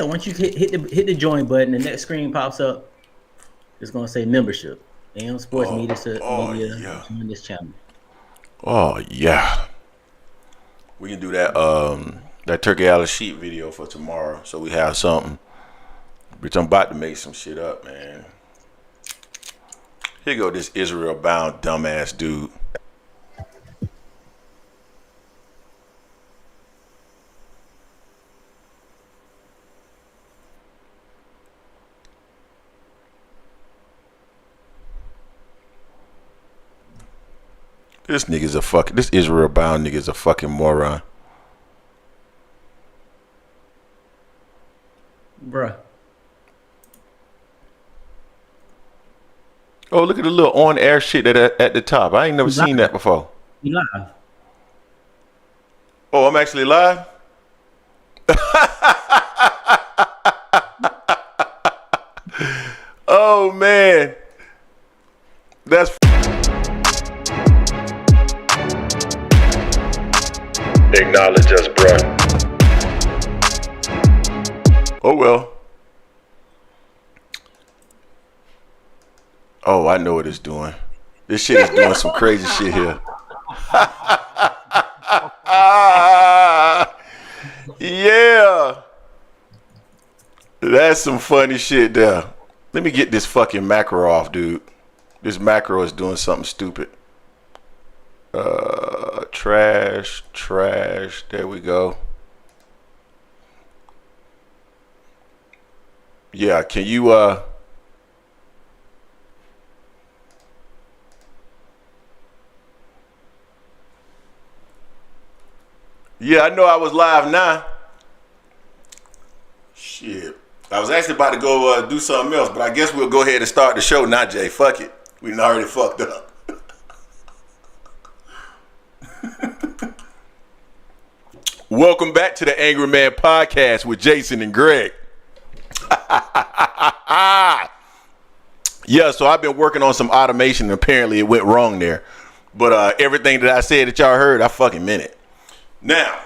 once you hit the join button, the next screen pops up. It's gonna say membership. AM Sports Media Yeah. on this channel. Oh yeah. We can do that Turkey Alice sheet video for tomorrow, so we have something. Bitch, I'm about to make some shit up, man. Here go this Israel bound dumbass dude. This Israel bound nigga's a fucking moron. Bruh. Oh, look at the little on-air shit that at the top. I ain't never seen that before. You live. Oh, I'm actually live? Oh, man. That's... Acknowledge us, bruh. Oh, well. Oh, I know what it's doing. This shit is doing some crazy shit here. Yeah. That's some funny shit there. Let me get this fucking macro off, dude. This macro is doing something stupid. Trash. There we go. Yeah, can you Yeah, I know I was live now. Shit. I was actually about to go do something else, but I guess we'll go ahead and start the show now, Jay. Fuck it. We done already fucked up. Welcome back to the Angry Man Podcast with Jason and Greg. Yeah, so I've been working on some automation and apparently it went wrong there. But everything that I said that y'all heard, I fucking meant it. Now,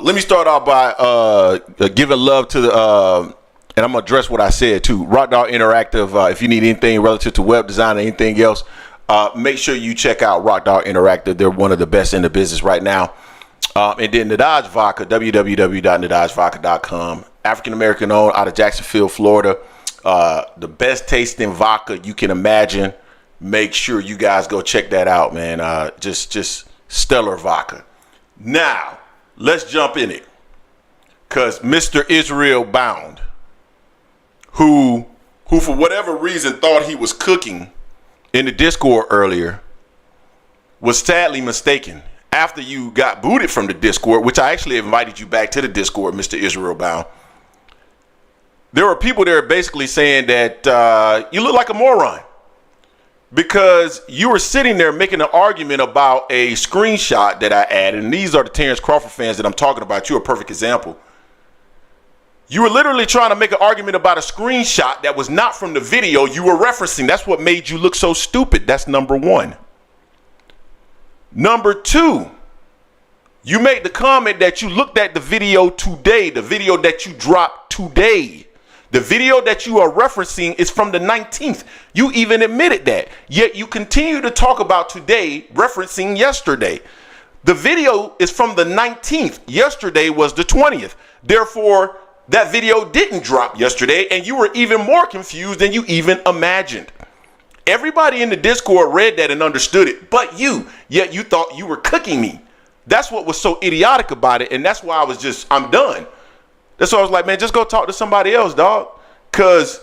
let me start off by giving love to the, and I'm going to address what I said too. Rock Dog Interactive, if you need anything relative to web design or anything else, make sure you check out Rock Dog Interactive. They're one of the best in the business right now. And then Nadaj Vodka, www.nadajvodka.com. African-American owned out of Jacksonville, Florida. The best tasting vodka you can imagine. Make sure you guys go check that out, man. Just stellar vodka. Now, let's jump in it. Because Mr. Israel Bound, who for whatever reason thought he was cooking in the Discord earlier, was sadly mistaken. After you got booted from the Discord, which I actually invited you back to the Discord, Mr. Israel Bound, there were people there basically saying that you look like a moron because you were sitting there making an argument about a screenshot that I added. And these are the Terence Crawford fans that I'm talking about. You're a perfect example. You were literally trying to make an argument about a screenshot that was not from the video you were referencing. That's what made you look so stupid. That's number one. Number two, you made the comment that you looked at the video today, the video that you dropped today. The video that you are referencing is from the 19th. You even admitted that. Yet you continue to talk about today referencing yesterday. The video is from the 19th. Yesterday was the 20th. Therefore, that video didn't drop yesterday, and you were even more confused than you even imagined. Everybody in the Discord read that and understood it, but yet you thought you were cooking me. That's what was so idiotic about it, and that's why I'm done. That's why I was like, man, just go talk to somebody else, dog. Cause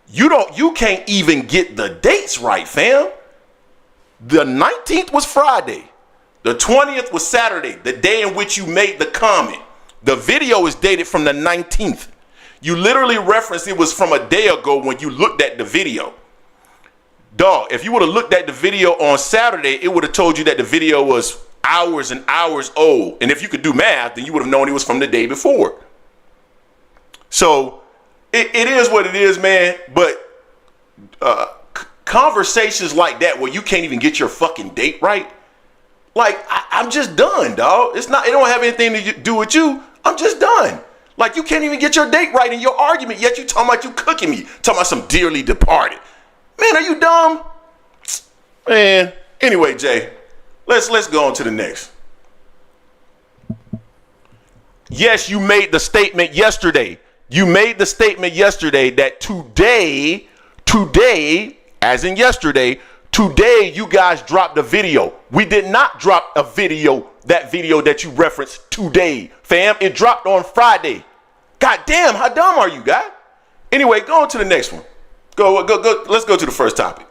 you can't even get the dates right, fam. The 19th was Friday. The 20th was Saturday, the day in which you made the comment. The video is dated from the 19th. You literally referenced it was from a day ago when you looked at the video. Dog, if you would have looked at the video on Saturday, it would have told you that the video was hours and hours old. And if you could do math, then you would have known it was from the day before. So it is what it is, man. But conversations like that where you can't even get your fucking date right, like I'm just done, dog. It don't have anything to do with you. I'm just done. Like, you can't even get your date right in your argument, yet you talking about you cooking me. Talking about some dearly departed. Man, are you dumb? Man. Anyway, Jay, let's go on to the next. Yes, you made the statement yesterday. You made the statement yesterday that today, as in yesterday, today you guys dropped a video. We did not drop a video, that video that you referenced today, fam. It dropped on Friday. God damn, how dumb are you, guy? Anyway, go on to the next one. Go. Let's go to the first topic.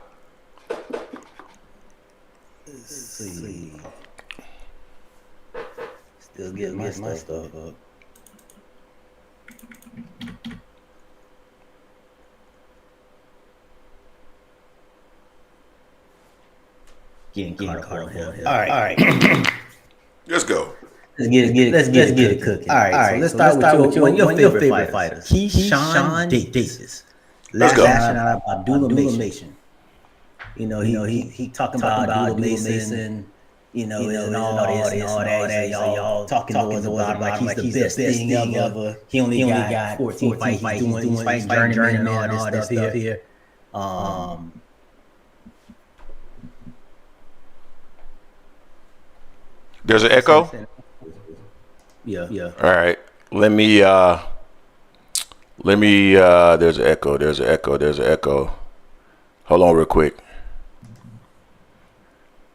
Let's see. Still getting my stuff up. Getting caught here. All right. Let's go. Let's get it cooking. All right. So let's start with one of your favorite fighters, Keyshawn Davis. Let's go. Out Abdullah Mason. You know, he talking about Abdullah Mason. You know, and all that. Y'all talking about him like he's the best thing ever. He only got 14 fights. He's doing fights, journeyman and all this stuff here. There's an echo? Yeah. All right. Let me there's an echo. Hold on real quick.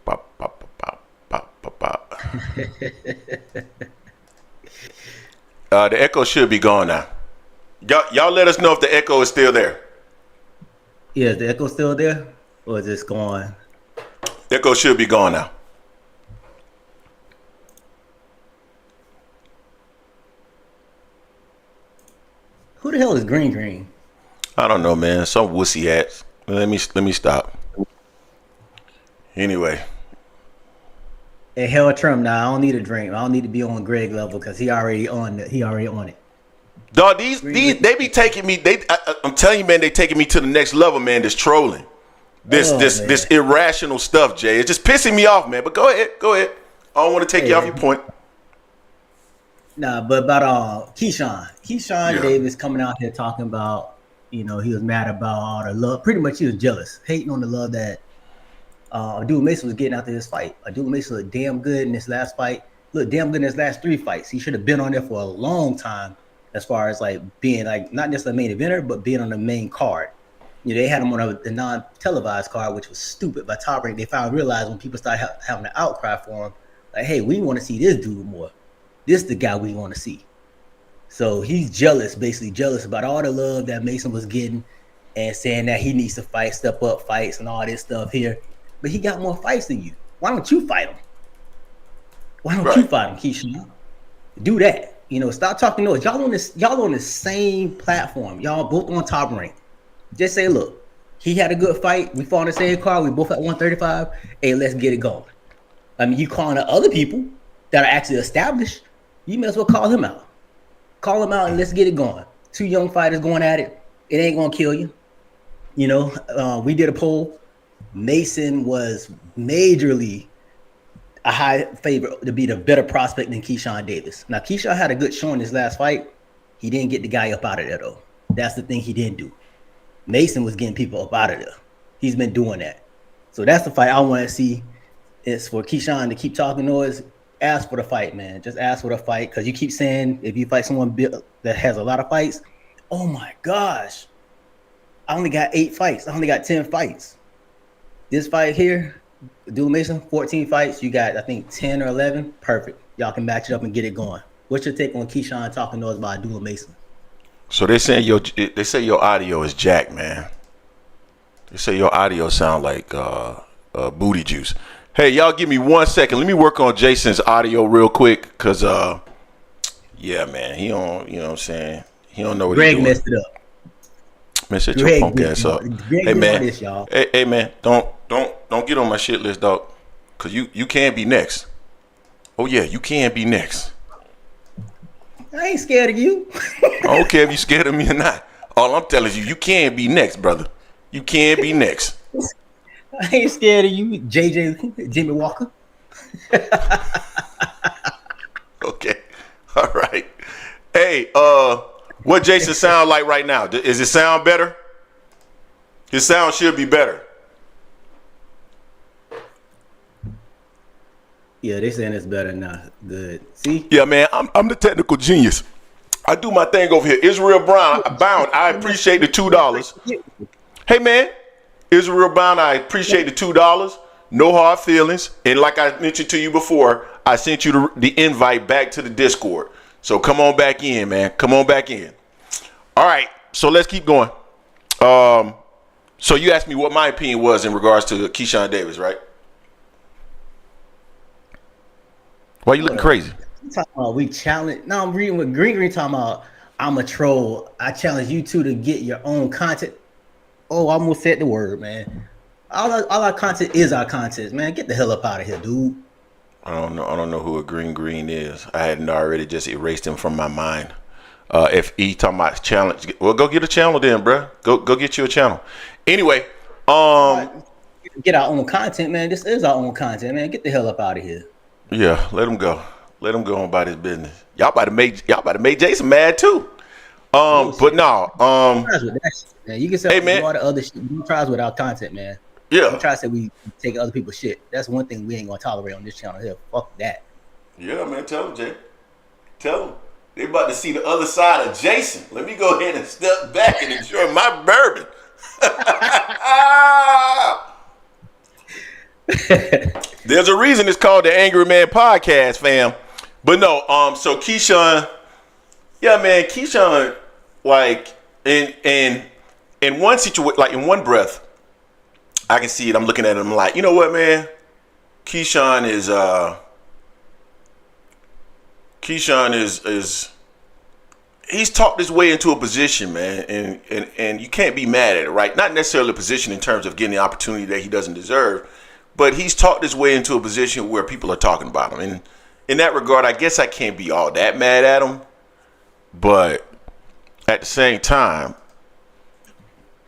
Pop. The echo should be gone now. Y'all let us know if the echo is still there. Yeah, is the echo still there? Or is this gone? The echo should be gone now. Who the hell is Green? I don't know, man. Some wussy ass. Let me stop. Anyway. Hey, hell Trump, now I don't need a drink. I don't need to be on Greg level because he already on it. Dog, these they be taking me. I'm telling you, man, they taking me to the next level, man. This trolling, this irrational stuff, Jay. It's just pissing me off, man. But go ahead. I don't want to take you off your point. Nah, but about Keyshawn Davis coming out here talking about, he was mad about all the love. Pretty much he was jealous, hating on the love that Abdullah Mason was getting after this fight. Abdullah Mason looked damn good in this last fight. Looked damn good in his last 3 fights. He should have been on there for a long time as far as like being like not just the main eventer, but being on the main card. They had him on the non-televised card, which was stupid. By Top Rank, they finally realized when people started having an outcry for him, like, hey, we want to see this dude more. This is the guy we want to see. So he's basically jealous about all the love that Mason was getting and saying that he needs to fight, step up fights and all this stuff here. But he got more fights than you. Why don't you fight him? Why don't you fight him, Keyshawn? Do that. Stop talking noise. Y'all on the same platform. Y'all both on Top Rank. Just say, look, he had a good fight. We fought on the same card. We both at 135. Hey, let's get it going. I mean, you calling out other people that are actually established. You may as well call him out. Call him out and let's get it going. 2 young fighters going at it. It ain't gonna kill you. We did a poll. Mason was majorly a high favorite to be the better prospect than Keyshawn Davis. Now, Keyshawn had a good showing this last fight. He didn't get the guy up out of there, though. That's the thing he didn't do. Mason was getting people up out of there. He's been doing that. So that's the fight I want to see. Is for Keyshawn to keep talking noise. Ask for the fight, man. Just ask for the fight, because you keep saying if you fight someone that has a lot of fights, oh my gosh, I only got 8 fights. I only got 10 fights. This fight here, Abdullah Mason, 14 fights. You got, I think, 10 or 11. Perfect. Y'all can match it up and get it going. What's your take on Keyshawn talking noise about Abdullah Mason? So they say your audio is jacked, man. They say your audio sound like booty juice. Hey, y'all give me 1 second. Let me work on Jason's audio real quick, because, yeah, man, he don't, you know what I'm saying? He don't know what he's doing. Greg messed it up. Man, shut your punk ass up. Hey, man. This, y'all. Hey, man, don't get on my shit list, dog, because you can be next. Oh, yeah, you can be next. I ain't scared of you. I don't care if you scared of me or not. All I'm telling you can be next, brother. You can be next. I ain't scared of you, Jimmy Walker. Okay. All right. Hey, what Jason sound like right now? Is it sound better? His sound should be better. Yeah, they saying it's better now. Good. See? Yeah, man, I'm the technical genius. I do my thing over here. Israel Brown, I appreciate the $2. Hey, man, Israel Brown, I appreciate the $2. No hard feelings. And like I mentioned to you before, I sent you the invite back to the Discord. So come on back in, man. Come on back in. All right, so let's keep going. So you asked me what my opinion was in regards to Keyshawn Davis, right? Why you looking crazy? Talking about we challenge. No, I'm reading what Green talking about. I'm a troll. I challenge you two to get your own content. Oh, I almost said the word, man. All our content is our content, man. Get the hell up out of here, dude. I don't know who a Green is. I hadn't already just erased him from my mind. If he talking about challenge, well, go get a channel then, bro. Go get you a channel. Anyway, get our own content, man. This is our own content, man. Get the hell up out of here. Yeah, let him go. Let him go on about his business. Y'all about to make Jason mad too. But no. Man, you can say all the other shit. You try us with our content, man. Yeah. Don't try to say we take other people's shit. That's one thing we ain't gonna tolerate on this channel here. Fuck that. Yeah, man. Tell him, Jay. Tell him. They about to see the other side of Jason. Let me go ahead and step back and enjoy my bourbon. There's a reason it's called the Angry Man Podcast, fam. But no, so Keyshawn, yeah, man, Keyshawn, like in one situation, like in one breath, I can see it. I'm looking at him like, you know what, man? Keyshawn is he's talked his way into a position, man, and you can't be mad at it, right? Not necessarily a position in terms of getting the opportunity that he doesn't deserve, but he's talked his way into a position where people are talking about him. And in that regard, I guess I can't be all that mad at him, but at the same time,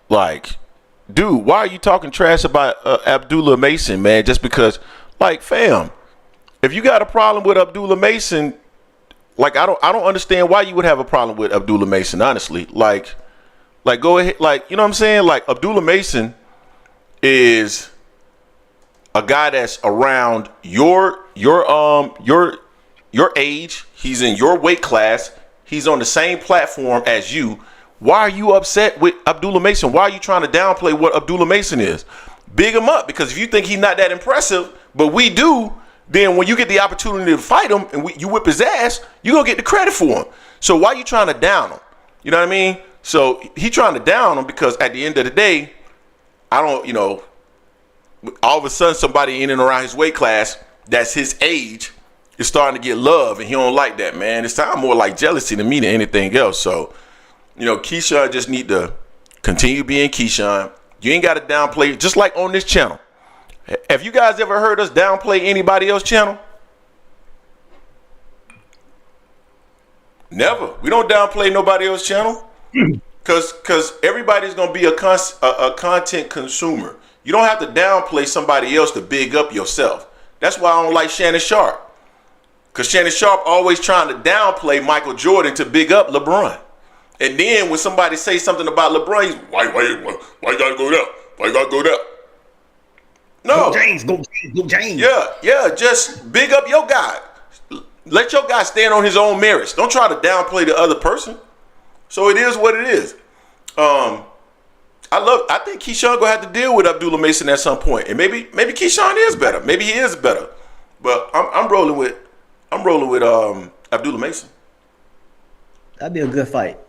like, dude, why are you talking trash about Abdullah Mason, man? Just because, like, fam, if you got a problem with Abdullah Mason, like, I don't understand why you would have a problem with Abdullah Mason, honestly. Like go ahead, like, you know what I'm saying? Like, Abdullah Mason is a guy that's around your age. He's in your weight class. He's on the same platform as you. Why are you upset with Abdullah Mason? Why are you trying to downplay what Abdullah Mason is? Big him up, because if you think he's not that impressive, but we do, then when you get the opportunity to fight him and you whip his ass, you're going to get the credit for him. So why are you trying to down him? You know what I mean? So he trying to down him because at the end of the day, all of a sudden somebody in and around his weight class that's his age is starting to get love, and he don't like that, man. It's time more like jealousy to me than anything else. So, Keyshawn just need to continue being Keyshawn. You ain't got to downplay, just like on this channel. Have you guys ever heard us downplay anybody else's channel? Never. We don't downplay nobody else's channel because everybody's going to be a content consumer. You don't have to downplay somebody else to big up yourself. That's why I don't like Shannon Sharp. Because Shannon Sharp always trying to downplay Michael Jordan to big up LeBron. And then when somebody says something about LeBron, he's, why you gotta go there? Why you gotta go there? No. Go James. Yeah, just big up your guy. Let your guy stand on his own merits. Don't try to downplay the other person. So it is what it is. I think Keyshawn gonna have to deal with Abdullah Mason at some point. And maybe Keyshawn is better. Maybe he is better. But I'm rolling with Abdullah Mason. That'd be a good fight.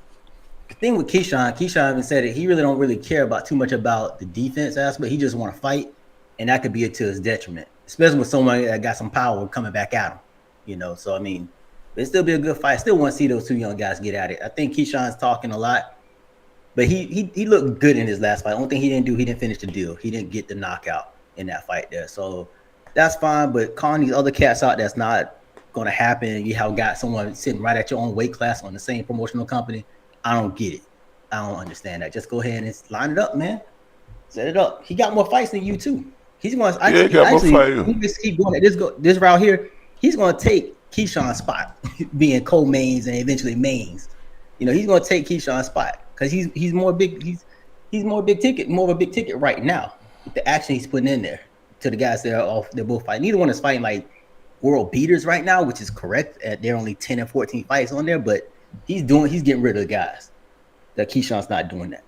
The thing with Keyshawn even said it. He really don't really care about too much about the defense aspect. He just want to fight, and that could be to his detriment, especially with someone that got some power coming back at him. So I mean, it'd still be a good fight. I still want to see those two young guys get at it. I think Keyshawn's talking a lot, but he looked good in his last fight. Only thing he didn't finish the deal. He didn't get the knockout in that fight there. So that's fine. But calling these other cats out, that's not going to happen. You have got someone sitting right at your own weight class on the same promotional company. I don't get it. I don't understand that. Just go ahead and line it up, man. Set it up. He got more fights than you too. He's going to got more fights. He just keep going at this route here. He's going to take Keyshawn's spot, being co-mains and eventually mains. He's going to take Keyshawn's spot because he's more big. He's more big ticket, more of a big ticket right now with the action he's putting in there to the guys that are off. They're both fighting. Neither one is fighting like world beaters right now, which is correct. They're only 10 and 14 fights on there, but he's getting rid of the guys. That Keyshawn's not doing that.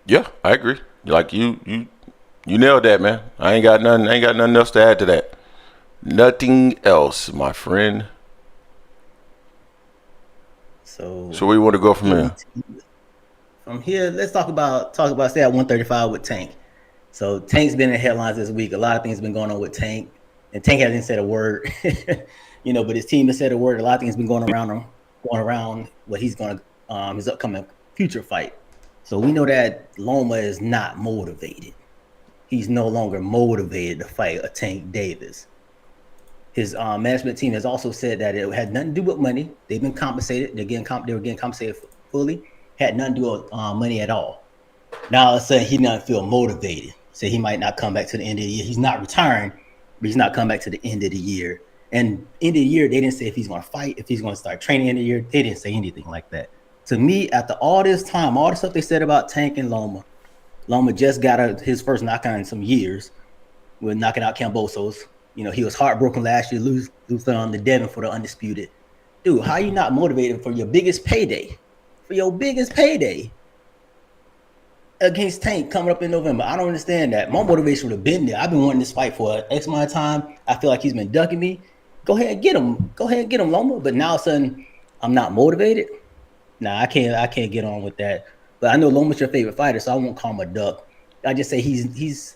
Yeah, I agree. Like you nailed that, man. I ain't got nothing else to add to that. Nothing else, my friend. So where you want to go from here? From here, let's talk about stay at 135 with Tank. So Tank's been in headlines this week. A lot of things been going on with Tank, and Tank hasn't said a word. But his team has said a word. A lot of things been going around what he's going to his upcoming future fight. So we know that Loma is not motivated. He's no longer motivated to fight a Tank Davis. His management team has also said that it had nothing to do with money. They've been compensated. They were getting compensated fully. Had nothing to do with money at all. Now all of a sudden he doesn't feel motivated. So he might not come back to the end of the year. He's not retiring, but he's not coming back to the end of the year. And end of the year, they didn't say if he's going to fight, if he's going to start training in the year. They didn't say anything like that. To me, after all this time, all the stuff they said about Tank and Loma just got his first knockout in some years with knocking out Cambosos. He was heartbroken last year, losing on the Devin for the undisputed. Dude, how are you not motivated for your biggest payday? For your biggest payday against Tank coming up in November. I don't understand that. My motivation would have been there. I've been wanting this fight for X amount of time. I feel like he's been ducking me. Go ahead and get him. Go ahead and get him, Loma. But now all of a sudden, I'm not motivated. Nah, I can't get on with that. But I know Loma's your favorite fighter, so I won't call him a duck. I just say he's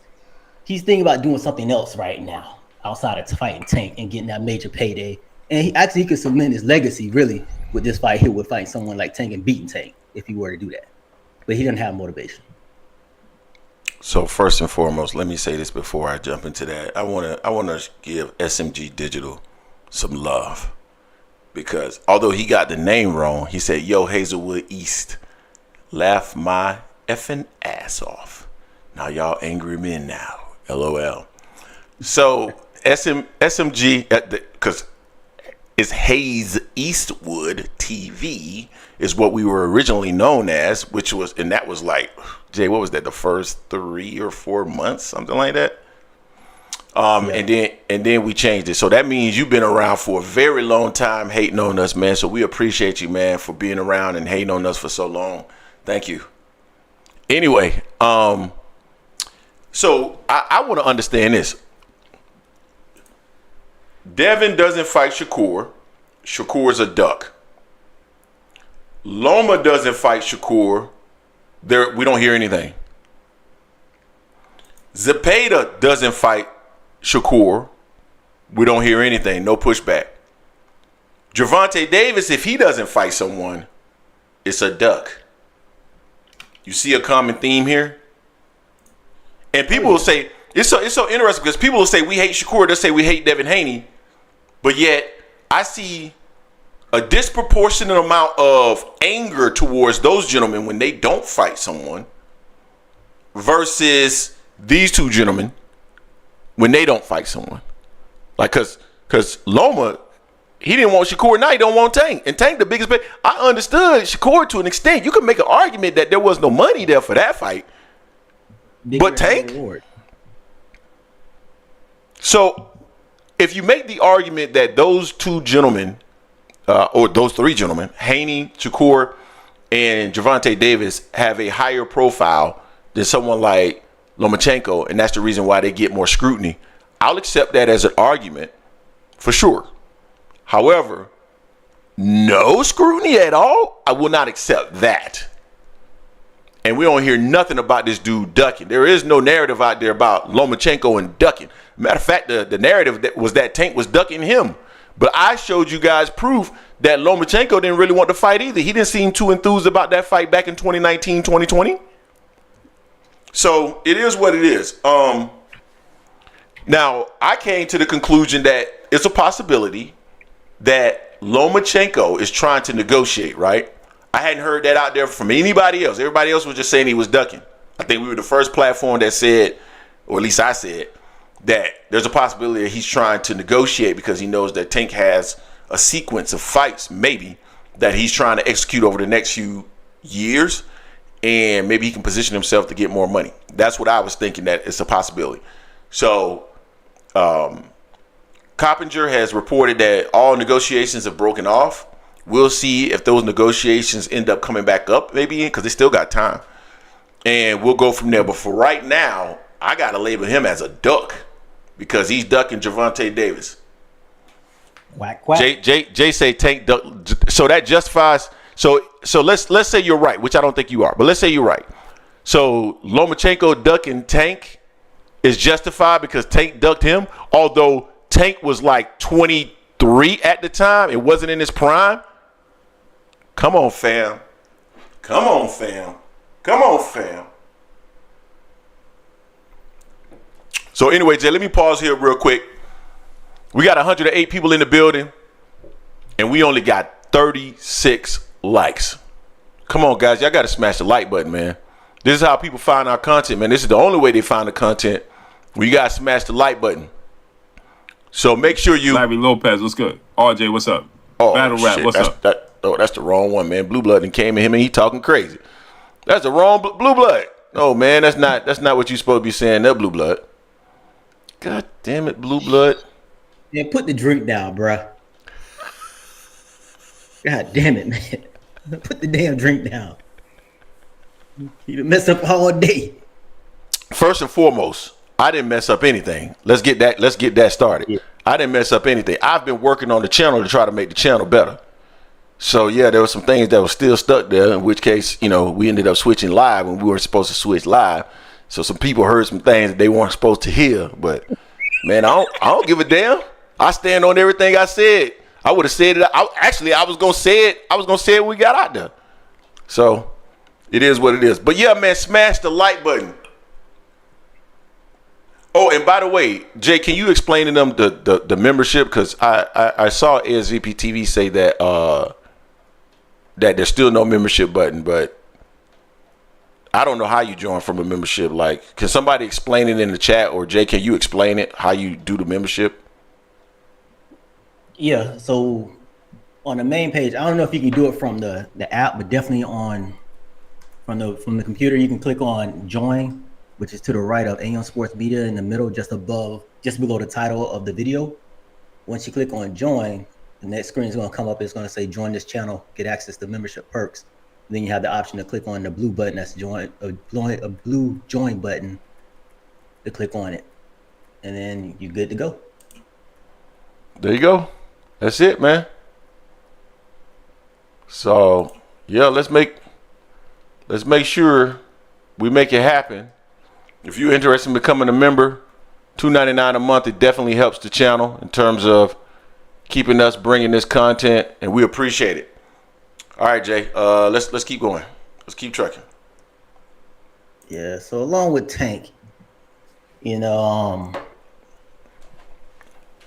thinking about doing something else right now outside of fighting Tank and getting that major payday. And he could cement his legacy really with this fight here with fighting someone like Tank and beating Tank if he were to do that. But he doesn't have motivation. So first and foremost, let me say this before I jump into that. I wanna give SMG Digital some love. Because although he got the name wrong, he said, "Yo, Hazelwood East, laugh my effing ass off." Now y'all angry men now, LOL. So SMG, because it's Hayes Eastwood TV is what we were originally known as, and that was like, Jay, what was that? The first 3 or 4 months, something like that. Yeah. And then we changed it. So that means you've been around for a very long time hating on us, man. So we appreciate you, man, for being around and hating on us for so long. Thank you. Anyway, so I want to understand this. Devin doesn't fight Shakur. Shakur's a duck. Loma doesn't fight Shakur. We don't hear anything. Zepeda doesn't fight Shakur. We don't hear anything. No pushback. Gervonta Davis, if he doesn't fight someone, it's a duck. You see a common theme here? And people will say, it's so interesting because people will say we hate Shakur, they'll say we hate Devin Haney, but yet I see a disproportionate amount of anger towards those gentlemen when they don't fight someone versus these two gentlemen when they don't fight someone. Like, cause Loma, he didn't want Shakur, now he don't want Tank. And Tank the biggest pay. I understood Shakur to an extent. You could make an argument that there was no money there for that fight. But Tank? So if you make the argument that those two gentlemen, or those three gentlemen, Haney, Shakur, and Gervonta Davis have a higher profile than someone like Lomachenko, and that's the reason why they get more scrutiny, I'll accept that as an argument for sure. However, no scrutiny at all, I will not accept that. And we don't hear nothing about this dude ducking. There is no narrative out there about Lomachenko and ducking. Matter of fact, the narrative was that Tank was ducking him. But I showed you guys proof that Lomachenko didn't really want to fight either. He didn't seem too enthused about that fight back in 2019, 2020. So it is what it is. Now, I came to the conclusion that it's a possibility that Lomachenko is trying to negotiate, right? I hadn't heard that out there from anybody else. Everybody else was just saying he was ducking. I think we were the first platform that said, or at least I said, that there's a possibility that he's trying to negotiate because he knows that Tank has a sequence of fights, maybe, that he's trying to execute over the next few years, and maybe he can position himself to get more money. That's what I was thinking, that it's a possibility. So, Coppinger has reported that all negotiations have broken off. We'll see if those negotiations end up coming back up, maybe, because they still got time. And we'll go from there. But for right now, I got to label him as a duck because he's ducking Gervonta Davis. Whack, whack. Jay say Tank duck. So that justifies. So let's say you're right, which I don't think you are. But let's say you're right. So Lomachenko ducking Tank is justified because Tank ducked him, although Tank was like 23 at the time. It wasn't in his prime. Come on, fam. Come on, fam. Come on, fam. So anyway, Jay, let me pause here real quick. We got 108 people in the building, and we only got 36 likes. Come on, guys. Y'all got to smash the like button, man. This is how people find our content, man. This is the only way they find the content. We got to smash the like button. So make sure you... Larry Lopez, what's good? RJ, what's up? Oh, Battle Rap, shit. what's up? That's the wrong one, man. Blue Blood and came in him and he talking crazy. That's the wrong Blue Blood. Oh, man, that's not what you supposed to be saying. That Blue Blood. God damn it, Blue Blood. Yeah, put the drink down, bruh. God damn it, man. Put the damn drink down. You done mess up all day. First and foremost, I didn't mess up anything. Let's get that started. Yeah. I didn't mess up anything. I've been working on the channel to try to make the channel better. So yeah, there were some things that were still stuck there, in which case, we ended up switching live when we weren't supposed to switch live. So some people heard some things that they weren't supposed to hear. But man, I don't give a damn. I stand on everything I said. I would have said it. I was gonna say it. I was gonna say it when we got out there. So it is what it is. But yeah, man, smash the like button. Oh, and by the way, Jay, can you explain to them the membership? Because I saw ASVP TV say that that there's still no membership button, but I don't know how you join from a membership. Like, can somebody explain it in the chat, or Jay, can you explain it how you do the membership? Yeah, so on the main page, I don't know if you can do it from the app, but definitely from the computer, you can click on join, which is to the right of AM Sports Media in the middle, just below the title of the video. Once you click on join, the next screen is going to come up. It's going to say join this channel, get access to membership perks. And then you have the option to click on the blue button that's a blue join button to click on it. And then you're good to go. There you go. That's it, man. So yeah, let's make sure we make it happen. If you're interested in becoming a member, $2.99 a month, it definitely helps the channel in terms of keeping us bringing this content, and we appreciate it. All right, Jay, let's keep going. Let's keep trucking. Yeah, so along with Tank,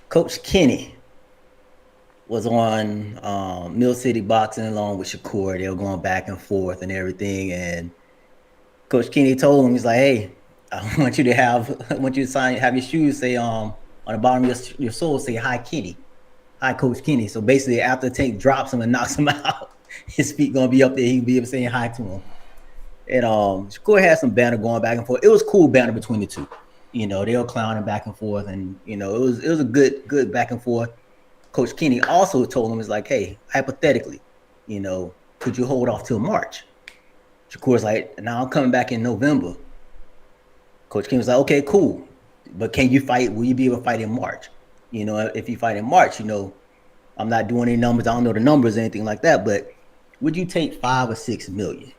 Coach Kenny was on Mill City Boxing along with Shakur. They were going back and forth and everything, and Coach Kenny told him, he's like, hey, I want you to have your shoes say on the bottom of your sole say hi Kenny, hi Coach Kenny. So basically, after Tank drops him and knocks him out, his feet gonna be up there. He can be able to say hi to him. And Shakur had some banter going back and forth. It was cool banter between the two. They were clowning back and forth, and it was a good back and forth. Coach Kenny also told him, it's like, hey, hypothetically, could you hold off till March? Shakur's like, now I'm coming back in November. Coach Kenny was like, okay, cool. But can you fight? Will you be able to fight in March? If you fight in March, I'm not doing any numbers. I don't know the numbers or anything like that, but would you take 5 or 6 million?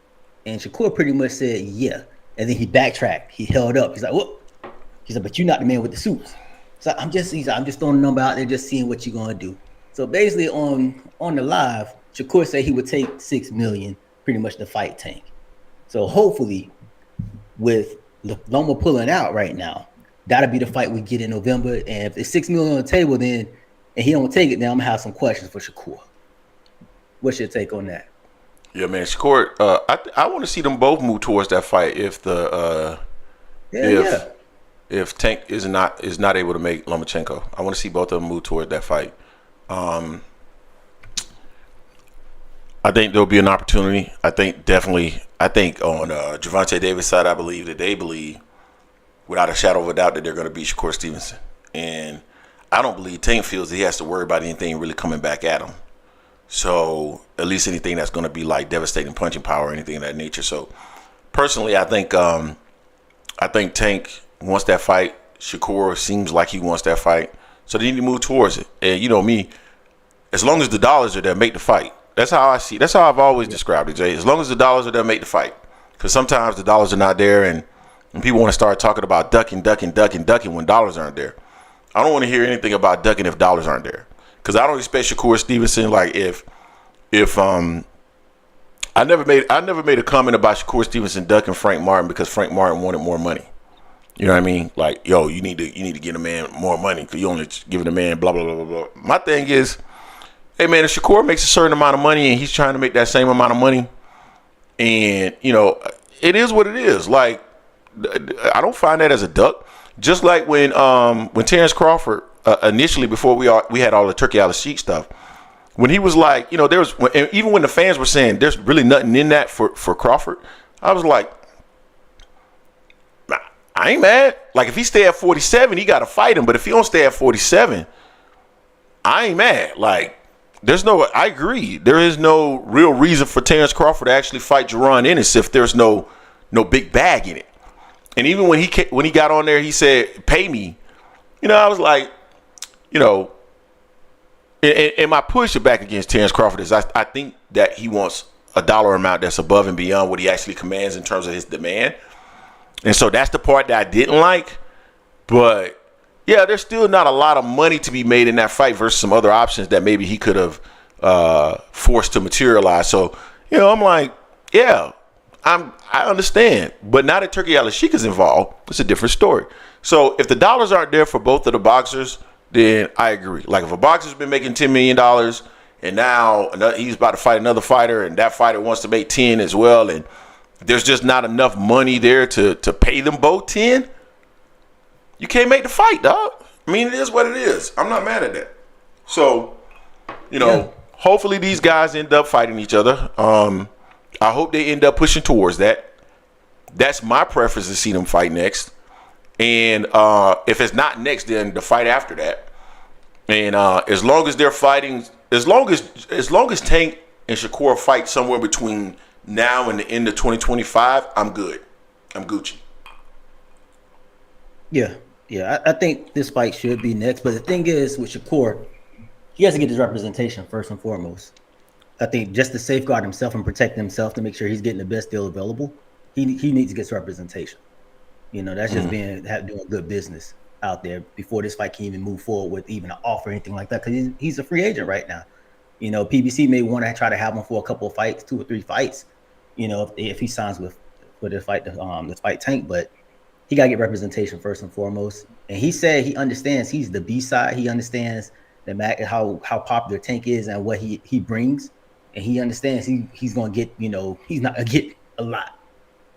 And Shakur pretty much said, yeah. And then he backtracked. He held up. He's like, whoop. He said, but you're not the man with the suits. So I'm just throwing a number out there, just seeing what you're going to do. So basically on the live, Shakur said he would take 6 million pretty much to fight Tank. So hopefully with Loma pulling out right now, that'll be the fight we get in November. And if there's 6 million on the table, then and he don't take it, then I'm gonna have some questions for Shakur. What's your take on that? Yeah, man, Shakur. I want to see them both move towards that fight. If if Tank is not able to make Lomachenko. I want to see both of them move toward that fight. I think there'll be an opportunity. I think on Gervonta Davis' side, I believe that they believe without a shadow of a doubt that they're going to beat Shakur Stevenson. And I don't believe Tank feels that he has to worry about anything really coming back at him. So at least anything that's going to be like devastating punching power or anything of that nature. So personally, I think Tank wants that fight. Shakur seems like he wants that fight. So they need to move towards it. And you know me, as long as the dollars are there, make the fight. That's how I see. That's how I've always described it, Jay. As long as the dollars are there, make the fight. Because sometimes the dollars are not there, and people want to start talking about ducking when dollars aren't there. I don't want to hear anything about ducking if dollars aren't there. Because I don't expect Shakur Stevenson. Like if I never made a comment about Shakur Stevenson ducking Frank Martin because Frank Martin wanted more money. You know what I mean? Like, yo, you need to get a man more money because you only giving a man blah blah blah blah blah. My thing is, hey man, if Shakur makes a certain amount of money and he's trying to make that same amount of money, and you know, it is what it is. Like, I don't find that as a duck. Just like when Terence Crawford initially, before we had all the Turkey Al Sheikh stuff, when he was like, you know, even when the fans were saying there's really nothing in that for Crawford, I was like, I ain't mad. Like, if he stay at 47, he got to fight him. But if he don't stay at 47, I ain't mad. Like, I agree. There is no real reason for Terence Crawford to actually fight Jaron Ennis if there's no big bag in it. And even when he got on there, he said, pay me. You know, I was like, you know, and my push back against Terence Crawford is I think that he wants a dollar amount that's above and beyond what he actually commands in terms of his demand. And so that's the part that I didn't like. But, yeah, there's still not a lot of money to be made in that fight versus some other options that maybe he could have forced to materialize. So, you know, I'm like, yeah, I understand. But now that Turkey Al Sheikh is involved, it's a different story. So if the dollars aren't there for both of the boxers, then I agree. Like, if a boxer's been making $10 million and now he's about to fight another fighter and that fighter wants to make 10 as well, and there's just not enough money there to pay them both 10, you can't make the fight, dog. I mean, it is what it is. I'm not mad at that. So, you know, hopefully these guys end up fighting each other. I hope they end up pushing towards that. That's my preference, to see them fight next. And if it's not next, then the fight after that. And as long as they're fighting, as long as Tank and Shakur fight somewhere between now and the end of 2025, I'm good. I'm Gucci. Yeah, I think this fight should be next. But the thing is, with Shakur, he has to get his representation first and foremost. I think just to safeguard himself and protect himself, to make sure he's getting the best deal available, he needs to get his representation. You know, that's just doing good business out there before this fight can even move forward with even an offer or anything like that, because he's a free agent right now. You know, PBC may want to try to have him for a couple of fights, 2 or 3 fights, you know, if he signs for this fight Tank, but he got to get representation first and foremost. And he said he understands he's the B-side. He understands how popular Tank is and what he brings. And he understands he's going to get, you know, he's not going to get a lot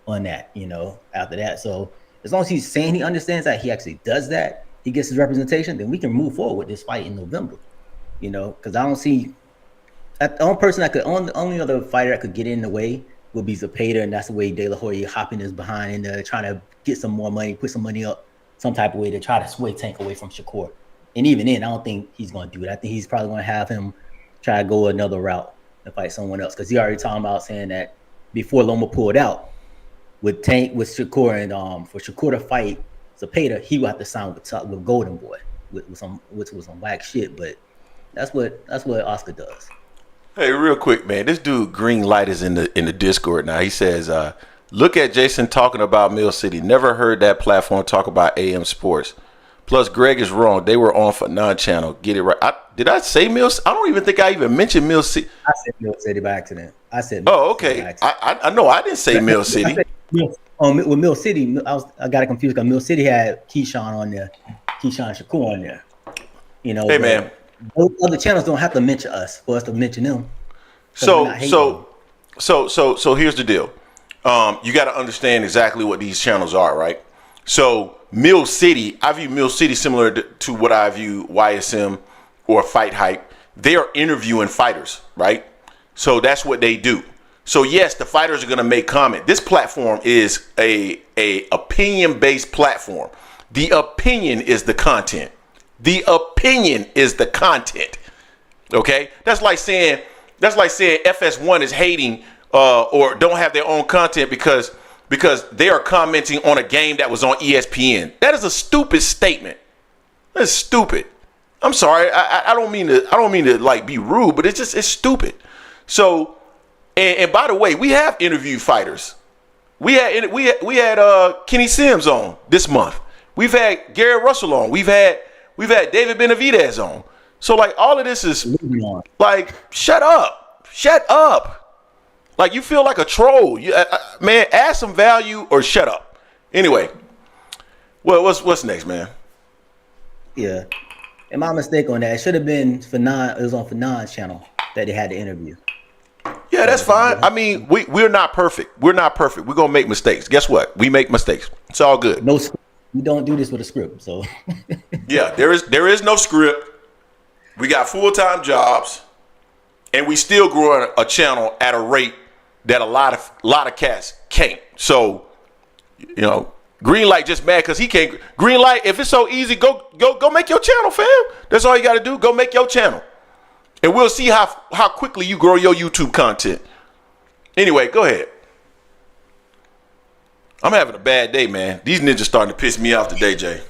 on that, you know, after that. So as long as he's saying he understands that, he actually does that, he gets his representation, then we can move forward with this fight in November, you know, because I don't see the only other fighter that could get in the way would be Zepeda, and that's the way De La Hoya hopping his behind and trying to get some more money, put some money up some type of way to try to sway Tank away from Shakur. And even then, I don't think he's going to do it. I think he's probably going to have him try to go another route and fight someone else, because he already talking about saying that before Loma pulled out with Shakur, and for Shakur to fight Zepeda, he would have to sign with Golden Boy, which was some whack shit. But that's what Oscar does. Hey, real quick, man. This dude Green Light is in the Discord now. He says, look at Jason talking about Mill City. Never heard that platform talk about AM Sports. Plus, Greg is wrong. They were on for non-channel. Get it right. Did I say Mill City? I don't even think I even mentioned Mill City. I said Mill City by accident. Okay. I know I didn't say Mill City. With Mill City, I got it confused because Mill City had Keyshawn on there, Keyshawn Shakur on there. You know, hey man, those other channels don't have to mention us for us to mention them. So here's the deal. You got to understand exactly what these channels are, right? So Mill City, I view Mill City similar to what I view YSM or Fight Hype. They are interviewing fighters, right? So that's what they do. So yes, the fighters are going to make comment. This platform is a opinion-based platform. The opinion is the content. The opinion is the content. Okay? That's like saying FS1 is hating or don't have their own content because they are commenting on a game that was on ESPN. That is a stupid statement. That's stupid. I'm sorry. I don't mean to like be rude, but it's stupid. So, and by the way, we have interviewed fighters. We had Kenny Sims on this month. We've had Gary Russell on. We've had David Benavidez on. So like all of this is like shut up. Like you feel like a troll. Man, add some value or shut up. Anyway, well, what's next, man? Yeah, and my mistake on that. It should have been Fanon. It was on Fanon's channel that they had the interview. Yeah, that's fine. I mean, we're not perfect. We're not perfect. We're gonna make mistakes. Guess what? We make mistakes. It's all good. No, we don't do this with a script. So yeah, there is no script. We got full-time jobs, and we still growing a channel at a rate that a lot of cats can't. So, you know, Greenlight just mad because he can't. Greenlight, if it's so easy, go make your channel, fam. That's all you got to do. Go make your channel, and we'll see how quickly you grow your YouTube content. Anyway, go ahead. I'm having a bad day, man. These ninjas starting to piss me off today, Jay.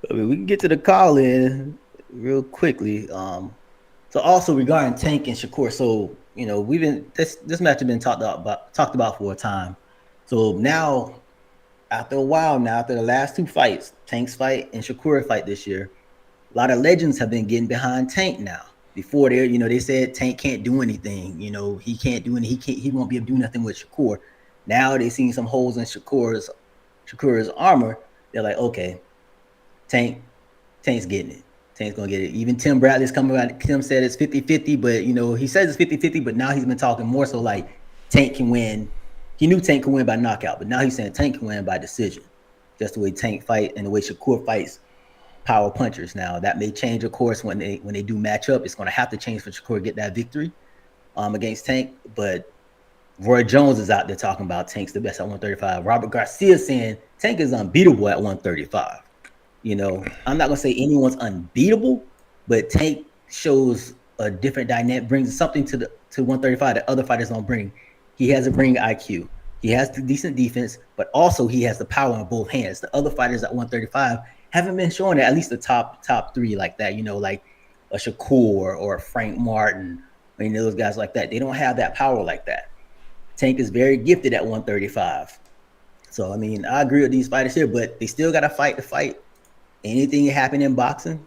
I mean, we can get to the call in real quickly. So also regarding Tank and Shakur, so you know this match has been talked about for a time. So now, after a while, after the last two fights, Tank's fight and Shakur fight this year, a lot of legends have been getting behind Tank now. Before they said Tank can't do anything. You know, he can't do anything. He won't be able to do nothing with Shakur. Now they seen some holes in Shakur's armor. They're like, okay, Tank's getting it. Tank's going to get it. Even Tim Bradley's coming out. Tim said it's 50-50, but, you know, he says it's 50-50, but now he's been talking more so like Tank can win. He knew Tank can win by knockout, but now he's saying Tank can win by decision. Just the way Tank fight and the way Shakur fights power punchers now. That may change, of course, when they do match up. It's going to have to change for Shakur to get that victory against Tank. But Roy Jones is out there talking about Tank's the best at 135. Robert Garcia saying Tank is unbeatable at 135. You know, I'm not going to say anyone's unbeatable, but Tank shows a different dynamic, brings something to 135 that other fighters don't bring. He has a ring IQ. He has the decent defense, but also he has the power in both hands. The other fighters at 135 haven't been showing it, at least the top three like that, you know, like a Shakur or a Frank Martin. I mean, those guys like that, they don't have that power like that. Tank is very gifted at 135. So, I mean, I agree with these fighters here, but they still got to fight the fight. Anything can happen in boxing,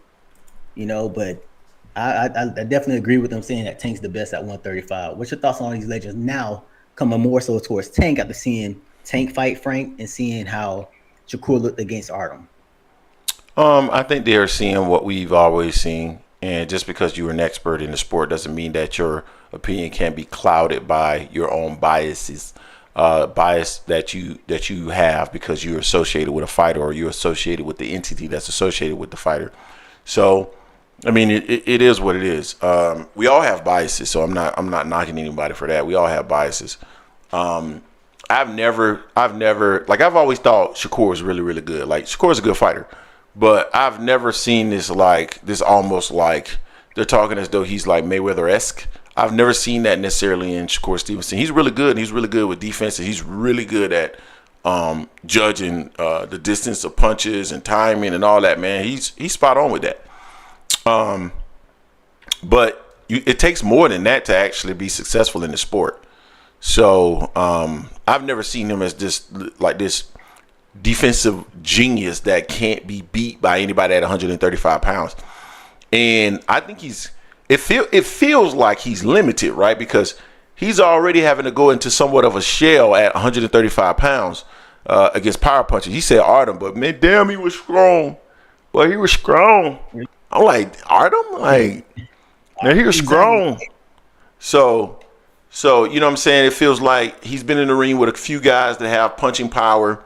you know, but I definitely agree with them saying that Tank's the best at 135. What's your thoughts on these legends now coming more so towards Tank after seeing Tank fight Frank and seeing how Shakur looked against Artem? I think they are seeing what we've always seen, and just because you're an expert in the sport doesn't mean that your opinion can be clouded by your own biases. Bias that you have because you're associated with a fighter or you're associated with the entity that's associated with the fighter. So, I mean, it is what it is. We all have biases, so I'm not knocking anybody for that. We all have biases. I've never like I've always thought Shakur was really, really good. Like Shakur is a good fighter, but I've never seen this almost like they're talking as though he's like Mayweather-esque. I've never seen that necessarily in Shakur Stevenson. He's really good. He's really good with defense. And he's really good at judging the distance of punches and timing and all that, man. He's spot on with that. But it takes more than that to actually be successful in the sport. So I've never seen him as this defensive genius that can't be beat by anybody at 135 pounds. And I think it feels like he's limited, right? Because he's already having to go into somewhat of a shell at 135 pounds against power punches. He said Artem, but man, damn, he was strong. Well, he was strong. I'm like, Artem? Like, man, he was strong. So, So, you know what I'm saying? It feels like he's been in the ring with a few guys that have punching power,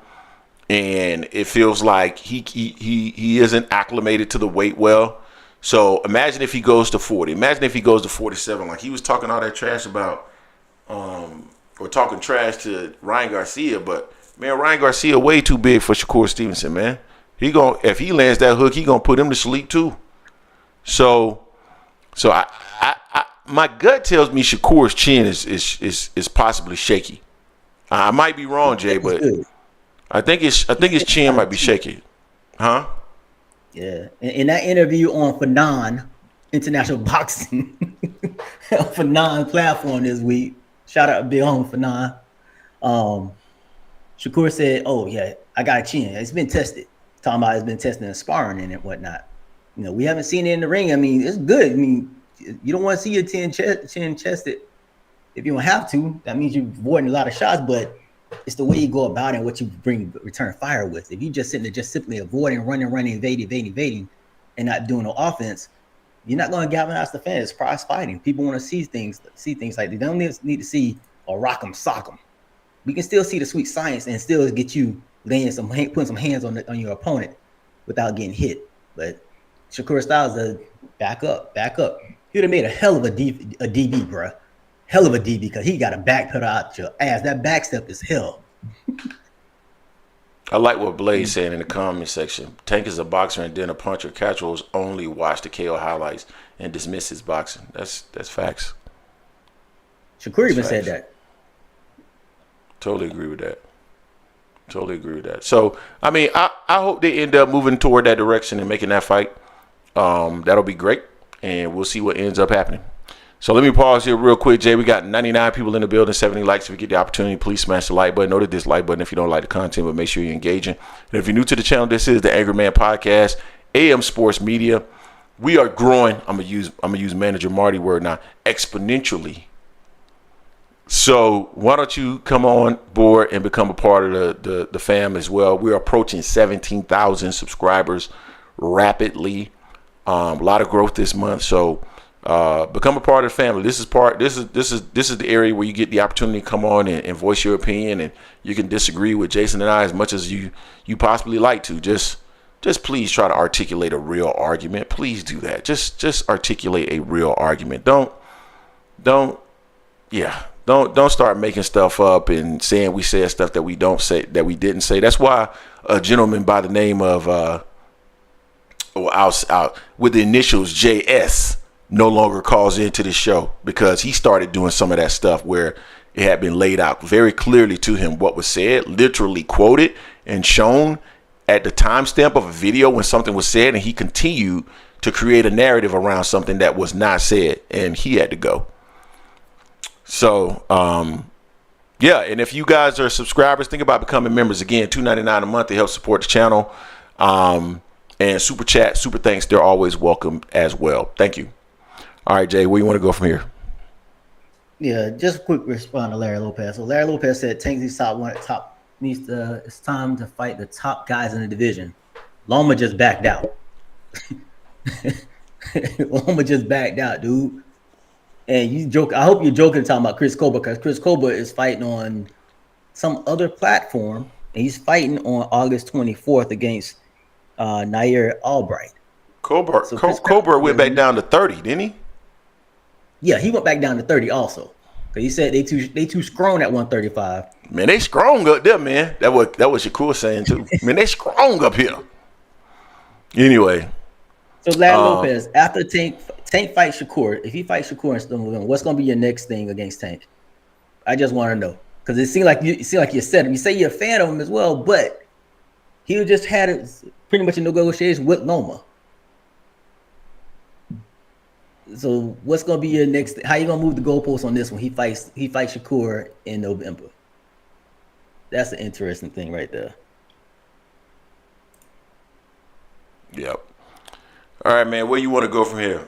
and it feels like he isn't acclimated to the weight well. So imagine if he goes to 40. Imagine if he goes to 47. Like he was talking all that trash about, or talking trash to Ryan Garcia. But, man, Ryan Garcia way too big for Shakur Stevenson, man. If he lands that hook, he going to put him to sleep too. So I my gut tells me Shakur's chin is possibly shaky. I might be wrong, Jay, but I think his chin might be shaky. Huh? Yeah. In that interview on Fanon International Boxing, Fanon platform this week, shout out to Big Home Fanon. Shakur said, "Oh yeah, I got a chin. It's been tested. Talking about it's been tested in sparring and whatnot. You know, we haven't seen it in the ring. I mean, it's good. I mean, you don't want to see your chin chested if you don't have to. That means you're avoiding a lot of shots, but it's the way you go about it and what you return fire with. If you just sitting there just simply avoiding, running, evading, and not doing no offense, you're not going to galvanize the fans. It's prize fighting. People want to see things like they don't need to see or rock them, sock them. We can still see the sweet science and still get you putting some hands on your opponent without getting hit. But Shakur Styles does back up. He would have made a hell of a DB, bro. Hell of a DB because he got a back pedal out your ass. That back step is hell. I like what Blaze said in the comment section. Tank is a boxer and then a puncher. Casuals only watch the KO highlights and dismiss his boxing. That's facts. Shakur even said that. Totally agree with that. So, I mean, I hope they end up moving toward that direction and making that fight. That'll be great, and we'll see what ends up happening. So let me pause here real quick, Jay. We got 99 people in the building, 70 likes. If you get the opportunity, please smash the like button or the dislike button if you don't like the content, but make sure you're engaging. And if you're new to the channel, this is the Angry Man Podcast, AM Sports Media. We are growing. I'm gonna use Manager Marty word now, exponentially. So why don't you come on board and become a part of the fam as well? We're approaching 17,000 subscribers rapidly. A lot of growth this month. So become a part of the family. This is the area where you get the opportunity to come on and voice your opinion, and you can disagree with Jason and I as much as you possibly like to. Just please try to articulate a real argument. Please do that. Just articulate a real argument. Don't start making stuff up and saying we said stuff that we don't say, that we didn't say. That's why a gentleman by the name of with the initials JS no longer calls into the show, because he started doing some of that stuff where it had been laid out very clearly to him what was said, literally quoted and shown at the timestamp of a video when something was said, and he continued to create a narrative around something that was not said, and he had to go. So, yeah, and if you guys are subscribers, think about becoming members. Again, $2.99 a month to help support the channel. And super chat, super thanks, they're always welcome as well. Thank you. All right, Jay, where you want to go from here? Yeah, just a quick response to Larry Lopez. So Larry Lopez said Tanksy's it's time to fight the top guys in the division. Loma just backed out. Loma just backed out, dude. And you joke. I hope you're joking talking about Chris Colbert, because Chris Colbert is fighting on some other platform, and he's fighting on August 24th against Nair Albright. Colbert went back down to 30, didn't he? Yeah, he went back down to 30 also. Cause he said they too strong at 135. Man, they strong up there, man. That was Shakur saying too. Man, they strong up here. Anyway. So Larry Lopez, after Tank fights Shakur, if he fights Shakur and still moving, what's gonna be your next thing against Tank? I just want to know, because it seems like you said him. You say you're a fan of him as well, but he just had pretty much a negotiation with Loma. So what's gonna be your next? How you gonna move the goalposts on this one? He fights Shakur in November. That's an interesting thing right there. Yep. All right, man. Where you want to go from here?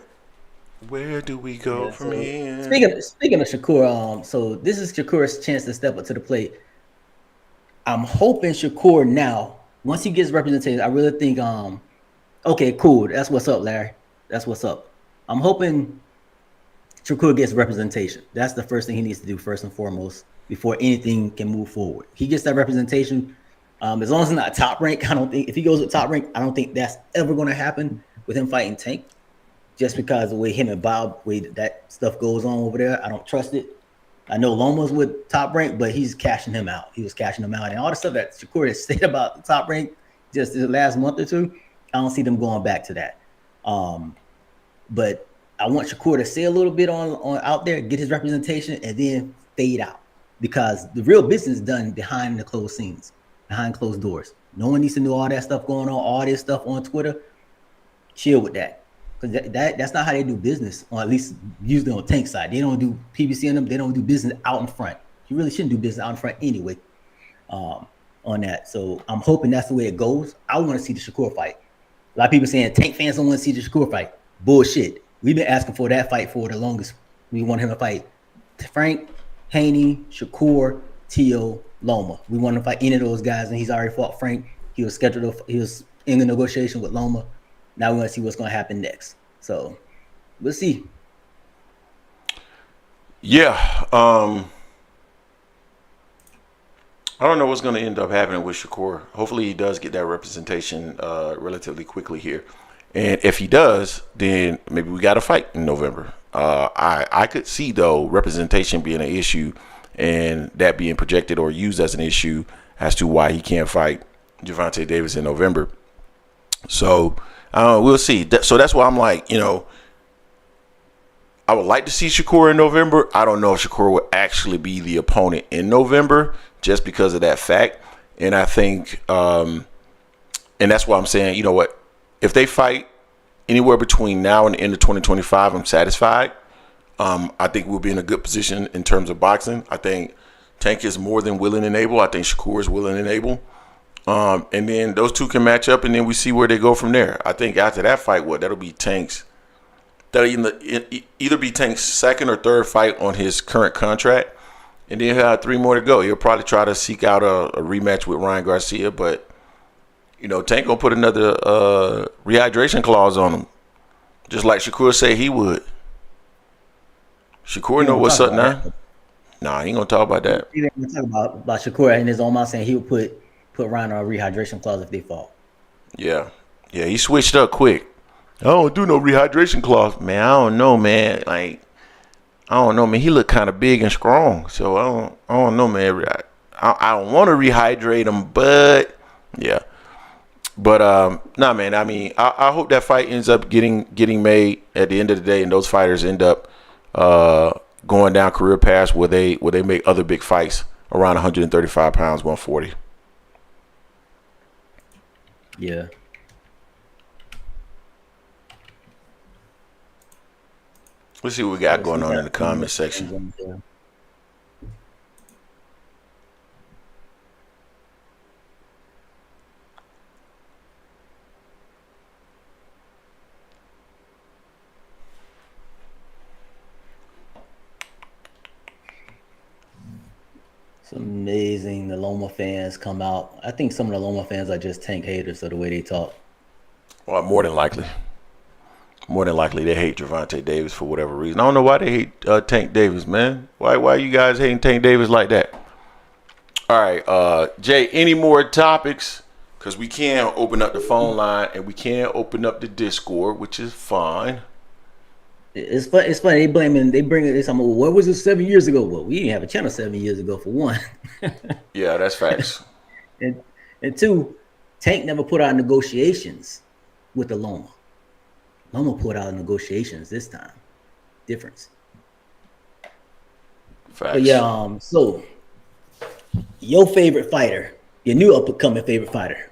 Where do we go from here? Speaking of Shakur, so this is Shakur's chance to step up to the plate. I'm hoping Shakur now, once he gets representation, I really think, okay, cool. That's what's up, Larry. That's what's up. I'm hoping Shakur gets representation. That's the first thing he needs to do first and foremost before anything can move forward. He gets that representation. As long as it's not top rank, I don't think if he goes with top rank, I don't think that's ever going to happen with him fighting Tank. Just because the way him and Bob, way that stuff goes on over there, I don't trust it. I know Loma's with top rank, but he's cashing him out. He was cashing him out, and all the stuff that Shakur has said about the top rank just the last month or two, I don't see them going back to that. But I want Shakur to say a little bit on out there, get his representation, and then fade out because the real business is done behind the closed scenes, behind closed doors. No one needs to know all that stuff going on, all this stuff on Twitter. Chill with that. Because that's not how they do business, or at least usually on Tank side. They don't do PBC on them. They don't do business out in front. You really shouldn't do business out in front anyway on that. So I'm hoping that's the way it goes. I want to see the Shakur fight. A lot of people saying Tank fans don't want to see the Shakur fight. Bullshit. We've been asking for that fight for the longest. We want him to fight Frank, Haney, Shakur, Tio, Loma. We want him to fight any of those guys, and he's already fought Frank. He was scheduled. He was in the negotiation with Loma. Now we want to see what's going to happen next. So we'll see. Yeah. I don't know what's going to end up happening with Shakur. Hopefully he does get that representation relatively quickly here. And if he does, then maybe we got a fight in November. I could see, though, representation being an issue and that being projected or used as an issue as to why he can't fight Gervonta Davis in November. So we'll see. So that's why I'm like, I would like to see Shakur in November. I don't know if Shakur would actually be the opponent in November just because of that fact. And I think, and that's why I'm saying, you know what, if they fight anywhere between now and the end of 2025, I'm satisfied. I think we'll be in a good position in terms of boxing. I think Tank is more than willing and able. I think Shakur is willing and able. And then those two can match up, and then we see where they go from there. I think after that fight, that'll be Tank's. That'll either be Tank's second or third fight on his current contract, and then he'll have 3 more to go. He'll probably try to seek out a rematch with Ryan Garcia, but Tank gonna put another rehydration clause on him, just like Shakur said he would. Shakur know what's up now. Nah, he ain't gonna talk about that. He ain't gonna talk about Shakur in his own mouth saying he would put Ryan on a rehydration clause if they fall. Yeah, he switched up quick. I don't do no rehydration clause, man. I don't know, man. Like, I don't know, man. He look kind of big and strong, so I don't know, man. I don't want to rehydrate him, but yeah. But nah, man. I mean, I hope that fight ends up getting made at the end of the day, and those fighters end up going down career paths where they make other big fights around 135 pounds, 140. Yeah. Let's see what we got going on in the comment section. It's amazing the Loma fans come out. I think some of the Loma fans are just Tank haters of the way they talk. Well, more than likely. More than likely, they hate Gervonta Davis for whatever reason. I don't know why they hate Tank Davis, man. Why you guys hating Tank Davis like that? All right, Jay, any more topics? Because we can't open up the phone line and we can't open up the Discord, which is fine. It's funny. They bring this. What was it 7 years ago? Well, we didn't have a channel 7 years ago, for one. Yeah, that's facts. and two, Tank never put out negotiations with the Loma. Loma put out negotiations this time. Difference. Facts. But yeah, so your favorite fighter, your new up-and-coming favorite fighter,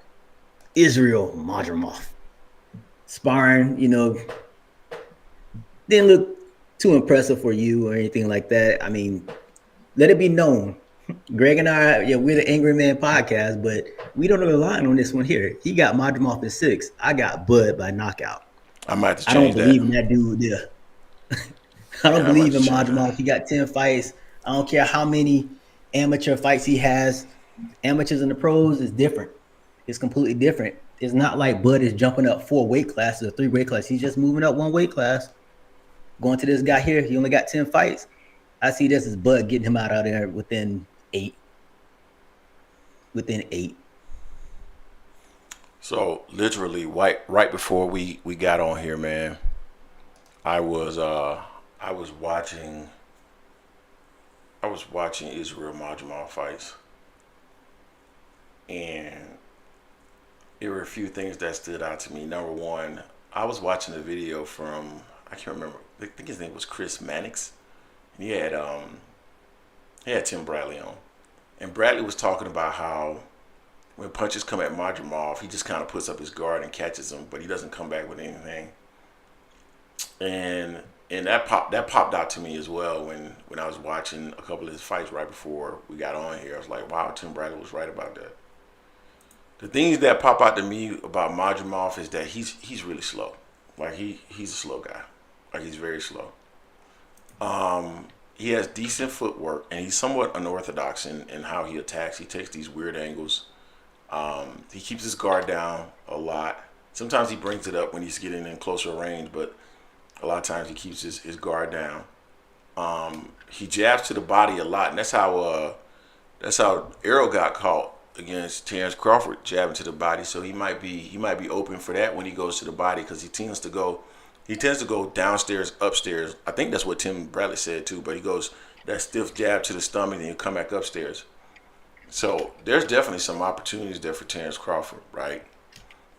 Israel Madrimov. Sparring, didn't look too impressive for you or anything like that. I mean, let it be known. Greg and I, we're the Angry Man podcast, but we don't rely on this one here. He got Madrimov in 6. I got Bud by knockout. I might have to change that. I don't believe in that dude there. I don't believe in Madrimov. He got 10 fights. I don't care how many amateur fights he has. Amateurs and the pros is different. It's completely different. It's not like Bud is jumping up 4 weight classes or 3 weight classes. He's just moving up 1 weight class. going to this guy here, he only got 10 fights. I see this as Bud getting him out of there within 8. So literally right before we got on here, man, I was watching Israel Madrimov fights, and there were a few things that stood out to me. Number one, I was watching a video from, I can't remember, I think his name was Chris Mannix. And he had Tim Bradley on. And Bradley was talking about how when punches come at Madrimov, he just kind of puts up his guard and catches them, but he doesn't come back with anything. And that popped out to me as well when I was watching a couple of his fights right before we got on here. I was like, wow, Tim Bradley was right about that. The things that pop out to me about Madrimov is that he's really slow. Like he's a slow guy. Like he's very slow. He has decent footwork, and he's somewhat unorthodox in how he attacks. He takes these weird angles. He keeps his guard down a lot. Sometimes he brings it up when he's getting in closer range, but a lot of times he keeps his guard down. He jabs to the body a lot, and that's how Errol got caught against Terence Crawford, jabbing to the body. So he might be open for that when he goes to the body, because he tends to go downstairs, upstairs. I think that's what Tim Bradley said too, but he goes that stiff jab to the stomach and you come back upstairs. So there's definitely some opportunities there for Terence Crawford, right?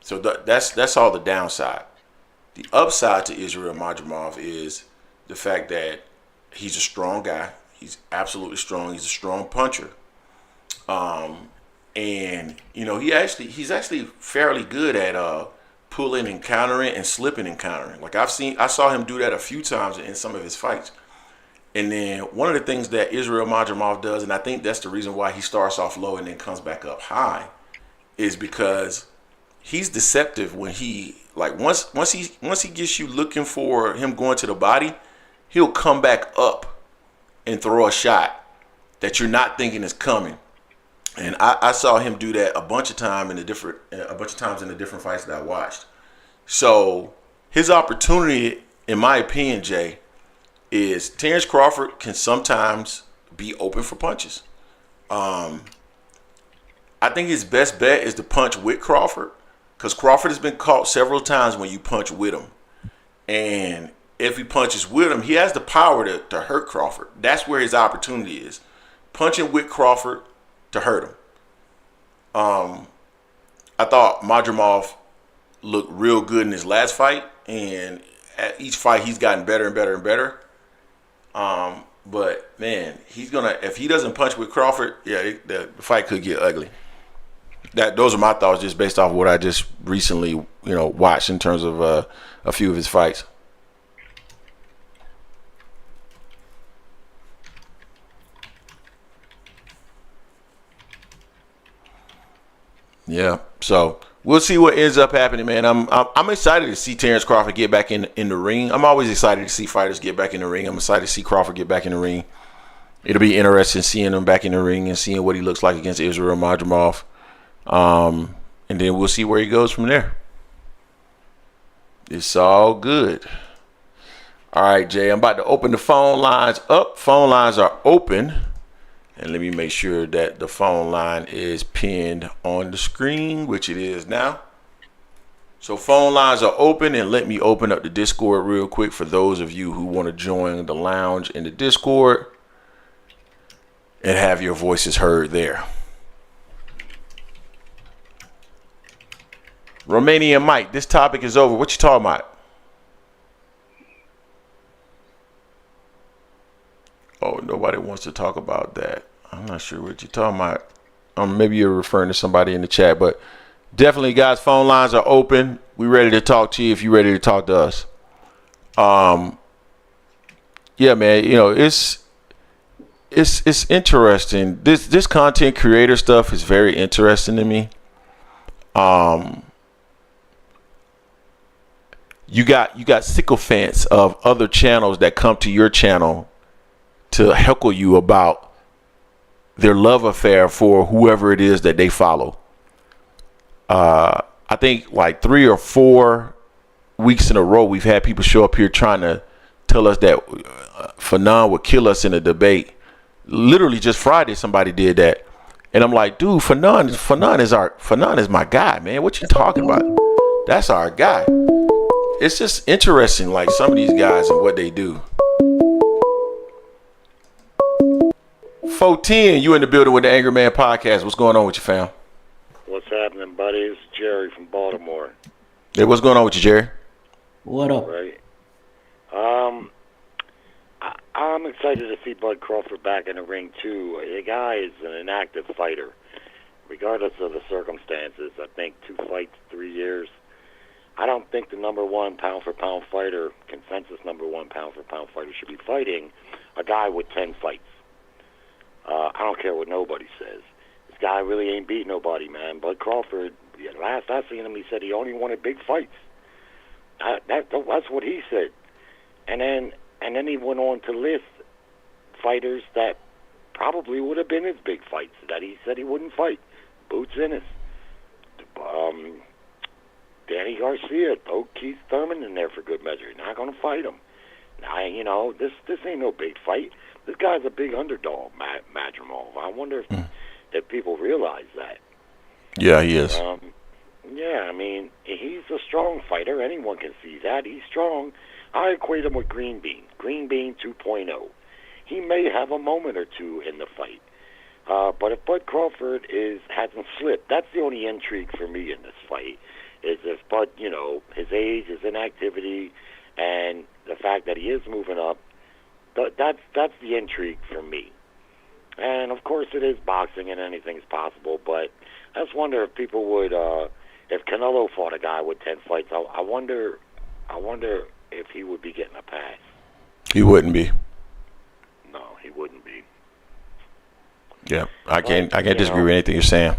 So that's all the downside. The upside to Israel Madrimov is the fact that he's a strong guy. He's absolutely strong. He's a strong puncher. And he's actually fairly good at pulling and countering and slipping and countering. Like I saw him do that a few times in some of his fights. And then one of the things that Israel Madrimov does, and I think that's the reason why he starts off low and then comes back up high, is because he's deceptive when he, like, once he gets you looking for him going to the body, he'll come back up and throw a shot that you're not thinking is coming. And I saw him do that a bunch of times in the different fights that I watched. So his opportunity, in my opinion, Jay, is Terence Crawford can sometimes be open for punches. I think his best bet is to punch with Crawford, because Crawford has been caught several times when you punch with him. And if he punches with him, he has the power to hurt Crawford. That's where his opportunity is. Punching with Crawford to hurt him. I thought Madrimov looked real good in his last fight, and at each fight he's gotten better and better and better. But man, if he doesn't punch with Crawford, the fight could get ugly. Those are my thoughts, just based off what I just recently, watched in terms of a few of his fights. Yeah, so we'll see what ends up happening, man. I'm excited to see Terence Crawford get back in the ring. I'm always excited to see fighters get back in the ring. I'm excited to see Crawford get back in the ring. It'll be interesting seeing him back in the ring and seeing what he looks like against Israel Madrimov. And then we'll see where he goes from there. It's all good. All right, Jay, I'm about to open the phone lines up. Phone lines are open. And let me make sure that the phone line is pinned on the screen, which it is now. So phone lines are open, and let me open up the Discord real quick for those of you who want to join the lounge in the Discord and have your voices heard there. Romanian Mike, this topic is over. What you talking about? Oh, nobody wants to talk about that. I'm not sure what you're talking about. Maybe you're referring to somebody in the chat, but definitely, guys, phone lines are open. We ready to talk to you if you're ready to talk to us. Yeah, man, it's interesting. This content creator stuff is very interesting to me. You got sycophants of other channels that come to your channel to heckle you about their love affair for whoever it is that they follow. I think like 3 or 4 weeks in a row, we've had people show up here trying to tell us that Fanon would kill us in a debate. Literally just Friday somebody did that. And I'm like, dude, Fanon is my guy, man. What you talking about? That's our guy. It's just interesting, like some of these guys and what they do. 410, you in the building with the Angry Man Podcast. What's going on with you, fam? What's happening, buddy? It's Jerry from Baltimore. Hey, what's going on with you, Jerry? What up? Right. I'm excited to see Bud Crawford back in the ring, too. The guy is an active fighter, regardless of the circumstances. I think 2 fights, 3 years. I don't think the number 1 pound-for-pound fighter, consensus number 1 pound-for-pound fighter, should be fighting a guy with 10 fights. I don't care what nobody says. This guy really ain't beat nobody, man. Bud Crawford, last I seen him, he said he only wanted big fights. That's what he said. And then he went on to list fighters that probably would have been his big fights that he said he wouldn't fight. Boots Ennis, Danny Garcia, throw Keith Thurman in there for good measure. You're not going to fight him. Now, this ain't no big fight. This guy's a big underdog, Madrimov. I wonder if people realize that. Yeah, he is. Yeah, I mean, he's a strong fighter. Anyone can see that. He's strong. I equate him with Green Bean 2.0. He may have a moment or two in the fight. But if Bud Crawford hasn't slipped, that's the only intrigue for me in this fight, is if Bud, his age, his inactivity, and the fact that he is moving up, that's the intrigue for me. And, of course, it is boxing and anything's possible, but I just wonder if people would, if Canelo fought a guy with 10 fights, I wonder if he would be getting a pass. He wouldn't be. No, he wouldn't be. Yeah, I can't disagree with anything you're saying.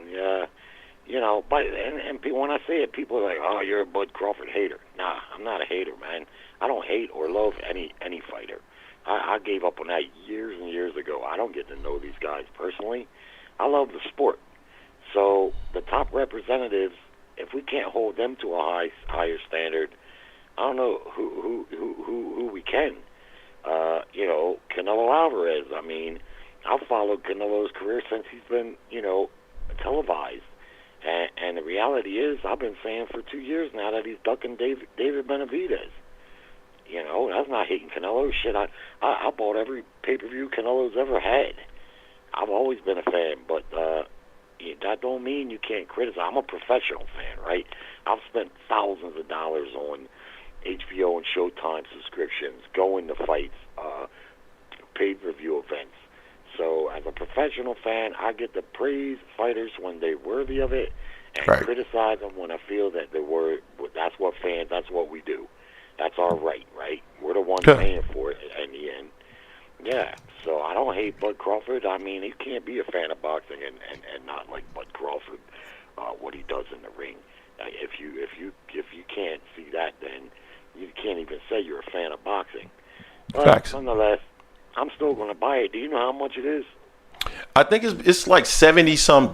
Yeah, but and people, when I say it, people are like, "Oh, you're a Bud Crawford hater." Nah, I'm not a hater, man. I don't hate or love any fighter. I gave up on that years and years ago. I don't get to know these guys personally. I love the sport. So the top representatives, if we can't hold them to a higher standard, I don't know who we can. Canelo Alvarez. I mean, I've followed Canelo's career since he's been, televised. And the reality is, I've been saying for 2 years now that he's ducking David Benavidez. That's not hating Canelo. Shit, I bought every pay-per-view Canelo's ever had. I've always been a fan, but that don't mean you can't criticize. I'm a professional fan, right? I've spent thousands of dollars on HBO and Showtime subscriptions, going to fights, pay-per-view events. So as a professional fan, I get to praise fighters when they're worthy of it and criticize them when I feel that they were. That's what fans, that's what we do. That's our right? We're the ones paying for it in the end. Yeah, so I don't hate Bud Crawford. I mean, you can't be a fan of boxing and not like Bud Crawford, what he does in the ring. If you can't see that, then you can't even say you're a fan of boxing. But nonetheless, I'm still going to buy it. Do you know how much it is? I think it's like $70-some,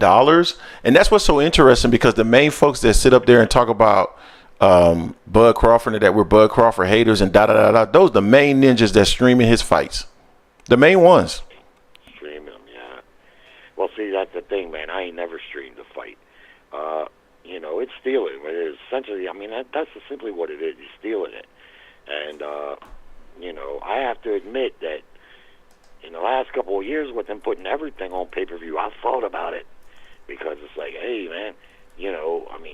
and that's what's so interesting, because the main folks that sit up there and talk about Bud Crawford and that we're Bud Crawford haters and those the main ninjas that streaming his fights, the main ones. Streaming them, yeah. Well, see, that's the thing, man. I ain't never streamed a fight. It's stealing. It is essentially, I mean, that's simply what it is. You're stealing it, and I have to admit that in the last couple of years, with them putting everything on pay-per-view, I thought about it, because it's like, hey, man,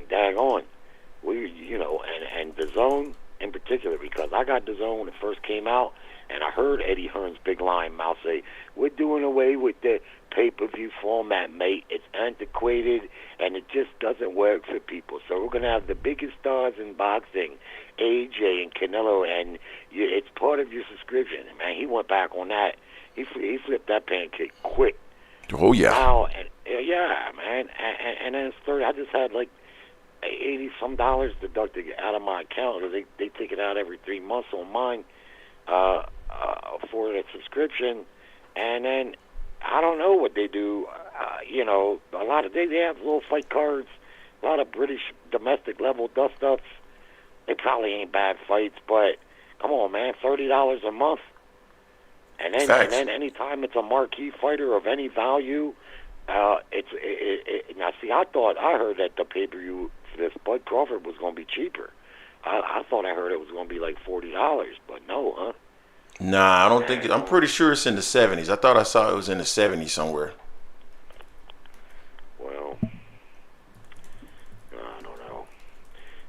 daggone, and the Zone in particular, because I got the Zone when it first came out, and I heard Eddie Hearn's big lion mouth say, "We're doing away with the pay-per-view format, mate. It's antiquated, and it just doesn't work for people. So we're going to have the biggest stars in boxing, AJ and Canelo, and it's part of your subscription." And, man, he went back on that. He flipped that pancake quick. Oh, yeah. Wow, yeah, man. And then it's 30. I just had like $80-some deducted out of my account. They take it out every 3 months on mine for the subscription. And then I don't know what they do. A lot of they have little fight cards, a lot of British domestic level dust-ups. They probably ain't bad fights, but Come on, man, $30 a month. And then anytime it's a marquee fighter of any value, now see, I heard that the pay-per-view for this Bud Crawford was going to be cheaper. I thought I heard it was going to be like $40, but no, huh? Nah, I don't think I'm pretty sure it's in the 70s. I thought I saw it was in the 70s somewhere. Well, I don't know.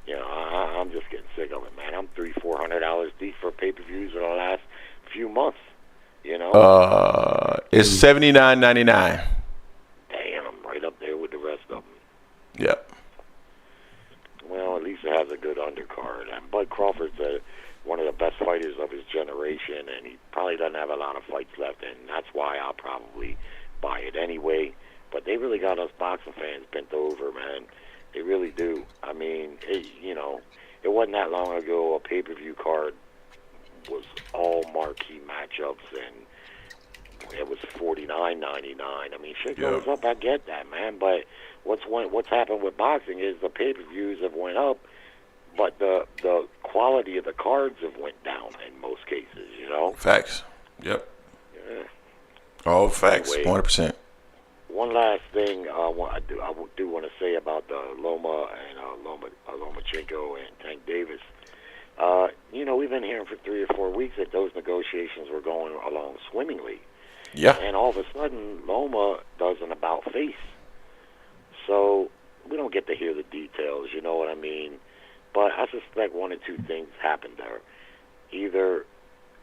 You know, I'm just getting sick of it, man. I'm $300-400 deep for pay-per-views in the last few months. You know, it's $79.99. Damn, I'm right up there with the rest of them. Yep. Well, at least it has a good undercard. And Bud Crawford's one of the best fighters of his generation, and he probably doesn't have a lot of fights left, and that's why I'll probably buy it anyway. But they really got us boxing fans bent over, man. They really do. I mean, it wasn't that long ago a pay-per-view card was all marquee matchups, and it was $49.99. I mean, shit goes up. I get that, man. But what's happened with boxing is the pay-per-views have went up, but the quality of the cards have went down in most cases. You know. Facts. Yep. Yeah. All facts. Anyway, 100%. One last thing I do want to say about the Loma and Lomachenko and Tank Davis. We've been hearing for 3 or 4 weeks that those negotiations were going along swimmingly. Yeah. And all of a sudden, Loma does an about-face. So we don't get to hear the details, you know what I mean? But I suspect one or two things happened there. Either,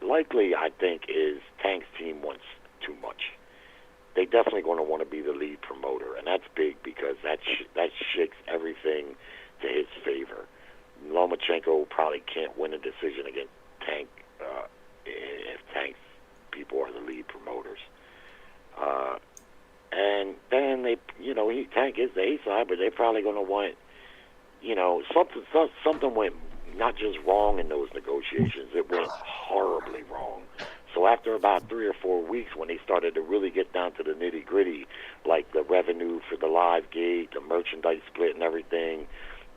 likely, I think, is Tank's team wants too much. They definitely going to want to be the lead promoter, and that's big because that shakes everything to his favor. Lomachenko probably can't win a decision against Tank if Tank's people are the lead promoters. And then Tank is the A side, but they're probably going to want, something went not just wrong in those negotiations, it went horribly wrong. So after about 3 or 4 weeks, when they started to really get down to the nitty-gritty, like the revenue for the live gate, the merchandise split and everything,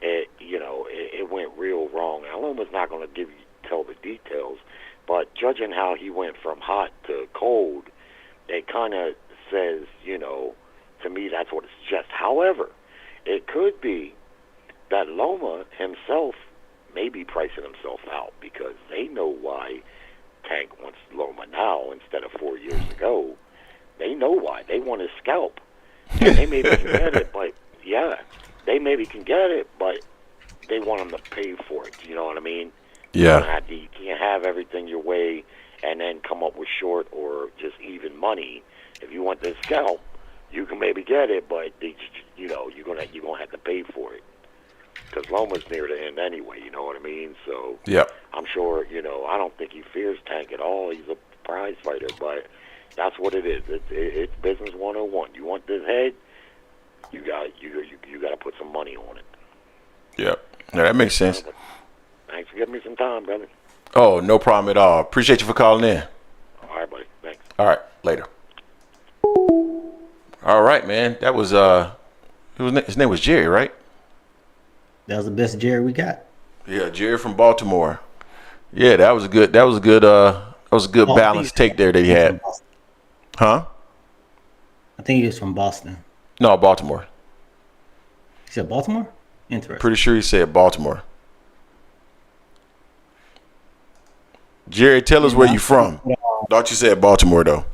it went real wrong. Now, Loma's not going to tell the details, but judging how he went from hot to cold, it kind of says, to me, that's what it suggests. However, it could be that Loma himself may be pricing himself out because they know why Tank wants Loma now instead of 4 years ago. They know why. They want his scalp. And they maybe can get it, but they want him to pay for it. You know what I mean? Yeah. You can't have everything your way and then come up with short or just even money. If you want this scalp, you can maybe get it, but you're gonna have to pay for it. Because Loma's near the end anyway, you know what I mean? So I'm sure, I don't think he fears Tank at all. He's a prize fighter, but that's what it is. It's business 101. You want this head, you got to put some money on it. Yep. No, that makes sense. Thanks for giving me some time, brother. Oh, no problem at all. Appreciate you for calling in. All right, buddy. Thanks. All right, later. All right, man. That was his name was Jerry, right? That was the best Jerry we got. Yeah, Jerry from Baltimore. Yeah, that was a good balanced take there that he had. Huh? I think he was from Boston. No, Baltimore. He said Baltimore? Interesting. Pretty sure he said Baltimore. Jerry, tell us where you from. Thought you said Baltimore though.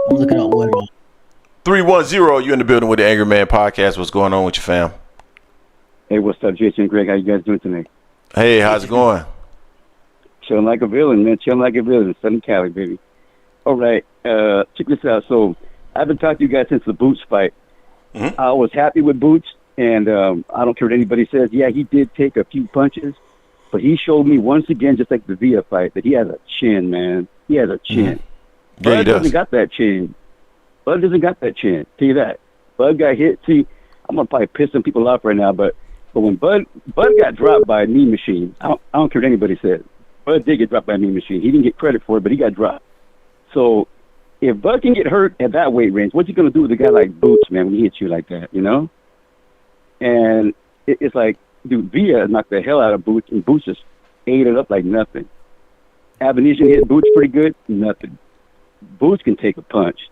I'm looking up what 310, you in the building with the Angry Man Podcast. What's going on with your fam? Hey, what's up, Jason and Greg? How you guys doing tonight? Hey, how's it going? Chilling like a villain, man. Chilling like a villain. Southern Cali, baby. All right. Check this out. So I've been talking to you guys since the Boots fight. Mm-hmm. I was happy with Boots, and I don't care what anybody says. Yeah, he did take a few punches, but he showed me once again, just like the Villa fight, that he has a chin, man. He has a chin. Mm-hmm. Yeah, he does. Doesn't got that chin. Bud doesn't got that chin. Tell you that. Bud got hit. See, I'm gonna probably piss some people off right now, but when Bud got dropped by a knee machine, I don't care what anybody says. Bud did get dropped by a knee machine. He didn't get credit for it, but he got dropped. So if Bud can get hurt at that weight range, what's he gonna do with a guy like Boots, man, when he hits you like that, you know? And it's like, dude, Villa knocked the hell out of Boots, and Boots just ate it up like nothing. Avenesian hit Boots pretty good, nothing. Boots can take a punch.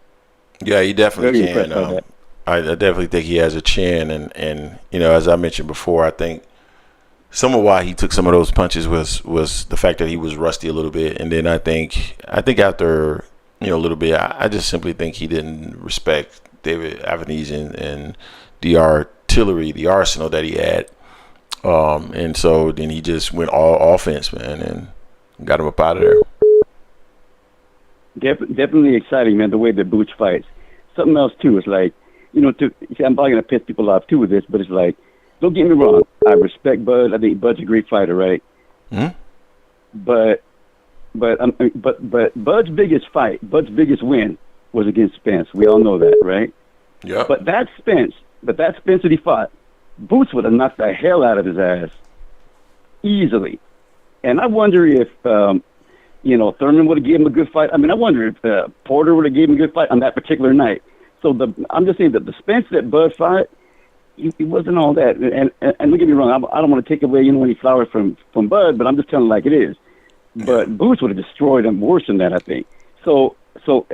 Yeah, he definitely Very impressed by can. that. I definitely think he has a chin, and you know, as I mentioned before, I think some of why he took some of those punches was the fact that he was rusty a little bit, and then I think after a little bit, I just simply think he didn't respect David Avenesian and the artillery, the arsenal that he had, and so then he just went all offense, man, and got him up out of there. Definitely exciting, man, the way that Boots fights. Something else, too, is like, I'm probably going to piss people off, too, with this, but it's like, don't get me wrong. I respect Bud. I think Bud's a great fighter, right? Mm-hmm. But Bud's biggest fight, Bud's biggest win was against Spence. We all know that, right? Yeah. But that Spence that he fought, Boots would have knocked the hell out of his ass easily. And I wonder if Thurman would have given him a good fight. I mean, I wonder if Porter would have given him a good fight on that particular night. So I'm just saying that the Spence that Bud fought, he wasn't all that. And don't get me wrong, I don't want to take away any flowers from Bud, but I'm just telling it like it is. But Boots would have destroyed him worse than that, I think. So don't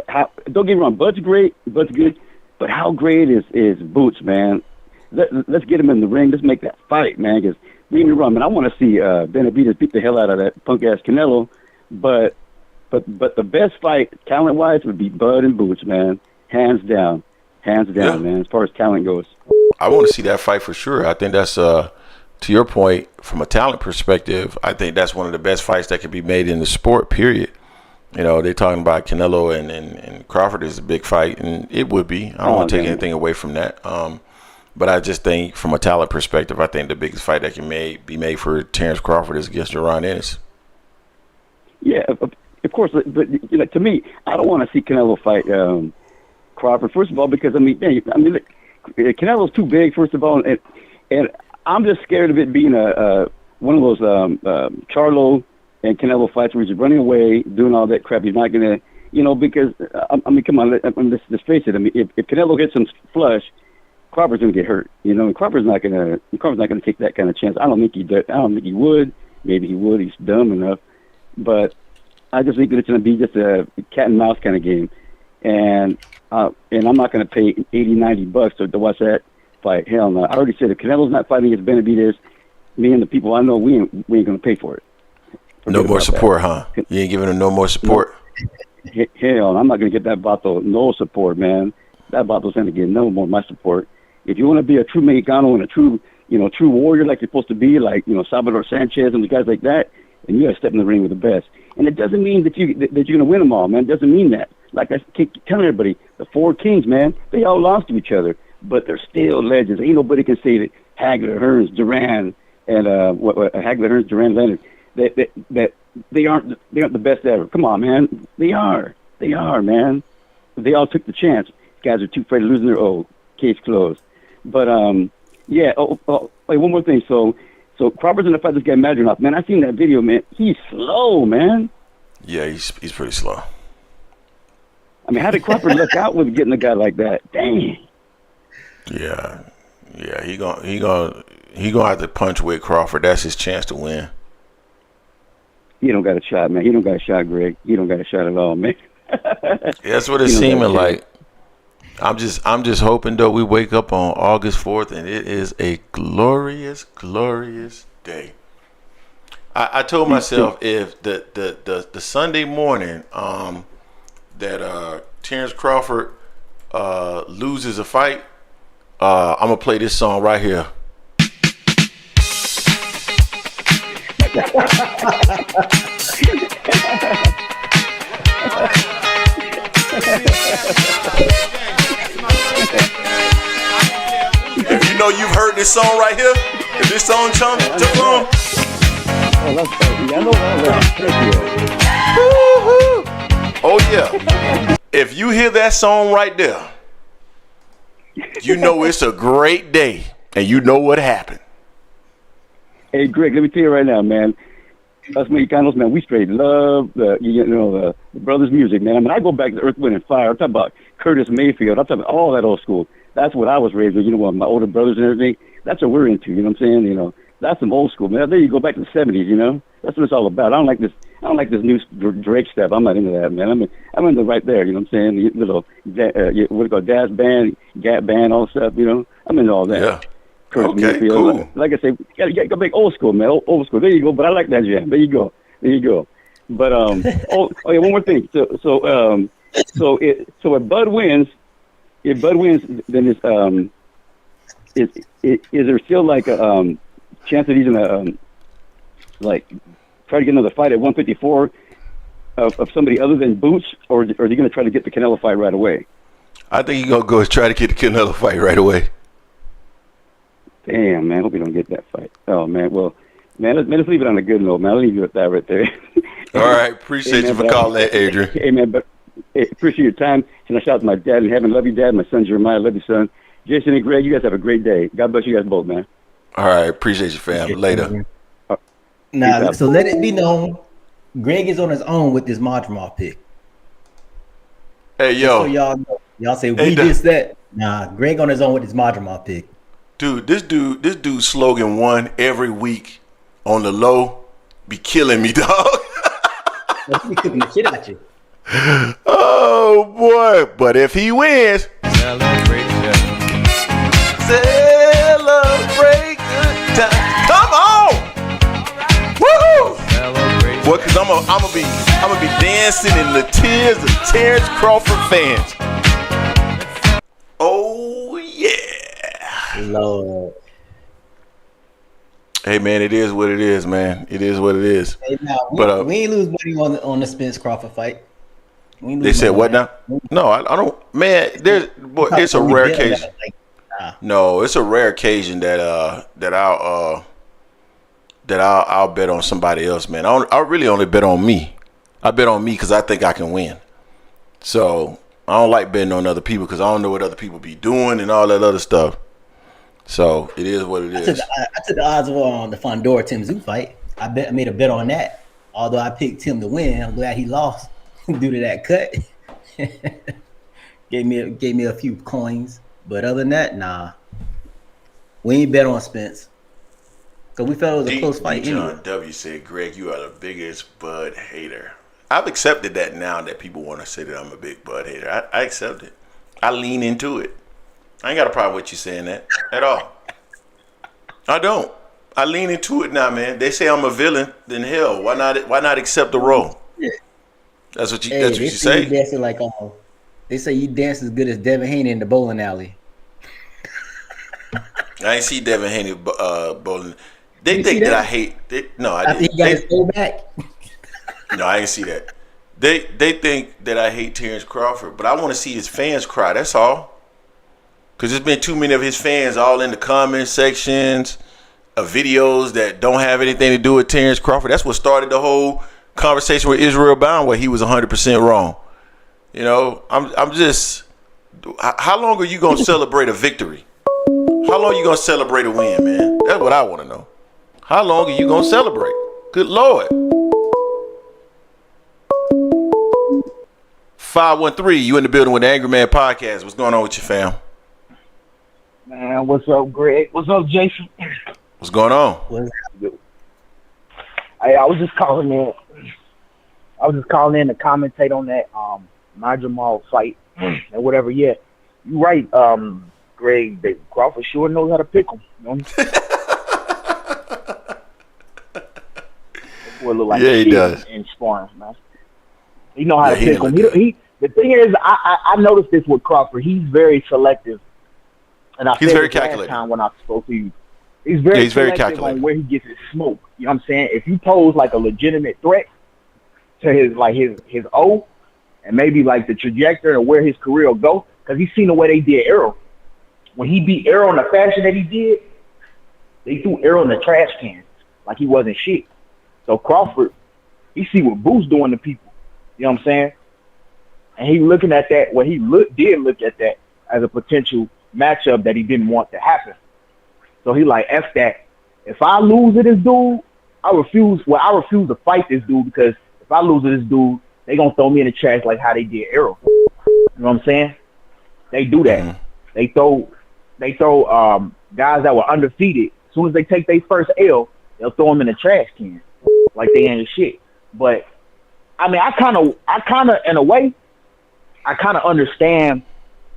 get me wrong, Bud's great, Bud's good, but how great is Boots, man? Let's get him in the ring. Let's make that fight, man. Because don't get me wrong, man, I want to see Benavidez beat the hell out of that punk ass Canelo. But the best fight, talent-wise, would be Bud and Boots, man. Hands down, man, as far as talent goes. I want to see that fight for sure. I think that's, to your point, from a talent perspective, I think that's one of the best fights that could be made in the sport, period. They're talking about Canelo and Crawford is a big fight, and it would be. I don't want to take anything away from that. But I just think from a talent perspective, I think the biggest fight that can be made for Terence Crawford is against Gervonta Davis. Yeah, of course. But to me, I don't want to see Canelo fight Crawford. First of all, because Canelo's too big. First of all, and I'm just scared of it being one of those Charlo and Canelo fights where he's running away, doing all that crap. He's not gonna, because come on, let's face it. If Canelo hits him flush, Crawford's gonna get hurt. And Crawford's not gonna take that kind of chance. I don't think he would. Maybe he would. He's dumb enough. But I just think that it's going to be just a cat and mouse kind of game, and I'm not going to pay $80-$90 to watch that fight. Hell no! I already said if Canelo's not fighting against Benavidez, me and the people I know, we ain't going to pay for it. No more support, huh? You ain't giving him no more support. No. Hell, I'm not going to get that Vato no support, man. That Vato's going to get no more of my support. If you want to be a true Mexicano and a true warrior like you're supposed to be, like Salvador Sanchez and the guys like that. And you got to step in the ring with the best. And it doesn't mean that you're going to win them all, man. It doesn't mean that. Like I keep telling everybody, the four kings, man, they all lost to each other, but they're still legends. Ain't nobody can say that Hagler, Hearns, Duran, and Hagler, Hearns, Duran, Leonard, that they aren't the best ever. Come on, man. They are, man. They all took the chance. Guys are too afraid of losing their case closed. But yeah. Wait, one more thing. So Crawford's gonna fight this guy Madrimov. Man, I seen that video, man. He's slow, man. Yeah, he's pretty slow. I mean, how did Crawford look out with getting a guy like that? Dang. Yeah. He gonna have to punch with Crawford. That's his chance to win. He don't got a shot, man. He don't got a shot, Greg. He don't got a shot at all, man. That's what it's seeming like. I'm just hoping though we wake up on August 4th and it is a glorious, glorious day. I told myself if the Sunday morning that Terence Crawford loses a fight, I'm gonna play this song right here. If you know you've heard this song right here, if this song jump on. Oh yeah. If you hear that song right there, you know it's a great day and you know what happened. Hey Greg, let me tell you right now, man. Us Mexicanos, man, we straight love the brothers' music, man. I mean, I go back to Earth, Wind, and Fire. I'm talking about Curtis Mayfield. I'm talking about all that old school. That's what I was raised with. My older brothers and everything. That's what we're into. You know what I'm saying? That's some old school, man. There you go back to the 70s, you know? That's what it's all about. I don't like this new Drake stuff. I'm not into that, man. I'm into right there, you know what I'm saying? The little, what it called, Daz Band, Gap Band, all stuff, you know? I'm into all that. Yeah. Curtis Okay, Mayfield. cool. Like I say, you gotta go back old school, man. Old school. There you go. But I like that jam. There you go. But oh yeah, one more thing. So if Bud wins, then is there still like a chance that he's gonna like try to get another fight at 154 of somebody other than Boots, or is he gonna try to get the Canelo fight right away? I think he's gonna go try to get the Canelo fight right away. Damn, man. Hope you don't get that fight. Oh, man. Well, man, let's leave it on a good note, man. I'll leave you with that right there. All right. Appreciate you for calling that, Adrian. Hey, man, but appreciate your time. And I shout out to my dad and heaven. Love you, Dad. My son, Jeremiah. Love you, son. Jason and Greg, you guys have a great day. God bless you guys both, man. All right. Appreciate you, fam. Later. Now, so let it be known, Greg is on his own with this Madrimov pick. Hey, yo. So y'all say, we just that. Nah, Greg on his own with this Madrimov pick. Dude, this dude's slogan one every week on the low be killing me, dog. He cooking the shit out you. Oh boy! But if he wins, celebrate good time. Come on, woohoo! Well, cause I'm gonna be dancing in the tears of Terence Crawford fans. Oh yeah. Lord. Hey man, it is what it is, man. It is what it is. Hey, now, we ain't lose money on the Spence Crawford fight. They said what now? No, I don't. Man, it's a rare occasion. No, it's a rare occasion that I'll bet on somebody else, man. I really only bet on me. I bet on me because I think I can win. So I don't like betting on other people because I don't know what other people be doing and all that other stuff. So it is what it is. I took the odds on the Fondor Tim Tszyu fight. I made a bet on that. Although I picked Tim to win, I'm glad he lost due to that cut. gave me a few coins, but other than that, nah. We ain't bet on Spence because we felt it was a close fight. John W said, "Greg, you are the biggest Bud hater." I've accepted that now that people want to say that I'm a big Bud hater. I accept it. I lean into it. I ain't got a problem with you saying that at all. I don't. I lean into it now, man. They say I'm a villain, then hell, why not accept the role? Yeah. That's what you say. You dancing like they say you dance as good as Devin Haney in the bowling alley. I ain't see Devin Haney bowling. They think that I hate. I didn't. He got his go back. No, I didn't see that. They think that I hate Terence Crawford, but I want to see his fans cry. That's all. Because there's been too many of his fans all in the comment sections of videos that don't have anything to do with Terence Crawford. That's what started the whole conversation with Israel Bound, where he was 100% wrong. You know, I'm just. How long are you gonna celebrate a victory? How long are you gonna celebrate a win, man? That's what I want to know. How long are you gonna celebrate? Good Lord. 513, you in the building with the Angry Man Podcast. What's going on with you, fam? Man, what's up, Greg? What's up, Jason? What's going on? Hey, I was just calling in to commentate on that Madrimov fight and whatever. Yeah, you're right, Greg. Crawford sure knows how to pick him. You know? Yeah, he does. In sparring, man. He know how to pick him. The thing is, I noticed this with Crawford. He's very selective. And he's very calculated. Time when I spoke to you, he's very calculated on where he gets his smoke. You know what I'm saying? If you pose like a legitimate threat to his O, and maybe like the trajectory of where his career will go, because he's seen the way they did Errol. When he beat Errol in the fashion that he did, they threw Errol in the trash can like he wasn't shit. So Crawford, he see what Boo's doing to people. You know what I'm saying? And he looking at that. Well, he did look at that as a potential matchup that he didn't want to happen. So he like, F that. If I lose to this dude, I refuse to fight this dude, because if I lose to this dude, they gonna throw me in the trash like how they did Errol. You know what I'm saying? They do that. Mm-hmm. They throw guys that were undefeated As soon as they take their first L, they'll throw them in the trash can like they ain't shit. But I mean, I kind of, in a way, I kind of understand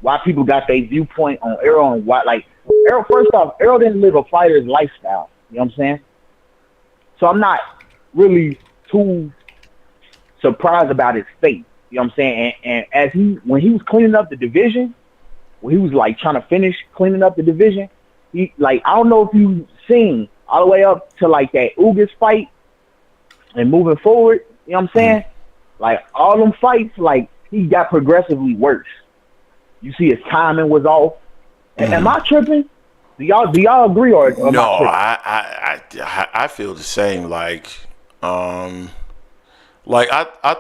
why people got their viewpoint on Errol and why, like, Errol. First off, Errol didn't live a fighter's lifestyle. You know what I'm saying? So I'm not really too surprised about his fate. You know what I'm saying? And as when he was cleaning up the division, when he was like trying to finish cleaning up the division, he, like, I don't know if you've seen all the way up to like that Ugas fight and moving forward. You know what I'm saying? Like all them fights, like he got progressively worse. You see his timing was off. Am I tripping? Do y'all agree or no? I feel the same. Like I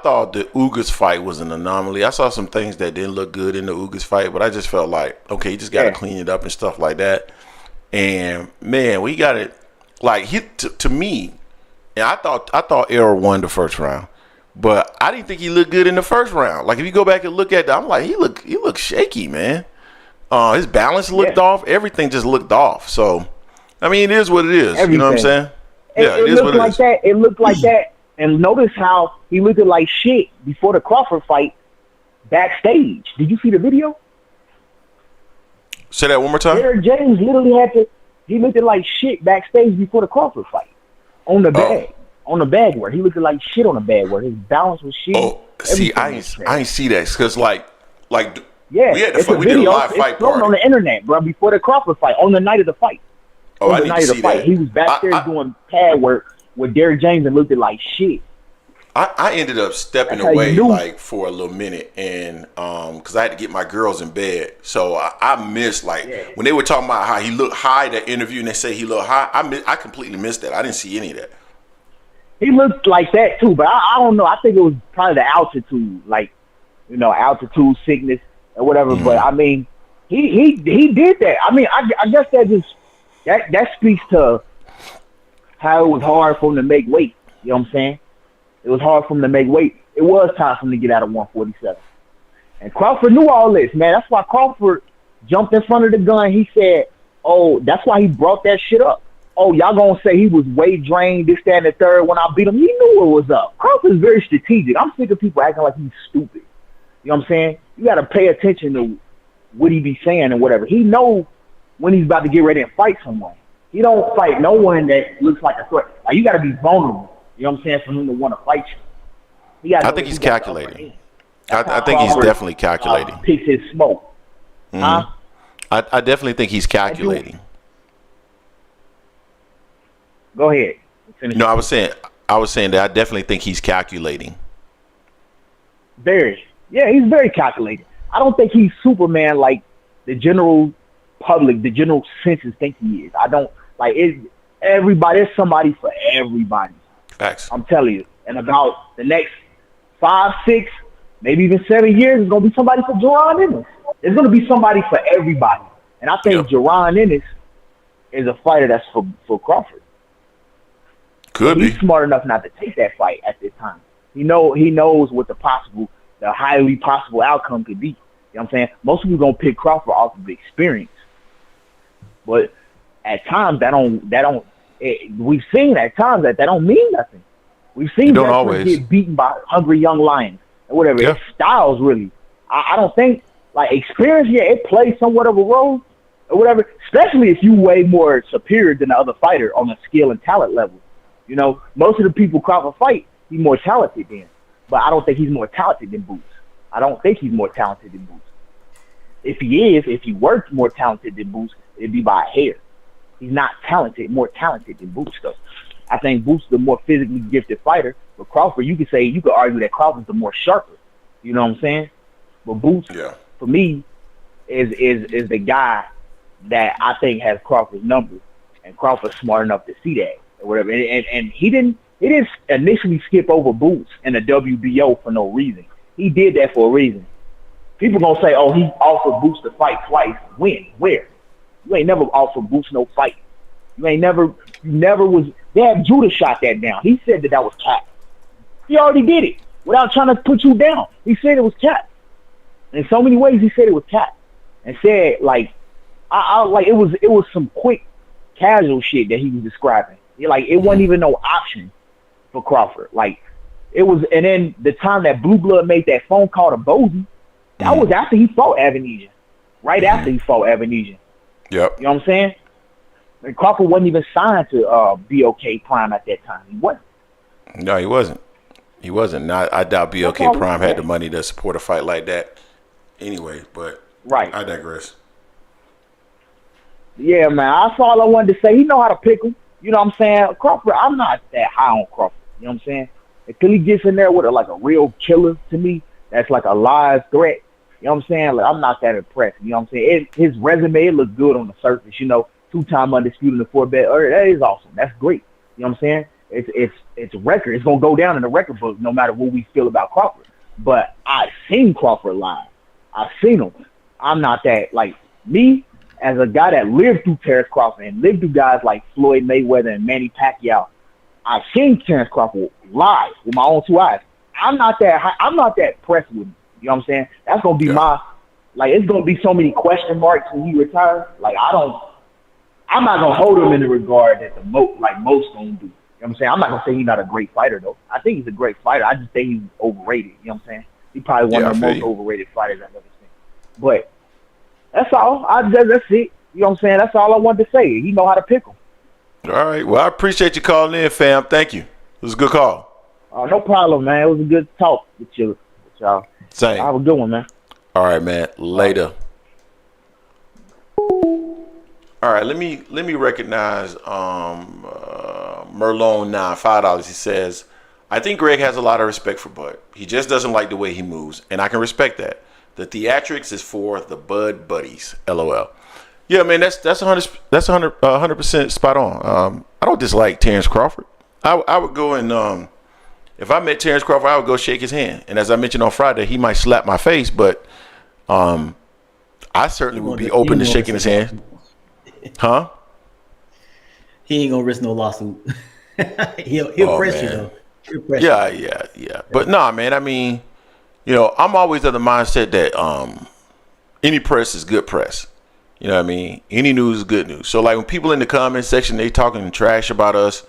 thought the Ugas fight was an anomaly. I saw some things that didn't look good in the Ugas fight, but I just felt like, okay, you just got to clean it up and stuff like that. And man, we got it. Like to me, and I thought Errol won the first round, but I didn't think he looked good in the first round. Like if you go back and look at that, I'm like, he looked shaky, man. His balance looked off. Everything just looked off. So, I mean, it is what it is. Everything. You know what I'm saying? Yeah, it looked like that. It looked like that. And notice how he looked like shit before the Crawford fight backstage. Did you see the video? Say that one more time. Derek James literally he looked like shit backstage before the Crawford fight. On the bag. On the bag where he looked like shit on the bag where his balance was shit. Oh, see, I ain't see that because like yeah, we did a live fight party on the internet, bro, before the Crawford fight, on the night of the fight. Oh, on the night of the fight. He was backstage doing pad work with Derek James and looked like shit. I ended up stepping away like for a little minute and because I had to get my girls in bed, so I missed when they were talking about how he looked high that interview and they say he looked high. I completely missed that. I didn't see any of that. He looked like that too, but I don't know. I think it was probably the altitude, like altitude sickness or whatever. Mm-hmm. But I mean, he did that. I mean, I guess that speaks to how it was hard for him to make weight. You know what I'm saying? It was hard for him to make weight. It was time for him to get out of 147. And Crawford knew all this, man. That's why Crawford jumped in front of the gun. He said, oh, that's why he brought that shit up. Oh, y'all gonna say he was weight drained, this, that, and the third when I beat him. He knew what was up. Crawford's very strategic. I'm sick of people acting like he's stupid. You know what I'm saying? You got to pay attention to what he be saying and whatever. He knows when he's about to get ready and fight someone. He don't fight no one that looks like a threat. Like, you got to be vulnerable. You know what I'm saying? For him to want to fight you. I think he's calculating. I think he's definitely calculating. Picks his smoke. Mm-hmm. Huh? I definitely think he's calculating. Go ahead. No, I was saying that I definitely think he's calculating. Very. Yeah, he's very calculated. I don't think he's Superman like the general public, the general senses think he is. I don't like it. Everybody, there's somebody for everybody. Facts. I'm telling you. And about the next 5, 6, maybe even 7 years, there's gonna be somebody for Jaron Ennis. There's gonna be somebody for everybody. And I think Jaron Ennis is a fighter that's for Crawford. Could be. He's smart enough not to take that fight at this time. He knows what the highly possible outcome could be. You know what I'm saying? Most people gonna pick Crawford off of experience. But at times we've seen at times that don't mean nothing. We've seen wrestlers get beaten by hungry young lions or whatever. Yeah. It's styles really. I don't think like experience, it plays somewhat of a role or whatever, especially if you way more superior than the other fighter on a skill and talent level. You know, most of the people Crawford fight, he's more talented than. But I don't think he's more talented than Boots. I don't think he's more talented than Boots. If he were more talented than Boots, it'd be by a hair. He's not more talented than Boots, though. I think Boots is the more physically gifted fighter. But Crawford, you could argue that Crawford's the more sharper. You know what I'm saying? But Boots, for me, is the guy that I think has Crawford's number. And Crawford's smart enough to see that. Or whatever, and he didn't initially skip over Boots in the WBO for no reason. He did that for a reason. People gonna say, "Oh, he offered Boots to fight twice." When? Where? You ain't never offered Boots no fight. You never was. They had Judah shot that down. He said that was cap. He already did it without trying to put you down. He said it was cap. In so many ways, he said it was cap, and said like, I like it was some quick casual shit that he was describing. Like, it wasn't even no option for Crawford. Like, it was, and then the time that Blue Blood made that phone call to Bozy, that was after he fought Avanesian. Right after he fought Avanesian. Yep. You know what I'm saying? And Crawford wasn't even signed to BOK Prime at that time. He wasn't. No, he wasn't. He wasn't. I doubt BOK Prime had the money to support a fight like that anyway, but right. I digress. Yeah, man. That's all I wanted to say. He know how to pick him. You know what I'm saying? Crawford, I'm not that high on Crawford. You know what I'm saying? Until he gets in there with a real killer to me, that's like a live threat. You know what I'm saying? Like, I'm not that impressed. You know what I'm saying? His resume, it looks good on the surface. You know, 2-time undisputed in the 4-bet. That is awesome. That's great. You know what I'm saying? It's a record. It's gonna go down in the record book no matter what we feel about Crawford. But I've seen Crawford live. I've seen him. I'm not that, like, me as a guy that lived through Terence Crawford and lived through guys like Floyd Mayweather and Manny Pacquiao. I've seen Terence Crawford live with my own 2 eyes. I'm not that impressed with him. You know what I'm saying? That's gonna be it's gonna be so many question marks when he retires. Like, I'm not gonna hold him in the regard that most gonna do. You know what I'm saying? I'm not gonna say he's not a great fighter though. I think he's a great fighter. I just think he's overrated. You know what I'm saying? He's probably one of the most overrated fighters I've ever seen. But that's all. That's it. You know what I'm saying? That's all I wanted to say. He know how to pick him. All right. Well, I appreciate you calling in, fam. Thank you. It was a good call. No problem, man. It was a good talk with y'all. Same. Have a good one, man. All right, man. Later. All right. Let me recognize Merlone now, $5. He says, I think Greg has a lot of respect for Bud. He just doesn't like the way he moves, and I can respect that. The theatrics is for the Bud buddies. LOL. Yeah, man, that's 100% spot on. I don't dislike Terence Crawford. I would go and if I met Terence Crawford, I would go shake his hand. And as I mentioned on Friday, he might slap my face, but I certainly would be open to shaking his hand. Huh? He ain't gonna risk no lawsuit. he'll press you though. Yeah. But nah, man. I mean, you know, I'm always of the mindset that any press is good press. You know what I mean? Any news is good news. So like when people in the comment section they talking trash about us,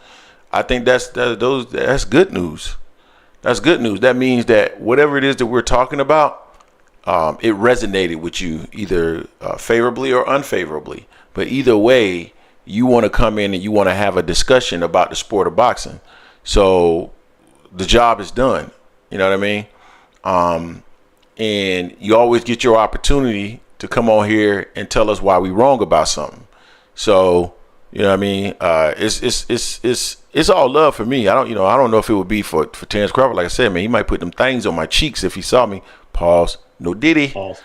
I think that's good news. That's good news. That means that whatever it is that we're talking about, it resonated with you either favorably or unfavorably. But either way, you want to come in and you want to have a discussion about the sport of boxing. So the job is done. You know what I mean? And you always get your opportunity to come on here and tell us why we wrong about something. So, you know what I mean? It's all love for me. I don't know if it would be for Terence Crawford. Like I said, man, he might put them things on my cheeks if he saw me. Pause. No diddy. Pause.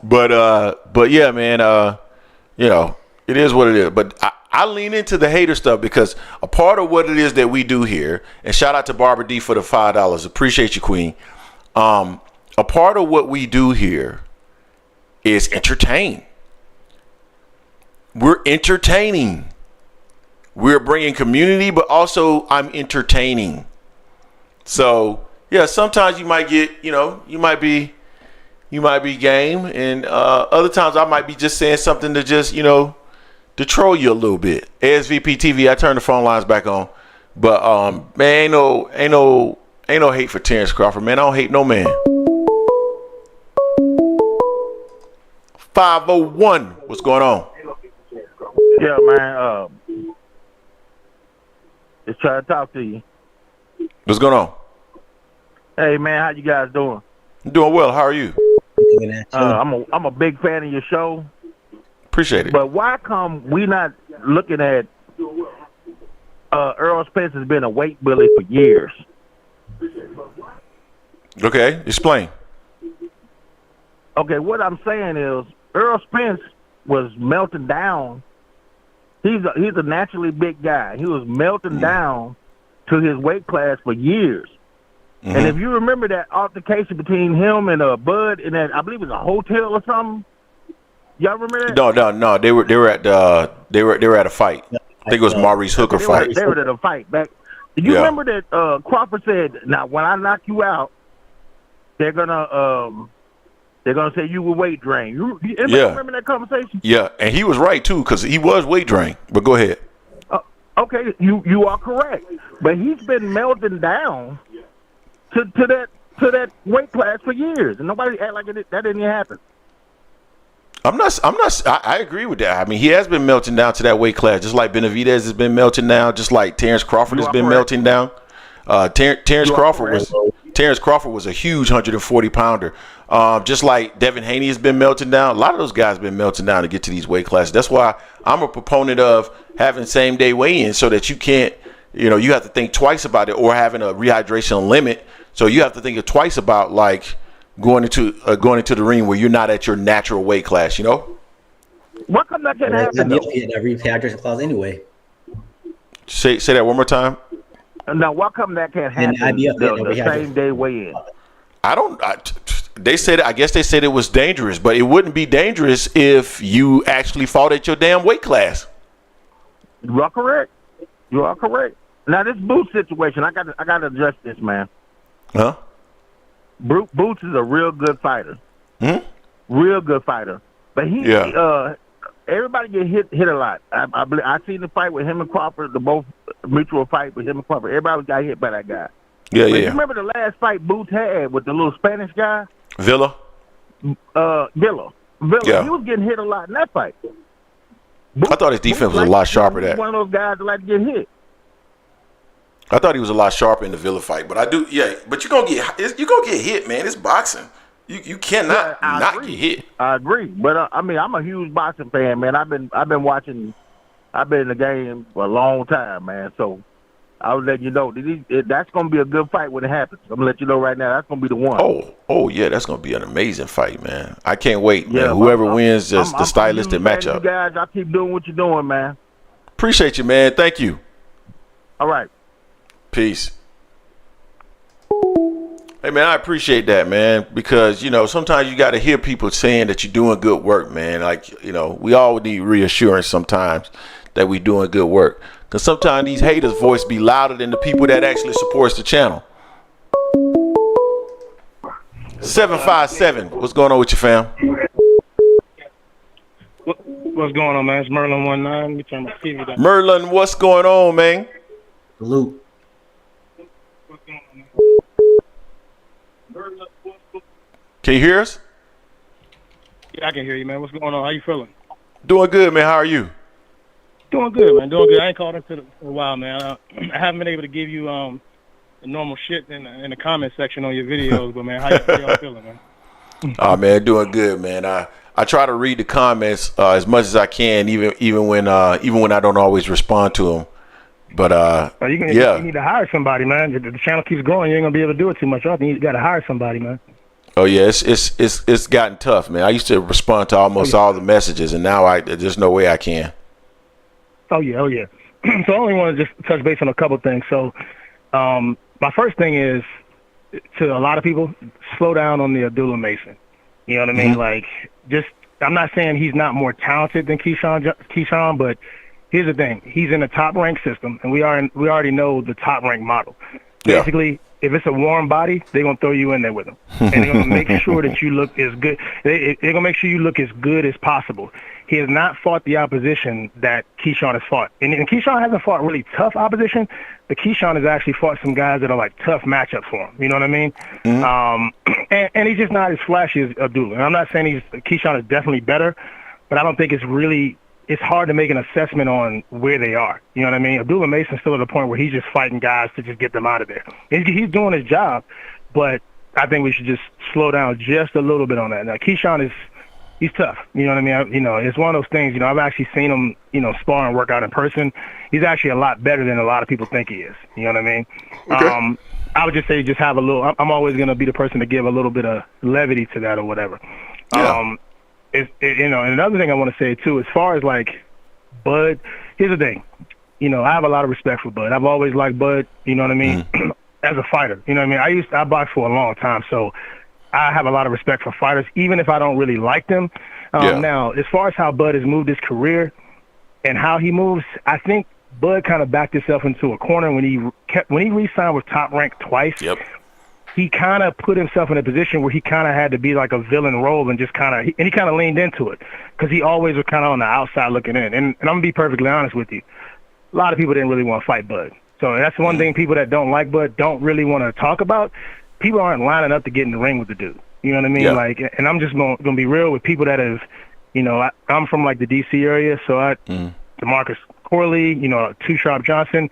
But but yeah, man, you know, it is what it is. But I lean into the hater stuff because a part of what it is that we do here, and shout out to Barbara D for the $5. Appreciate you, Queen. A part of what we do here is entertain. We're entertaining. We're bringing community, but also I'm entertaining. So yeah, sometimes you might get, you might be game, and other times I might be just saying something to just, to troll you a little bit. ASVP TV, I turn the phone lines back on, but man, ain't no hate for Terence Crawford, man. I don't hate no man. 501, what's going on? Yeah, man. Just trying to talk to you. What's going on? Hey, man, how you guys doing? I'm doing well. How are you? I'm a big fan of your show. Appreciate it. But why come we not looking at Earl Spence has been a weight bully for years? Okay, explain. Okay, what I'm saying is Earl Spence was melting down. He's a naturally big guy. He was melting down to his weight class for years. Mm-hmm. And if you remember that altercation between him and Bud in that, I believe it was a hotel or something. Y'all remember that? No. They were at a fight. I think it was Maurice Hooker fight. They were at a fight back. Do you remember that Crawford said, "Now when I knock you out, they're gonna They're gonna say you were weight drained. Anybody remember that conversation? Yeah, and he was right too, because he was weight drained. But go ahead. Okay, you are correct, but he's been melting down to that weight class for years, and nobody act like that didn't happen. I agree with that. I mean, he has been melting down to that weight class, just like Benavidez has been melting down, just like Terence Crawford has been melting down. Terence Crawford was a huge 140 pounder. Just like Devin Haney has been melting down. A lot of those guys have been melting down to get to these weight classes. That's why I'm a proponent of having same day weigh-ins, so that you can't, you have to think twice about it, or having a rehydration limit. So you have to think twice about like going into the ring where you're not at your natural weight class. What come that can happen? That rehydration clause anyway. Say that one more time. Now, what come that can't happen? The same day weigh-in. I guess they said it was dangerous, but it wouldn't be dangerous if you actually fought at your damn weight class. You are correct. Now, this Boots situation, I got to address this, man. Huh? Boots is a real good fighter. Real good fighter. But everybody get hit a lot. I seen the fight with him and Crawford, the both mutual fight with him and Crawford. Everybody got hit by that guy. Yeah. You remember the last fight Boots had with the little Spanish guy? Villa. Yeah. He was getting hit a lot in that fight. I thought his defense was a lot sharper. That one of those guys that like to get hit. I thought he was a lot sharper in the Villa fight, but but you're gonna get hit, man. It's boxing. You cannot not get hit. I agree, but I'm a huge boxing fan, man. I've been watching. I've been in the game for a long time, man. So I was letting you know that's gonna be a good fight when it happens. I'm gonna let you know right now. That's gonna be the one. Oh yeah, that's gonna be an amazing fight, man. I can't wait, man. Whoever wins, just the stylistic matchup. You guys, y'all keep doing what you're doing, man. Appreciate you, man. Thank you. All right. Peace. Hey, man, I appreciate that, man, because, sometimes you got to hear people saying that you're doing good work, man. Like, we all need reassurance sometimes that we're doing good work, because sometimes these haters' voice be louder than the people that actually supports the channel. 757, what's going on with you, fam? What's going on, man? It's Merlin 19. Let me turn my TV down. Merlin, what's going on, man? Salute. Can you hear us? Yeah, I can hear you, man. What's going on? How you feeling? Doing good, man. How are you? Doing good, man. Doing good. I ain't called into in a while, man. I haven't been able to give you the normal shit in the comment section on your videos, but man, how y'all feeling, man? Oh, man, doing good, man. I try to read the comments as much as I can, even when I don't always respond to them. But you need to hire somebody, man. The channel keeps growing. You ain't gonna be able to do it too much. You got to hire somebody, man. Oh yeah, it's gotten tough, man. I used to respond to almost all the messages, and now there's no way I can. Oh yeah. So I only want to just touch base on a couple things. So my first thing is, to a lot of people, slow down on the Abdullah Mason. You know what I mean? Like, I'm not saying he's not more talented than Keyshawn, but here's the thing: he's in a top ranked system, and we already know the top ranked model. Basically, if it's a warm body, they're going to throw you in there with them. And they're going to make sure that you look as good. They're going to make sure you look as good as possible. He has not fought the opposition that Keyshawn has fought. And Keyshawn hasn't fought really tough opposition, but Keyshawn has actually fought some guys that are like tough matchups for him. You know what I mean? And he's just not as flashy as Abdullah. And I'm not saying Keyshawn is definitely better, but I don't think it's hard to make an assessment on where they are. You know what I mean? Abdullah Mason's still at a point where he's just fighting guys to just get them out of there. He's doing his job, but I think we should just slow down just a little bit on that. Now, Keyshawn he's tough. You know what I mean? It's one of those things, I've actually seen him, spar and work out in person. He's actually a lot better than a lot of people think he is. You know what I mean? Okay. I would just say just have a little, I'm always going to be the person to give a little bit of levity to that or whatever. Yeah. And another thing I want to say too, as far as like Bud, here's the thing, I have a lot of respect for Bud. I've always liked Bud, you know what I mean, as a fighter. You know what I mean? I boxed for a long time, so I have a lot of respect for fighters, even if I don't really like them. Now, as far as how Bud has moved his career and how he moves, I think Bud kind of backed himself into a corner when he re-signed with Top Rank twice. Yep. he kind of put himself in a position where he kind of had to be like a villain role and just kind of, and he kind of leaned into it because he always was kind of on the outside looking in. And I'm going to be perfectly honest with you. A lot of people didn't really want to fight Bud. So that's one thing people that don't like Bud don't really want to talk about. People aren't lining up to get in the ring with the dude. You know what I mean? Yeah. Like, and I'm just going to be real with people that have, you know, I'm from like the D.C. area, so DeMarcus Corley, you know, Too Sharp Johnson.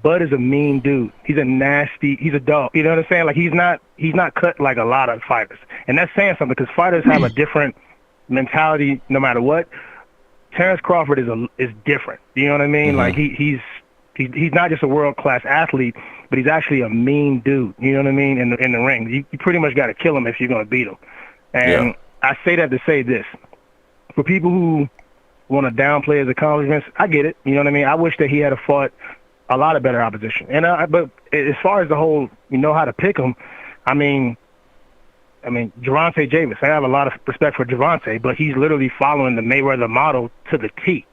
Bud is a mean dude. He's a nasty. He's a dog. You know what I'm saying? Like he's not cut like a lot of fighters, and that's saying something because fighters have a different mentality no matter what. Terence Crawford is different. You know what I mean? Like he's not just a world class athlete, but he's actually a mean dude. You know what I mean? In the ring, you pretty much got to kill him if you're gonna beat him. And I say that to say this: for people who want to downplay his accomplishments, I get it. You know what I mean? I wish that he had fought a lot of better opposition. And but as far as the whole, you know how to pick him, I mean, Gervonta Davis. I have a lot of respect for Gervonta, but he's literally following the Mayweather model to the T.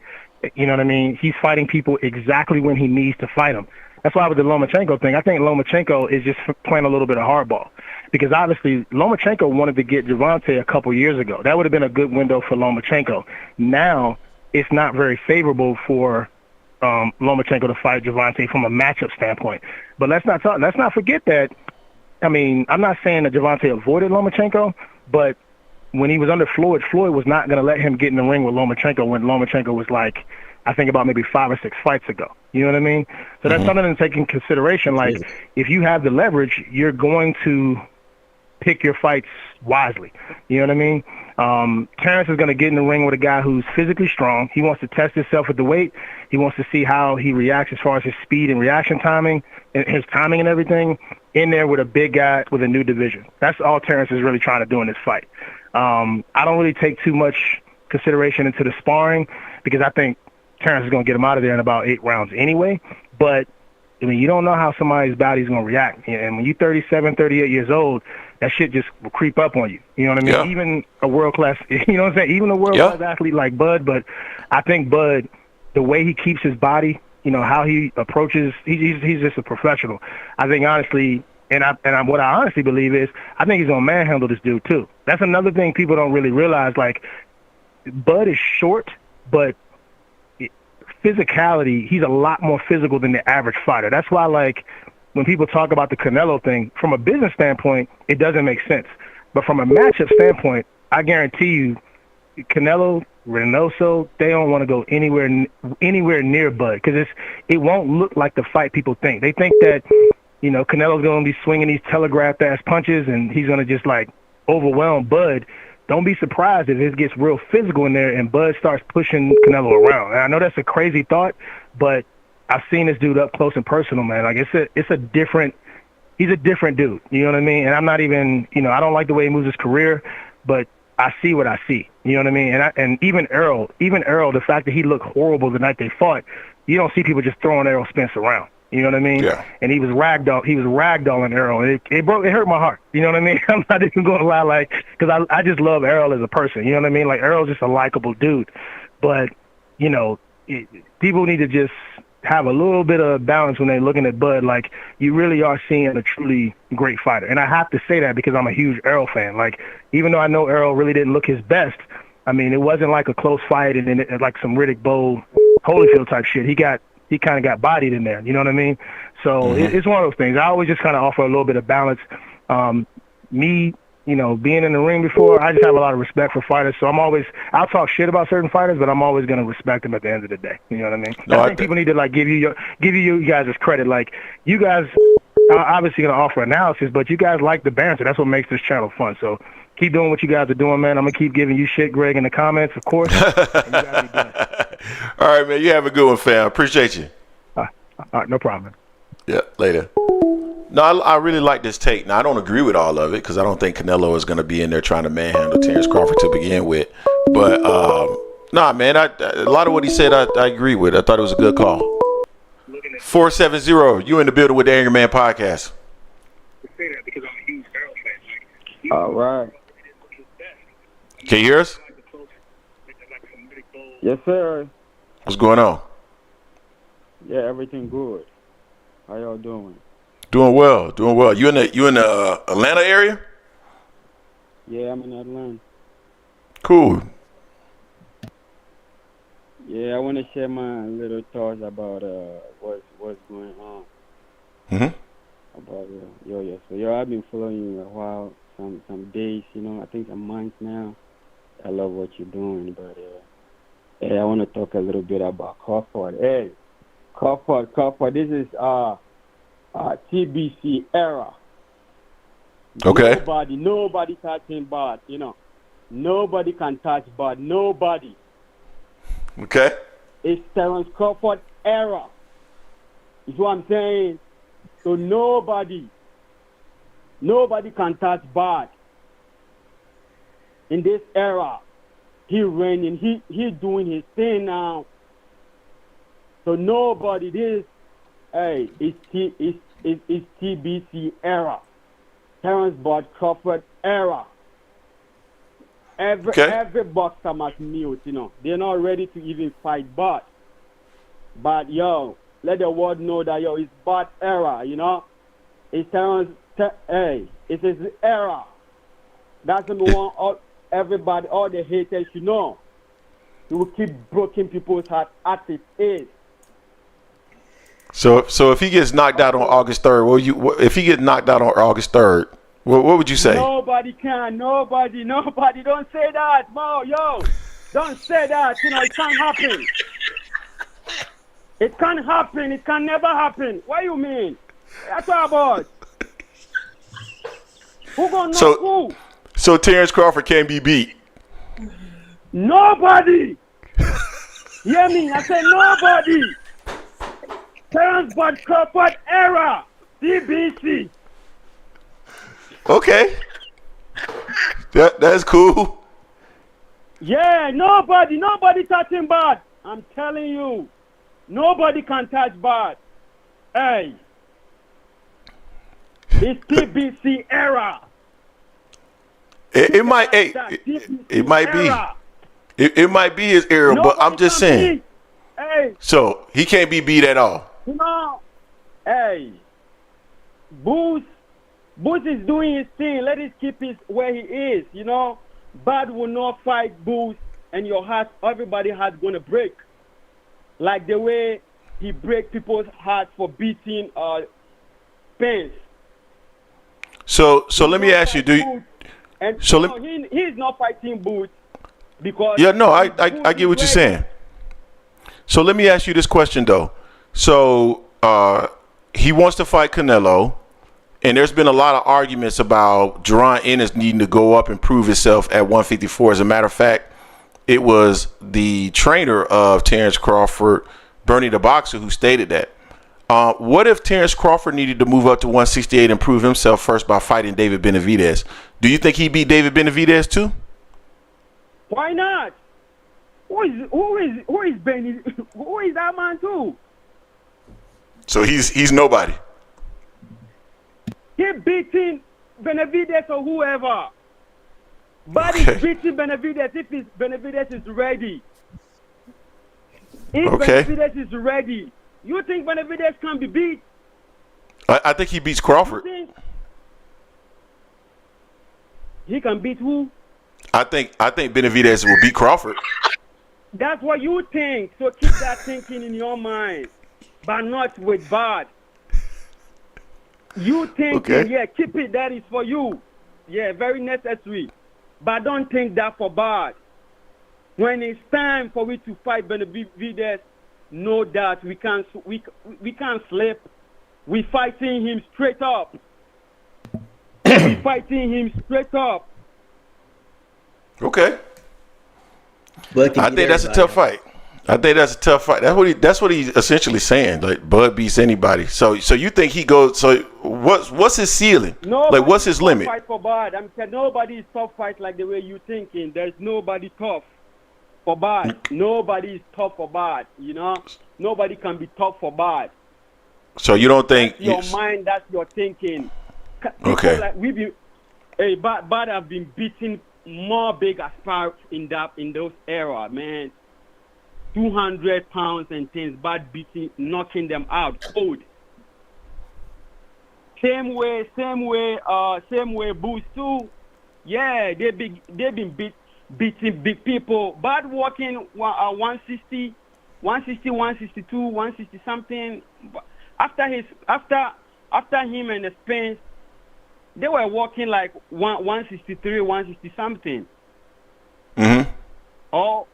You know what I mean? He's fighting people exactly when he needs to fight them. That's why with the Lomachenko thing, I think Lomachenko is just playing a little bit of hardball. Because obviously Lomachenko wanted to get Gervonta a couple years ago. That would have been a good window for Lomachenko. Now it's not very favorable for Lomachenko to fight Gervonta from a matchup standpoint. But let's not forget that. I mean, I'm not saying that Gervonta avoided Lomachenko, but when he was under Floyd was not going to let him get in the ring with Lomachenko when Lomachenko was like, I think about maybe 5 or 6 fights ago. You know what I mean? So that's something to take in consideration. Like, if you have the leverage, you're going to pick your fights wisely. You know what I mean? Terence is going to get in the ring with a guy who's physically strong. He wants to test himself at the weight. He wants to see how he reacts as far as his speed and reaction timing, and his timing and everything, in there with a big guy with a new division. That's all Terence is really trying to do in this fight. I don't really take too much consideration into the sparring because I think Terence is going to get him out of there in about 8 rounds anyway. But, I mean, you don't know how somebody's body's going to react. And when you're 37, 38 years old, that shit just will creep up on you. You know what I mean? Yeah. Even a world-class, you know what I'm saying? Even a world-class athlete like Bud. But I think Bud, the way he keeps his body, you know, how he approaches, he's just a professional. I think, honestly, what I honestly believe is I think he's going to manhandle this dude, too. That's another thing people don't really realize. Like, Bud is short, but physicality, he's a lot more physical than the average fighter. That's why, like, when people talk about the Canelo thing, from a business standpoint, it doesn't make sense. But from a matchup standpoint, I guarantee you, Canelo, Reynoso, they don't want to go anywhere near Bud because it won't look like the fight people think. They think that, you know, Canelo's going to be swinging these telegraphed-ass punches and he's going to just, like, overwhelm Bud. Don't be surprised if it gets real physical in there and Bud starts pushing Canelo around. And I know that's a crazy thought, but I've seen this dude up close and personal, man. Like he's a different dude. You know what I mean? And I'm not even, you know, I don't like the way he moves his career, but I see what I see. You know what I mean? And even Errol, the fact that he looked horrible the night they fought, you don't see people just throwing Errol Spence around. You know what I mean? Yeah. And he was ragdolling Errol. It hurt my heart. You know what I mean? I'm not even going to lie, like, because I just love Errol as a person. You know what I mean? Like, Errol's just a likable dude. But, you know, people need to just have a little bit of balance when they're looking at Bud. Like, you really are seeing a truly great fighter. And I have to say that because I'm a huge Errol fan. Like, even though I know Errol really didn't look his best, I mean, it wasn't like a close fight and then like some Riddick Bowe Holyfield type shit. He kind of got bodied in there. You know what I mean? So it's one of those things. I always just kind of offer a little bit of balance. Me, you know, being in the ring before, I just have a lot of respect for fighters. So I'll talk shit about certain fighters, but I'm always going to respect them at the end of the day. You know what I mean? No, I think people need to, like, give you guys credit. Like, you guys are obviously going to offer analysis, but you guys like the banter. That's what makes this channel fun. So keep doing what you guys are doing, man. I'm going to keep giving you shit, Greg, in the comments, of course. And you guys be doing it. All right, man. You have a good one, fam. Appreciate you. All right, no problem. Yeah, later. No, I really like this take. Now, I don't agree with all of it because I don't think Canelo is going to be in there trying to manhandle Terence Crawford to begin with. But, nah, man, a lot of what he said I agree with. I thought it was a good call. 470, you in the building with the Angry Man Podcast. All right. Can you hear us? Yes, sir. What's going on? Yeah, everything good. How y'all doing? Doing well, doing well. You in the Atlanta area? Yeah, I'm in Atlanta. Cool. Yeah, I want to share my little thoughts about what's going on. About So I've been following you a while, some days, I think some months now. I love what you're doing, but I want to talk a little bit about Crawford. Hey, Crawford, this is TBC era. Okay. Nobody touching Bud, Nobody can touch Bud. Nobody. Okay. It's Terence Crawford era. Is what I'm saying. So nobody can touch Bud. In this era, he reigning. He doing his thing now. So nobody. It's TBC era. Terence Bud Crawford era. Every boxer must mute, They're not ready to even fight Bud. But, let the world know that, it's Bud era, It's Terence, it's his era. That's number one, everybody, all the haters should know. He will keep breaking people's hearts at his age. So if he gets knocked out on August 3rd, if he gets knocked out on August 3rd, what would you say? Nobody can. Nobody. Don't say that, Mo. Don't say that. It can't happen. It can't happen. It can never happen. What do you mean? That's what about. Who gonna knock who? So Terence Crawford can't be beat. Nobody. Hear me? I said nobody. Terence Bud Crawford era. TBC. Okay. That's cool. Yeah, nobody touching Bud. I'm telling you. Nobody can touch Bud. Hey. It's TBC era. It might be. It might be his era, but I'm just saying. Hey. So he can't be beat at all. Hey. Booth is doing his thing. Let it keep it where he is, Bud will not fight Booth, and your heart, everybody's heart gonna break. Like the way he break people's hearts for beating Spence. So let me ask you, he's not fighting Booth because I get what you're saying. So let me ask you this question though. So he wants to fight Canelo. And there's been a lot of arguments about Jerron Ennis needing to go up and prove himself at 154. As a matter of fact, it was the trainer of Terence Crawford, Bernie the Boxer, who stated that. What if Terence Crawford needed to move up to 168 and prove himself first by fighting David Benavidez? Do you think he beat David Benavidez too? Why not? Who is Benny? Who is that man too? So he's nobody. He beating Benavidez or whoever. But he's beating Benavidez if Benavidez is ready. If Benavidez is ready, you think Benavidez can be beat? I think he beats Crawford. He can beat who? I think Benavidez will beat Crawford. That's what you think. So keep that thinking in your mind, but not with Bud. You thinking, keep it. That is for you. Yeah, very necessary. But don't think that for Bud. When it's time for we to fight Benavidez, know that we can't sleep. We fighting him straight up. We fighting him straight up. Okay. I think that's a tough fight. That's what he's essentially saying. Like Bud beats anybody. So you think he goes? So what's his ceiling? Like what's his limit? Fight for Bud. I'm saying nobody is tough fight like the way you thinking. There's nobody tough for Bud. Nobody is tough for Bud. Nobody can be tough for Bud. So you don't think that's your mind? That's your thinking. Okay. Bud have been beating more big aspires in those era, man. 200 pounds and things, Bud beating, knocking them out cold. Same way, Boost too. Yeah, they've been beating big people. Bad walking 160, 162, 160 something. After him and the Spence, they were walking like 163, 160 something. Mm-hmm. Oh,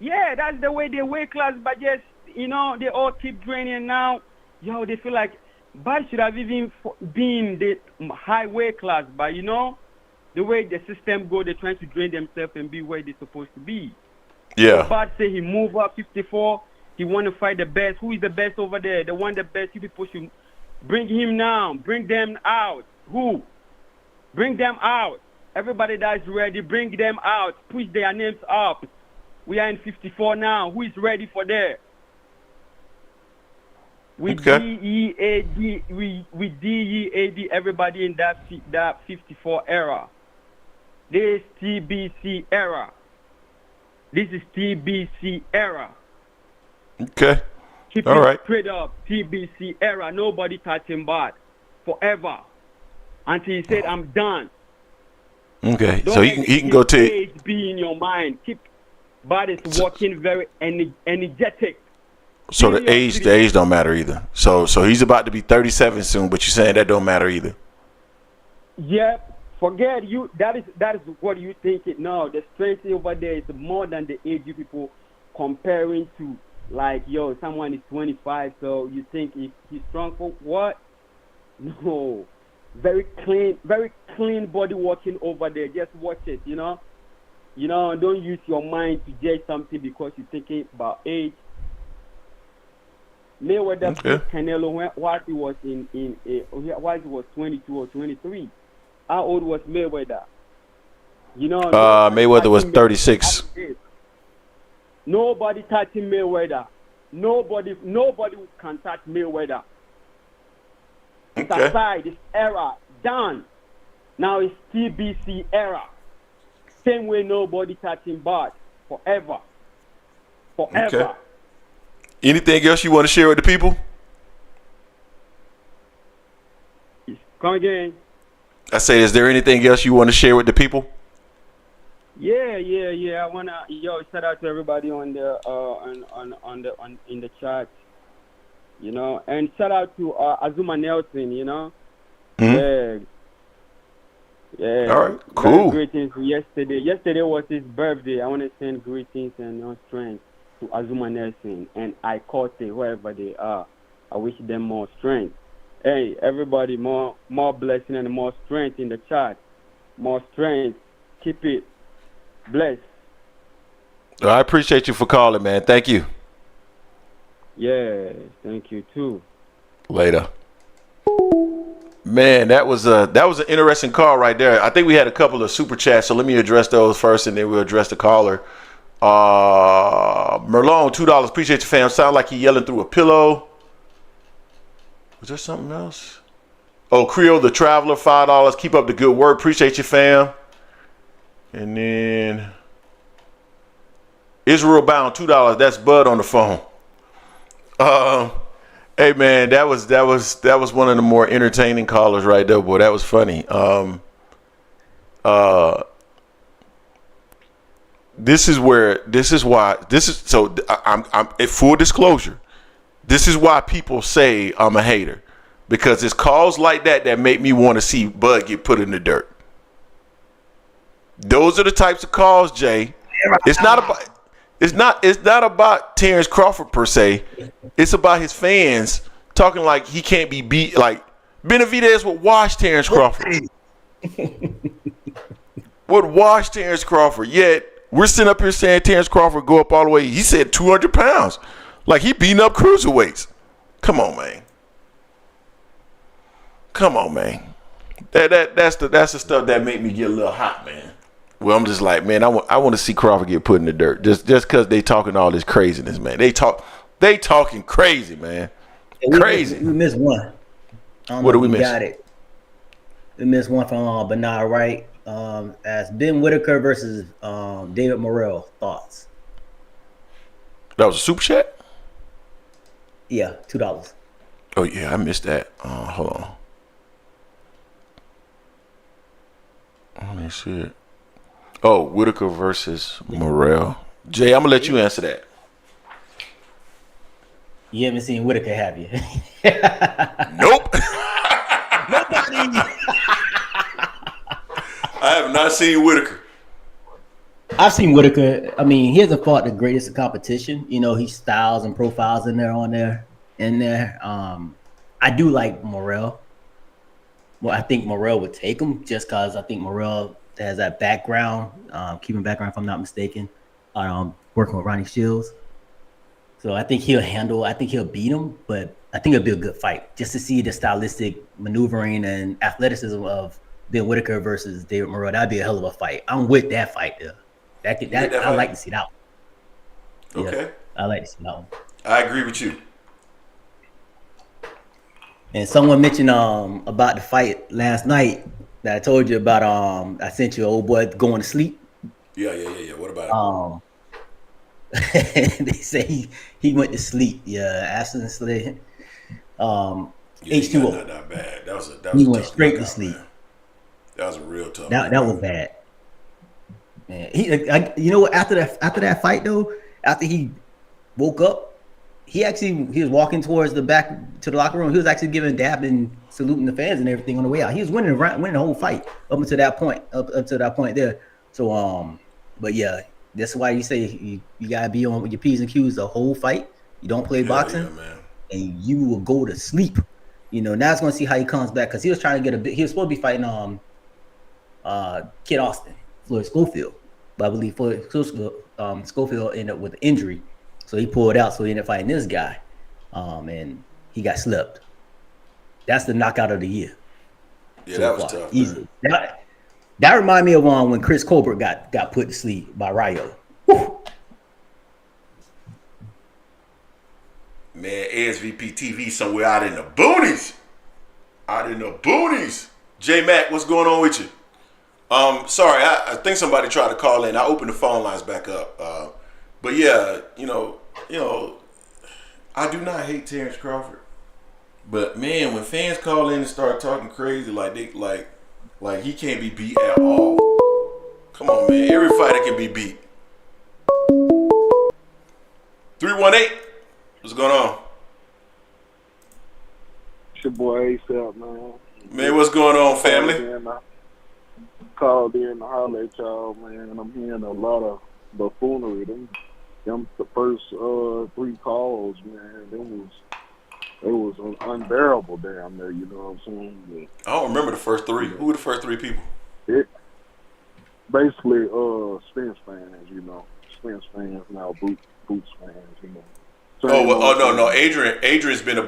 yeah, that's the way they weight class. But yes, they all keep training now. Yo, they feel like Bad should have even been the high weight class. But the way the system go, they're trying to drain themselves and be where they're supposed to be. Yeah. So Bad say he move up 54. He want to fight the best. Who is the best over there? The one the best. You people should bring him now. Bring them out. Who? Bring them out. Everybody that's ready, bring them out. Push their names up. We are in 54 now. Who is ready for that? With DEAD, with DEAD, everybody in that 54 era. This is TBC era. This is TBC era. Okay. Keep all it right. straight up. TBC era. Nobody touching Bad forever until he said, "I'm done." Okay. Don't so he can go to age be in your mind. Keep Bad is working very energetic. So the age don't matter either. So he's about to be 37 soon, but you're saying that don't matter either. Yep. Forget you. That is what you think. No, the strength over there is more than the age you people comparing to. Like, someone is 25, so you think he's strong for what? No. Very clean body working over there. Just watch it, Don't use your mind to judge something because you're thinking about age. Mayweather beat Canelo while he was while he was 22 or 23. How old was Mayweather? Mayweather was 36. Nobody touching Mayweather. Nobody can touch Mayweather. It's aside. It's era. Done. Now it's TBC era. Same way nobody touching Bad. Forever. Okay. Anything else you want to share with the people? Come again. I say, is there anything else you want to share with the people? Yeah. I wanna shout out to everybody on the in the chat, and shout out to Azuma Nelson, Mm-hmm. Yeah. All right. Cool. Greetings yesterday. Yesterday was his birthday. I want to send greetings and strength to Azuma Nelson and Ikote, whoever they are. I wish them more strength. Hey, everybody, more blessing and more strength in the chat. More strength. Keep it. Bless. I appreciate you for calling, man. Thank you. Yeah, thank you too. Later. Man, that was an interesting call right there. I think we had a couple of super chats, so let me address those first, and then we'll address the caller. Merlone, $2. Appreciate you, fam. Sound like he yelling through a pillow. Was there something else? Oh, Creole the Traveler, $5. Keep up the good work. Appreciate you, fam. And then Israel Bound, $2. That's Bud on the phone. Hey man, that was one of the more entertaining callers right there, boy. That was funny. I'm full disclosure. This is why people say I'm a hater, because it's calls like that make me want to see Bud get put in the dirt. Those are the types of calls, Jay. It's not about Terence Crawford per se. It's about his fans talking like he can't be beat. Like Benavidez would wash Terence Crawford. Would wash Terence Crawford. Yet we're sitting up here saying Terence Crawford go up all the way. He said 200 pounds. Like he beating up cruiserweights. Come on, man. That's the stuff that made me get a little hot, man. Well, I'm just like, man, I want to see Crawford get put in the dirt just because they talking all this craziness, man. They talking crazy, man. Crazy. We missed one. What did we miss? Got it. We missed one from Bernard Wright. As Ben Whitaker versus David Morrell. Thoughts? That was a super chat? Yeah, $2. Oh yeah, I missed that. Hold on. me see it. Oh, Whitaker versus Morrell. Jay, I'm gonna let you answer that. You haven't seen Whitaker, have you? Nope. Nobody. I have not seen Whitaker. I've seen Whitaker. I mean, he hasn't fought the greatest of competition. You know, he styles and profiles in there. I do like Morrell. Well, I think Morrell would take him just because I think Morrell has that background, Cuban background, if I'm not mistaken, working with Ronnie Shields. So I think he'll beat him, but I think it'll be a good fight just to see the stylistic maneuvering and athleticism of Ben Whitaker versus David Morrell. That'd be a hell of a fight. I'm with that fight there. I like to see that one. Okay. Yeah, I like to see that one. I agree with you. And someone mentioned about the fight last night that I told you about. I sent you old boy going to sleep. Yeah. What about it? They say he went to sleep. Yeah, Ashton Slade. H2O. Not bad. That was he went straight to sleep. Man. That was a real tough. That was bad. Man, you know what? After that fight though, after he woke up, he was walking towards the back to the locker room. He was actually giving dab and saluting the fans and everything on the way out. He was winning the whole fight up until that point there. So but yeah, that's why you say you gotta be on with your P's and Q's the whole fight. You don't play boxing, man. And you will go to sleep. You know, now it's gonna see how he comes back because he was trying to get he was supposed to be fighting Kid Austin, Floyd Schofield, but I believe Floyd Schofield ended up with an injury. So he pulled out, so he ended up fighting this guy, and he got slept. That's the knockout of the year. Yeah, so that was tough. Easy. That reminded me of when Chris Colbert got put to sleep by Rayo. Whew. Man, ASVP TV somewhere out in the boonies. J Mac, what's going on with you? Sorry, I think somebody tried to call in. I opened the phone lines back up. But yeah, you know, I do not hate Terence Crawford. But man, when fans call in and start talking crazy like he can't be beat at all. Come on, man. Every fighter can be beat. 318. What's going on? It's your boy ASAP, man. Man, what's going on, family? Called in to holler at y'all, man. I'm hearing a lot of buffoonery. Them the first 3 calls, man. It was unbearable down there. You know what I'm saying? I don't remember the first 3. Who were the first 3 people? Basically, Spence fans. You know, Spence fans now, Boots fans. You know. No. Adrian's been a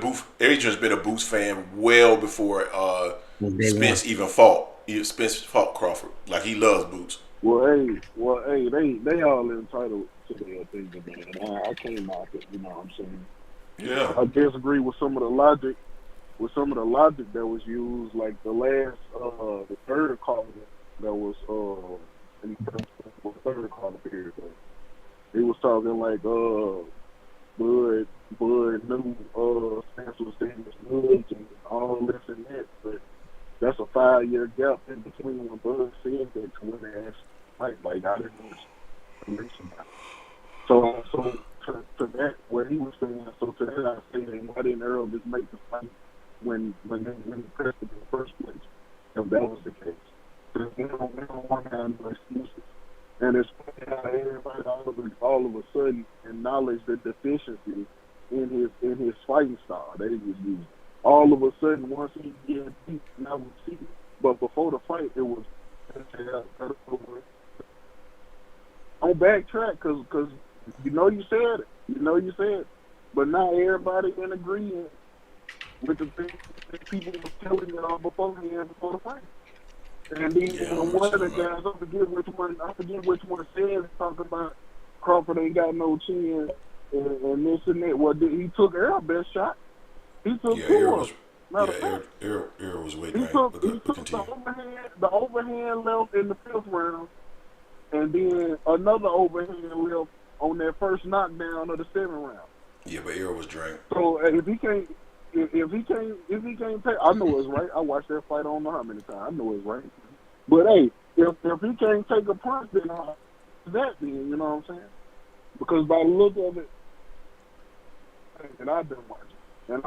Boots fan well before Spence even fought. Spence fought Crawford. Like, he loves Boots. Well, hey, they all entitled to their opinion, man. I can't knock it. You know what I'm saying? Yeah. I disagree with some of the logic. That was used, like the last, the third call that was in the third call period. He was talking like Bud knew Spence was saying his goods and all this and that, but that's a 5-year gap in between when Bud said that to when they actually fight. Like, I didn't know about it. So to that, what he was saying, so to that I say, why didn't Earl just make the fight when he pressed it in the first place? If that was the case. Because we don't want to have no excuses. And it's funny how everybody all of a sudden acknowledged the deficiency in his fighting style that he was using. All of a sudden, once he gets beat, now we see it. But before the fight, it was on backtrack because you said it. But now everybody in agreement with the things that people were telling you before the fight. And then one of the guys, I forget which one said talking about Crawford ain't got no chin and this and that. Well, he took Errol's best shot. He took Errol was waiting. He took the overhand left in the 5th round, and then another overhand left on that first knockdown of the 7th round. Yeah, but Errol was drained. So if he can't pay, I know it's right. I watched that fight. I don't know how many times. I know it's right. But hey, if he can't take a punch, then that then, you know what I'm saying? Because by the look of it, and I've been watching, and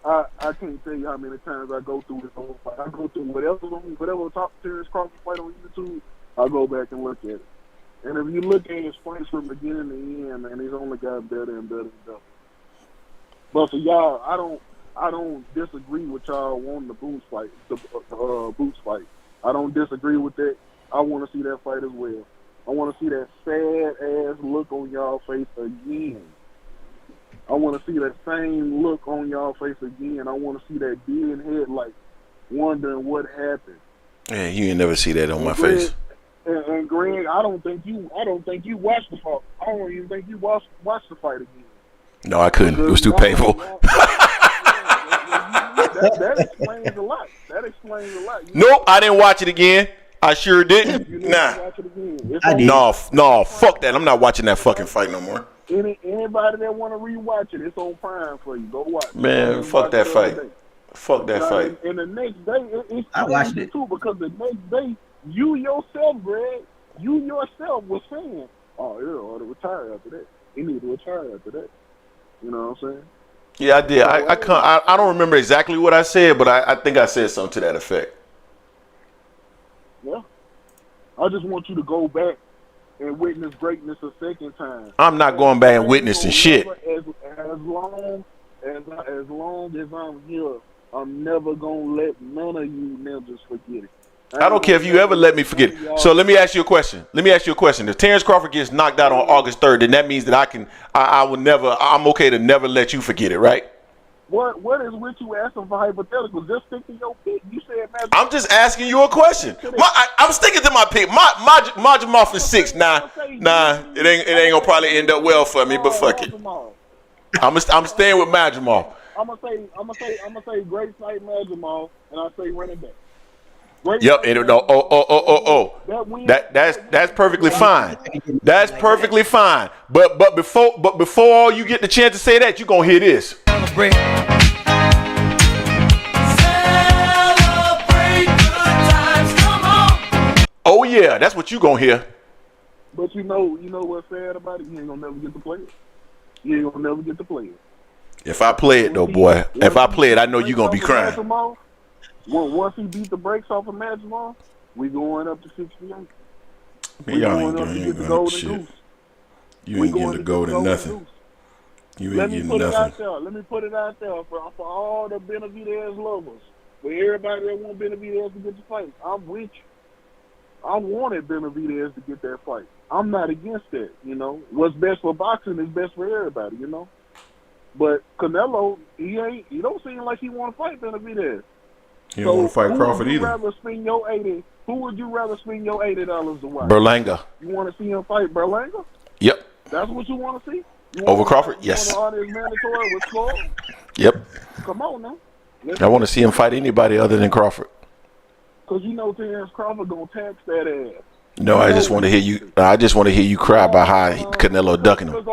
I can't tell you how many times I go through this whole fight. I go through whatever top Terence Crawford fight on YouTube, I go back and look at it. And if you look at his fights from beginning to end, man, he's only got better and better and better. But for y'all, I don't disagree with y'all wanting the Boots fight, Boots fight. I don't disagree with that. I want to see that fight as well. I want to see that sad-ass look on y'all face again. I want to see that same look on y'all face again. I want to see that dead head, like, wondering what happened. Yeah, you ain't never see that on my face. And Greg, I don't think you watched the fight. I don't even think you watched the fight again. No, I couldn't. It was too painful. That explains a lot. That explains a lot. Nope, I didn't watch it again. I sure didn't. Nah. No, fuck that. I'm not watching that fucking fight no more. Anybody that want to rewatch it, it's on Prime for you. Go watch it. Man, fuck that fight. Fuck that fight. And the next day, I watched it too, because the next day, you yourself, Greg, was saying, "Oh, he ought to retire after that. He need to retire after that." You know what I'm saying? Yeah, I did. I don't remember exactly what I said, but I think I said something to that effect. Yeah. I just want you to go back and witness greatness a second time. I'm not going back and witnessing shit. As long as I'm here, I'm never gonna let none of you ninjas forget it. I don't care if you ever let me forget it. So let me ask you a question. If Terence Crawford gets knocked out on August 3rd, then that means that I'm okay to never let you forget it, right? What is with you asking for hypotheticals? Just stick to your pick. You said Madrimov. I'm just asking you a question. I'm sticking to my pick. Madrimov is 6. Nah, it ain't gonna probably end up well for me, but fuck it. I'm staying with Madrimov. I'm gonna say great fight Madrimov, and I say running back. Yep. That's perfectly fine. That's perfectly fine. But before all you get the chance to say that, you gonna hear this. Celebrate good times. Come on. Oh yeah, that's what you gonna hear. But you know what's sad about it? You ain't gonna never get to play it. If I play it though, boy. If I play it, I know you gonna be crying. Once he beat the brakes off of Madrimov, we going up to 68. Man, y'all ain't getting the golden shit. You ain't getting the golden nothing. You ain't getting nothing. Let me put it out there for all the Benavidez lovers. For everybody that want Benavidez to get the fight, I'm with you. I wanted Benavidez to get that fight. I'm not against that, you know. What's best for boxing is best for everybody, you know. But Canelo, he don't seem like he want to fight Benavidez. He don't want to fight Crawford either. Who would you rather spend your $80 to watch? Berlanga. You want to see him fight Berlanga? Yep. That's what you want to see? Over Crawford? Yes. Mandatory with Floyd? Yep. Come on now. I want to see him fight anybody other than Crawford. Because you know Terence Crawford gonna tax that ass. No, I just want to hear you. I just want to hear you cry about how Canelo ducking him.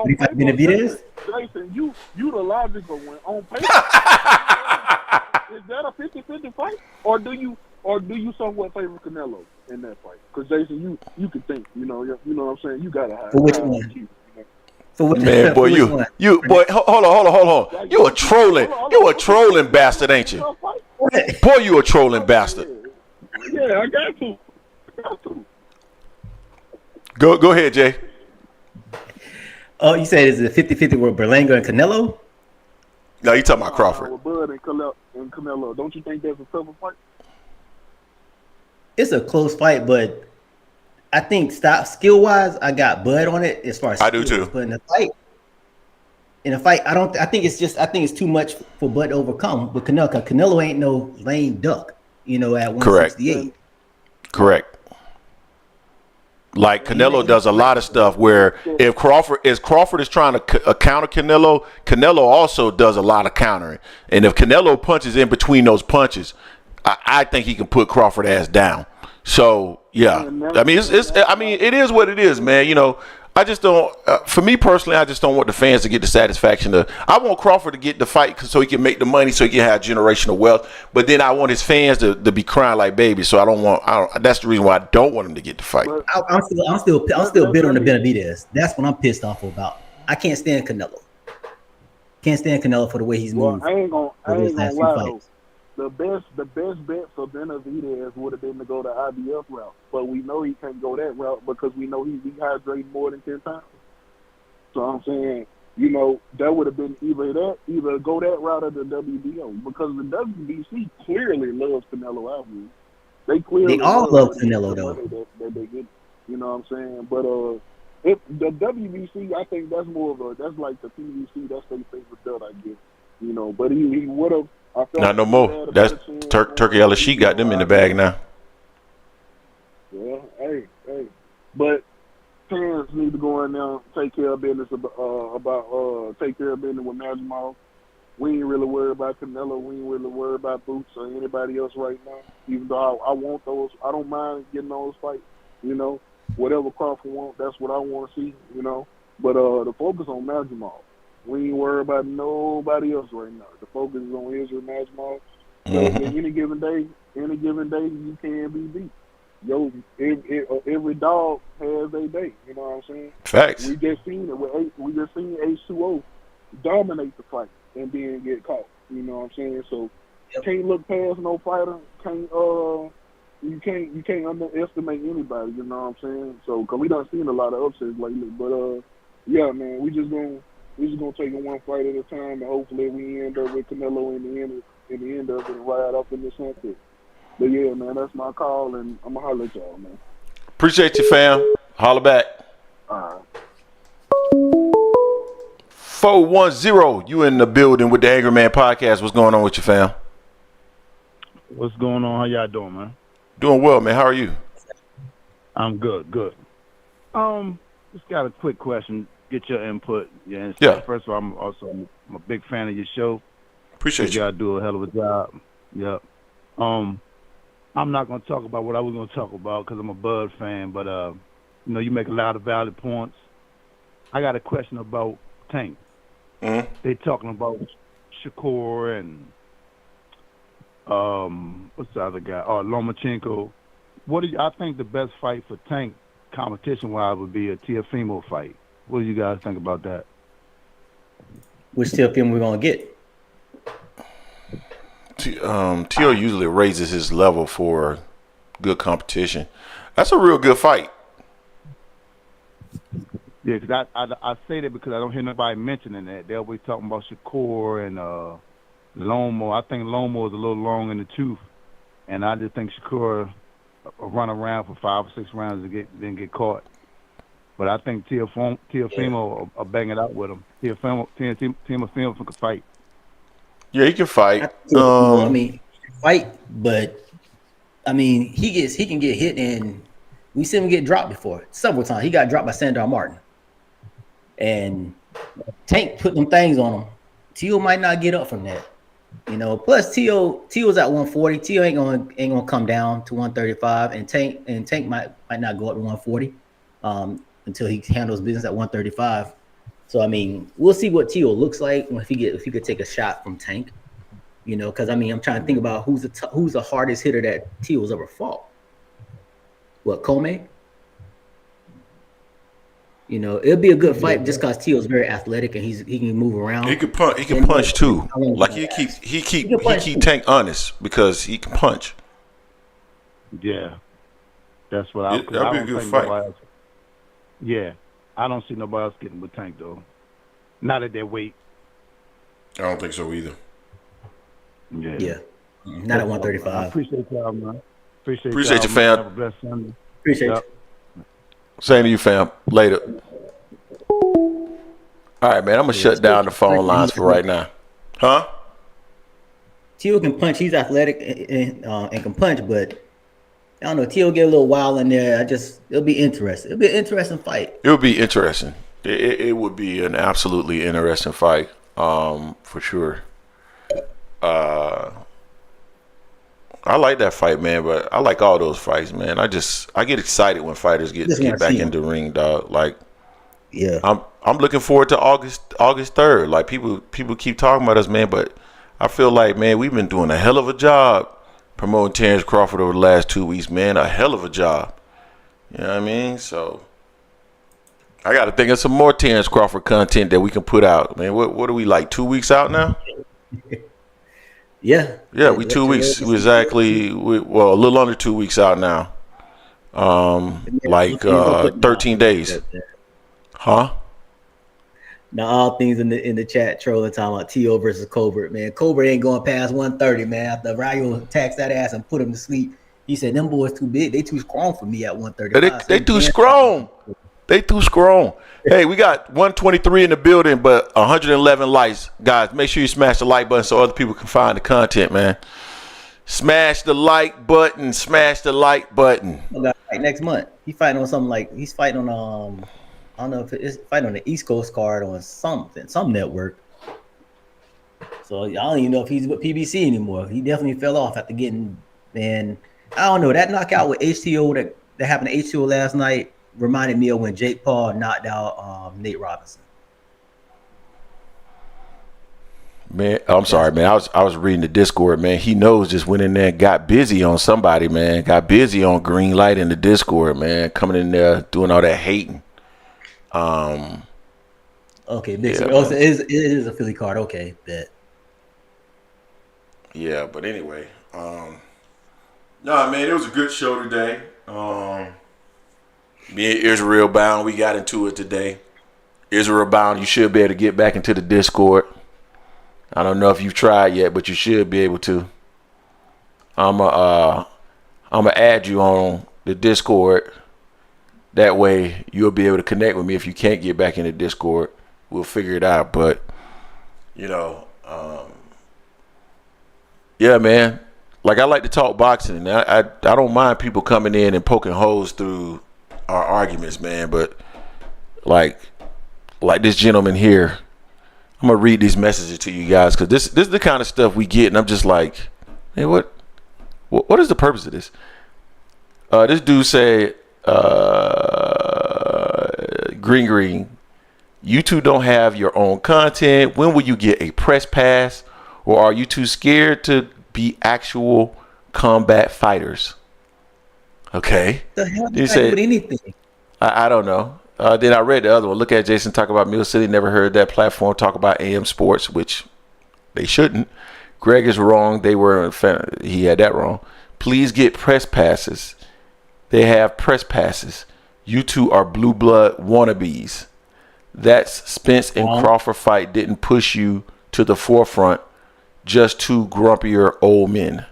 Jason, you the logical one on paper. Is that a 50-50 fight, or do you somewhat favor Canelo in that fight? Because Jason, you can think, you know what I'm saying. You gotta have. For which one? Man, boy, you boy, hold on. You a trolling bastard, ain't you? Boy, you a trolling bastard. Yeah, I got to. Go ahead, Jay. Oh, you said it's a 50-50 with Berlanga and Canelo? No, you talking about Crawford. With Bud and Canelo. Don't you think that's a tougher fight? It's a close fight, but I think skill-wise, I got Bud on it as far as I do too. But in a fight, I think it's too much for Bud to overcome with Canelo. Cause Canelo ain't no lame duck, you know, at 168. Correct. Like Canelo does a lot of stuff where if Crawford is trying to counter Canelo, Canelo also does a lot of countering. And if Canelo punches in between those punches, I think he can put Crawford ass down. So yeah, I mean it is what it is, man. You know, I just don't. For me personally, I just don't want the fans to get the satisfaction of. I want Crawford to get the fight so he can make the money, so he can have generational wealth. But then I want his fans to be crying like babies. So I don't. That's the reason why I don't want him to get the fight. I'm still bitter on the Benavidez. That's what I'm pissed off about. I can't stand Canelo. Can't stand Canelo for the way he's moving. I ain't gonna lie though. The best bet for Benavidez would have been to go the IBF route, but we know he can't go that route because we know he's dehydrated more than 10 times. So I'm saying, that would have been either go that route or the WBO, because the WBC clearly loves Canelo Alvarez. They all love Canelo though. That they get, you know what I'm saying? But the WBC, I think that's like the PBC. That's their favorite belt, I guess. But he would have. Not no more. That's Turkey Ellis. She got them in the bag now. Yeah, hey. But Terence need to go in there, take care of business take care of business with Madrimov. We ain't really worried about Canelo. We ain't really worried about Boots or anybody else right now. Even though I want those, I don't mind getting those fights. Whatever Crawford wants, that's what I want to see. But the focus on Madrimov. We ain't worried about nobody else right now. The focus is on Israel Madrimov. Any given day, you can be beat. Every dog has a day. You know what I'm saying? Facts. We just seen H2O dominate the fight and then get caught. You know what I'm saying? So can't look past no fighter. You can't underestimate anybody. You know what I'm saying? So because we done seen a lot of upsets lately, but yeah, man, we just gonna take it one fight at a time, and hopefully we end up with Canelo in the end of it and ride up in the sunset. But yeah, man, that's my call, and I'm gonna holler at y'all, man. Appreciate you, fam. Holler back. All right. 410, you in the building with the Angry Man Podcast. What's going on with you, fam? What's going on? How y'all doing, man? Doing well, man. How are you? I'm good. Just got a quick question. Get your input. Yeah. First of all, I'm a big fan of your show. Appreciate you. You gotta do a hell of a job. Yep. I'm not gonna talk about what I was gonna talk about because I'm a Bud fan, but you make a lot of valid points. I got a question about Tank. Mm-hmm. They talking about Shakur and what's the other guy? Lomachenko. I think the best fight for Tank, competition-wise, would be a Teofimo fight. What do you guys think about that? Which Teofimo we're gonna get? Teo usually raises his level for good competition. That's a real good fight. Yeah, because I say that because I don't hear nobody mentioning that. They're always talking about Shakur and Loma. I think Loma is a little long in the tooth, and I just think Shakur will run around for 5 or 6 rounds and then get caught. But I think Teofimo will bang it out with him. Teofimo can fight. Yeah, he can fight. Fight, but he can get hit, and we seen him get dropped before several times. He got dropped by Sandor Martin, and Tank put them things on him. Teo might not get up from that, Plus Teo's at 140. Teo ain't gonna come down to 135, and Tank might not go up to 140. Until he handles business at 135. So we'll see what Teo looks like if he could take a shot from Tank. Because I'm trying to think about who's the hardest hitter that Teo's ever fought. What, Comey? It'll be a good fight just because Teo's very athletic and he can move around. He can punch. He can punch too. Like he keep Tank honest because he can punch. Yeah, that's what that'd be a good fight. Yeah, I don't see nobody else getting with Tank though. Not at that weight. I don't think so either. Yeah. Not at 135. I appreciate y'all, man. Appreciate you, fam. Have a blessed Sunday. Appreciate you. Same to you, fam. Later. All right, man. I'm gonna shut down the phone lines for right now. Huh? Teo can punch. He's athletic and can punch, but I don't know. Teo get a little wild in there. It'll be interesting. It'll be an interesting fight. It'll be interesting. It would be an absolutely interesting fight, for sure. I like that fight, man, but I like all those fights, man. I get excited when fighters get back in the ring, dog. Like, Yeah. I'm looking forward to August 3rd. Like people keep talking about us, man, but I feel like, man, we've been doing a hell of a job promoting Terence Crawford over the last 2 weeks, man. A hell of a job. You know what I mean? So I got to think of some more Terence Crawford content that we can put out, man. What are we, like 2 weeks out now? Yeah. Yeah, we 2 weeks. We exactly. Well, a little under 2 weeks out now. 13 days. Huh? Now all things in the chat trolling talking about T.O. versus Colbert, man. Colbert ain't going past 130, man. After Rayo taxed that ass and put him to sleep, he said, them boys too big. They too strong for me at 135. They too strong. They too strong. Hey, we got 123 in the building, but 111 likes. Guys, make sure you smash the like button so other people can find the content, man. Smash the like button. Smash the like button. Like next month, he's fighting on something like he's fighting on I don't know if it's fighting on the East Coast card on some network. So I don't even know if he's with PBC anymore. He definitely fell off after getting, man. I don't know, that knockout with HTO that happened to HTO last night reminded me of when Jake Paul knocked out Nate Robinson. Man, I'm sorry, man. I was reading the Discord, man. He knows just went in there and got busy on somebody, man. Got busy on Green Light in the Discord, man. Coming in there doing all that hating. Okay, big. Yeah, it is a Philly card. Okay, bet. Yeah, but anyway, nah, man, it was a good show today. Me and Israel Bound, we got into it today. Israel Bound, you should be able to get back into the Discord. I don't know if you've tried yet, but you should be able to. I'm gonna add you on the Discord. That way you'll be able to connect with me. If you can't get back in the Discord, we'll figure it out. But yeah, man. Like, I like to talk boxing, and I don't mind people coming in and poking holes through our arguments, man. But like this gentleman here, I'm gonna read these messages to you guys because this is the kind of stuff we get, and I'm just like, hey, what is the purpose of this? This dude said, Green, you two don't have your own content. When will you get a press pass, or are you too scared to be actual combat fighters? Okay. The hell does that do with anything? I don't know. Then I read the other one. Look at Jason talk about Mill City. Never heard that platform talk about AM Sports, which they shouldn't. Greg is wrong. He had that wrong. Please get press passes. They have press passes. You two are blue blood wannabes. That Spence and Crawford fight didn't push you to the forefront. Just two grumpier old men.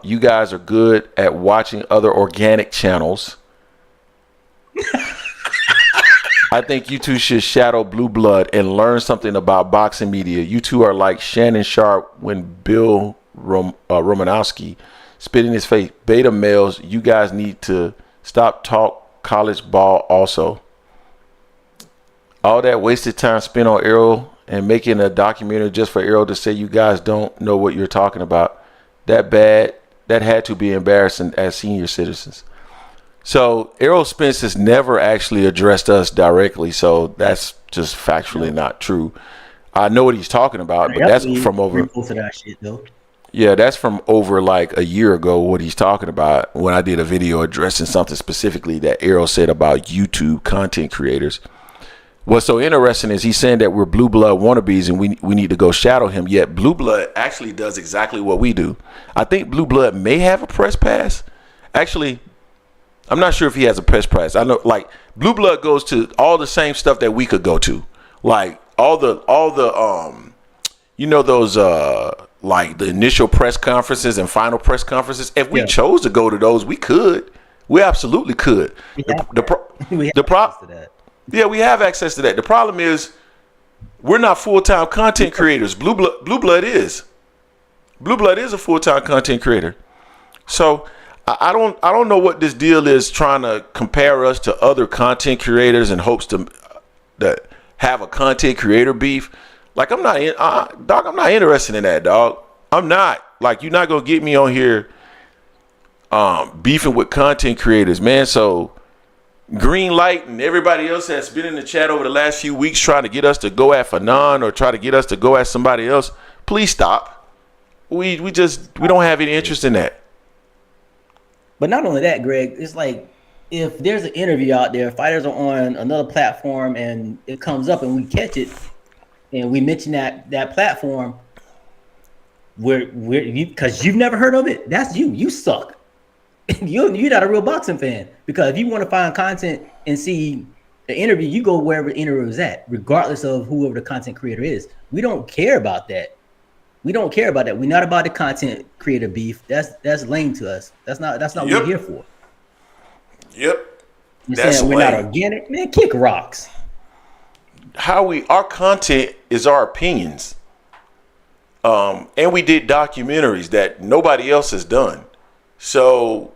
You guys are good at watching other organic channels. I think you two should shadow Blue Blood and learn something about boxing media. You two are like Shannon Sharp when Bill Romanowski spit in his face. Beta males, you guys need to stop talk college ball also. All that wasted time spent on Errol and making a documentary just for Errol to say you guys don't know what you're talking about. That had to be embarrassing as senior citizens. So Errol Spence has never actually addressed us directly, so that's just factually not true. I know what he's talking about, but that's from over. Yeah, that's from over like a year ago. What he's talking about when I did a video addressing something specifically that Errol said about YouTube content creators. What's so interesting is he's saying that we're blue blood wannabes and we need to go shadow him. Yet blue blood actually does exactly what we do. I think blue blood may have a press pass. Actually, I'm not sure if he has a press pass. I know, like, blue blood goes to all the same stuff that we could go to, like all the those like the initial press conferences and final press conferences. If we chose to go to those, we could. We absolutely could. Yeah, we have access to that. The problem is we're not full-time content creators. Blue blood is. Blue blood is a full-time content creator. So I don't know what this deal is trying to compare us to other content creators in hopes to have a content creator beef. Like, I'm not interested in that, dog. I'm not. Like, you're not gonna get me on here beefing with content creators, man. So Green Light and everybody else that's been in the chat over the last few weeks trying to get us to go at Fanon or try to get us to go at somebody else, please stop. We don't have any interest in that. But not only that, Greg, it's like if there's an interview out there, fighters are on another platform and it comes up and we catch it and we mention that platform, because you've never heard of it, that's you suck. You're not a real boxing fan, because if you want to find content and see the interview, you go wherever the interview is at, regardless of whoever the content creator is. We don't care about that. We're not about the content creator beef. That's lame to us. That's not what we're here for. Yep. You're saying we're not organic? Man, kick rocks. Our content is our opinions. And we did documentaries that nobody else has done. So,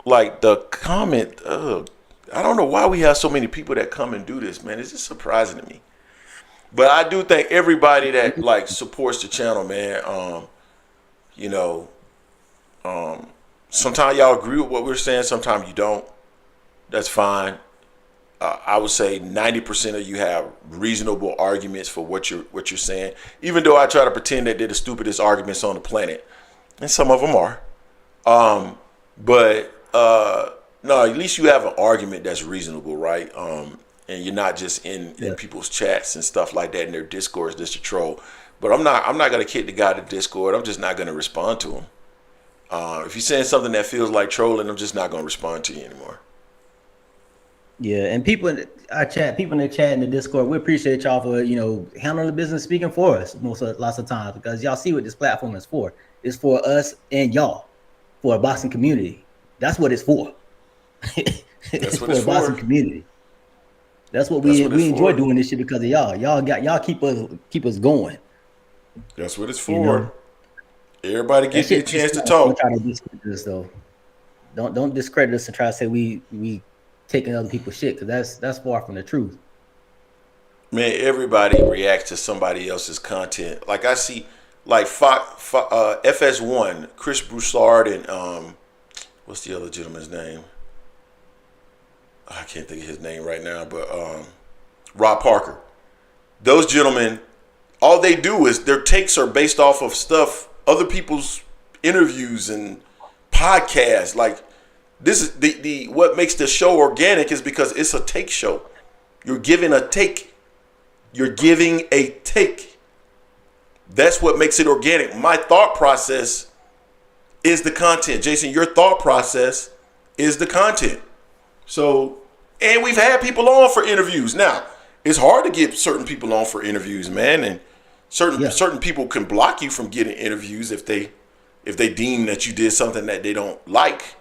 like the comment, I don't know why we have so many people that come and do this, man. It's just surprising to me. But I do thank everybody that like supports the channel, man. Sometimes y'all agree with what we're saying, sometimes you don't. That's fine. I would say 90% of you have reasonable arguments for what you're saying, even though I try to pretend that they're the stupidest arguments on the planet, and some of them are. No, at least you have an argument that's reasonable, right? And you're not just in people's chats and stuff like that in their discourse just to troll. But I'm not gonna kick the guy to Discord. I'm just not gonna respond to him. If you're saying something that feels like trolling, I'm just not gonna respond to you anymore. Yeah, and people in our chat, people in the chat in the Discord, we appreciate y'all for handling the business, speaking for us lots of times, because y'all see what this platform is for. It's for us and y'all, for a boxing community. That's what it's for. It's for a boxing community. That's what we enjoy doing this shit because of y'all. Y'all keep us going. That's what it's for. Everybody gets a chance to talk. Don't try to discredit us though. Don't discredit us and try to say we taking other people's shit, because that's far from the truth. Man, everybody reacts to somebody else's content. Like I see, like FS1, Chris Broussard, and what's the other gentleman's name? I can't think of his name right now, but Rob Parker. Those gentlemen, all they do is their takes are based off of stuff, other people's interviews and podcasts. Like, this is the what makes the show organic is because it's a take show. You're giving a take. You're giving a take. That's what makes it organic. My thought process is the content. Jason, your thought process is the content. So, and we've had people on for interviews. Now, it's hard to get certain people on for interviews, man, and certain people can block you from getting interviews if they deem that you did something that they don't like.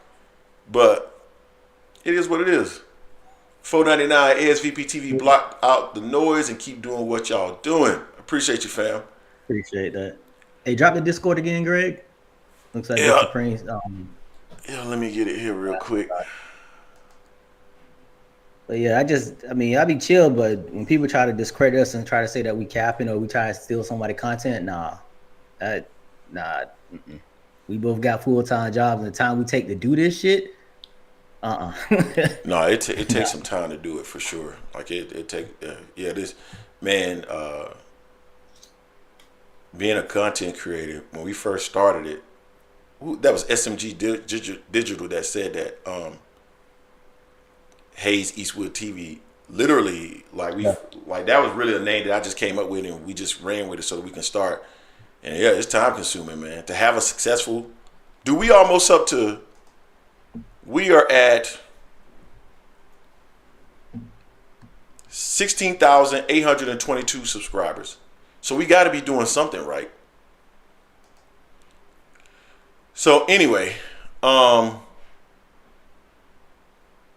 But it is what it is. 499 ASVP TV, block out the noise and keep doing what y'all doing. Appreciate you, fam. Appreciate that. Hey, drop the Discord again, Greg. Looks like Prince. Let me get it here real quick. But yeah, I be chill, but when people try to discredit us and try to say that we capping or we try to steal somebody's content, nah. We both got full-time jobs, and the time we take to do this shit, No, it takes some time to do it for sure. Like it take this man. Being a content creator, when we first started it, that was SMG Digital that said that. Hayes Eastwood TV, literally, like that was really a name that I just came up with, and we just ran with it so that we can start. And yeah, it's time consuming, man. To have a successful, we are at 16,822 subscribers. So we got to be doing something right. So anyway,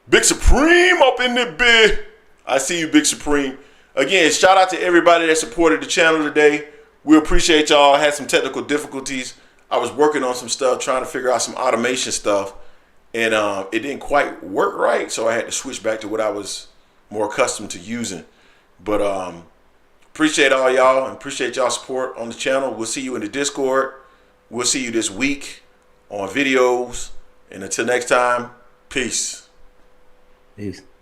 Big Supreme up in the bit. I see you, Big Supreme. Again, shout out to everybody that supported the channel today. We appreciate y'all. I had some technical difficulties. I was working on some stuff, trying to figure out some automation stuff, and it didn't quite work right, so I had to switch back to what I was more accustomed to using. But appreciate all y'all and appreciate y'all support on the channel. We'll see you in the Discord. We'll see you this week on videos. And until next time, peace. Peace.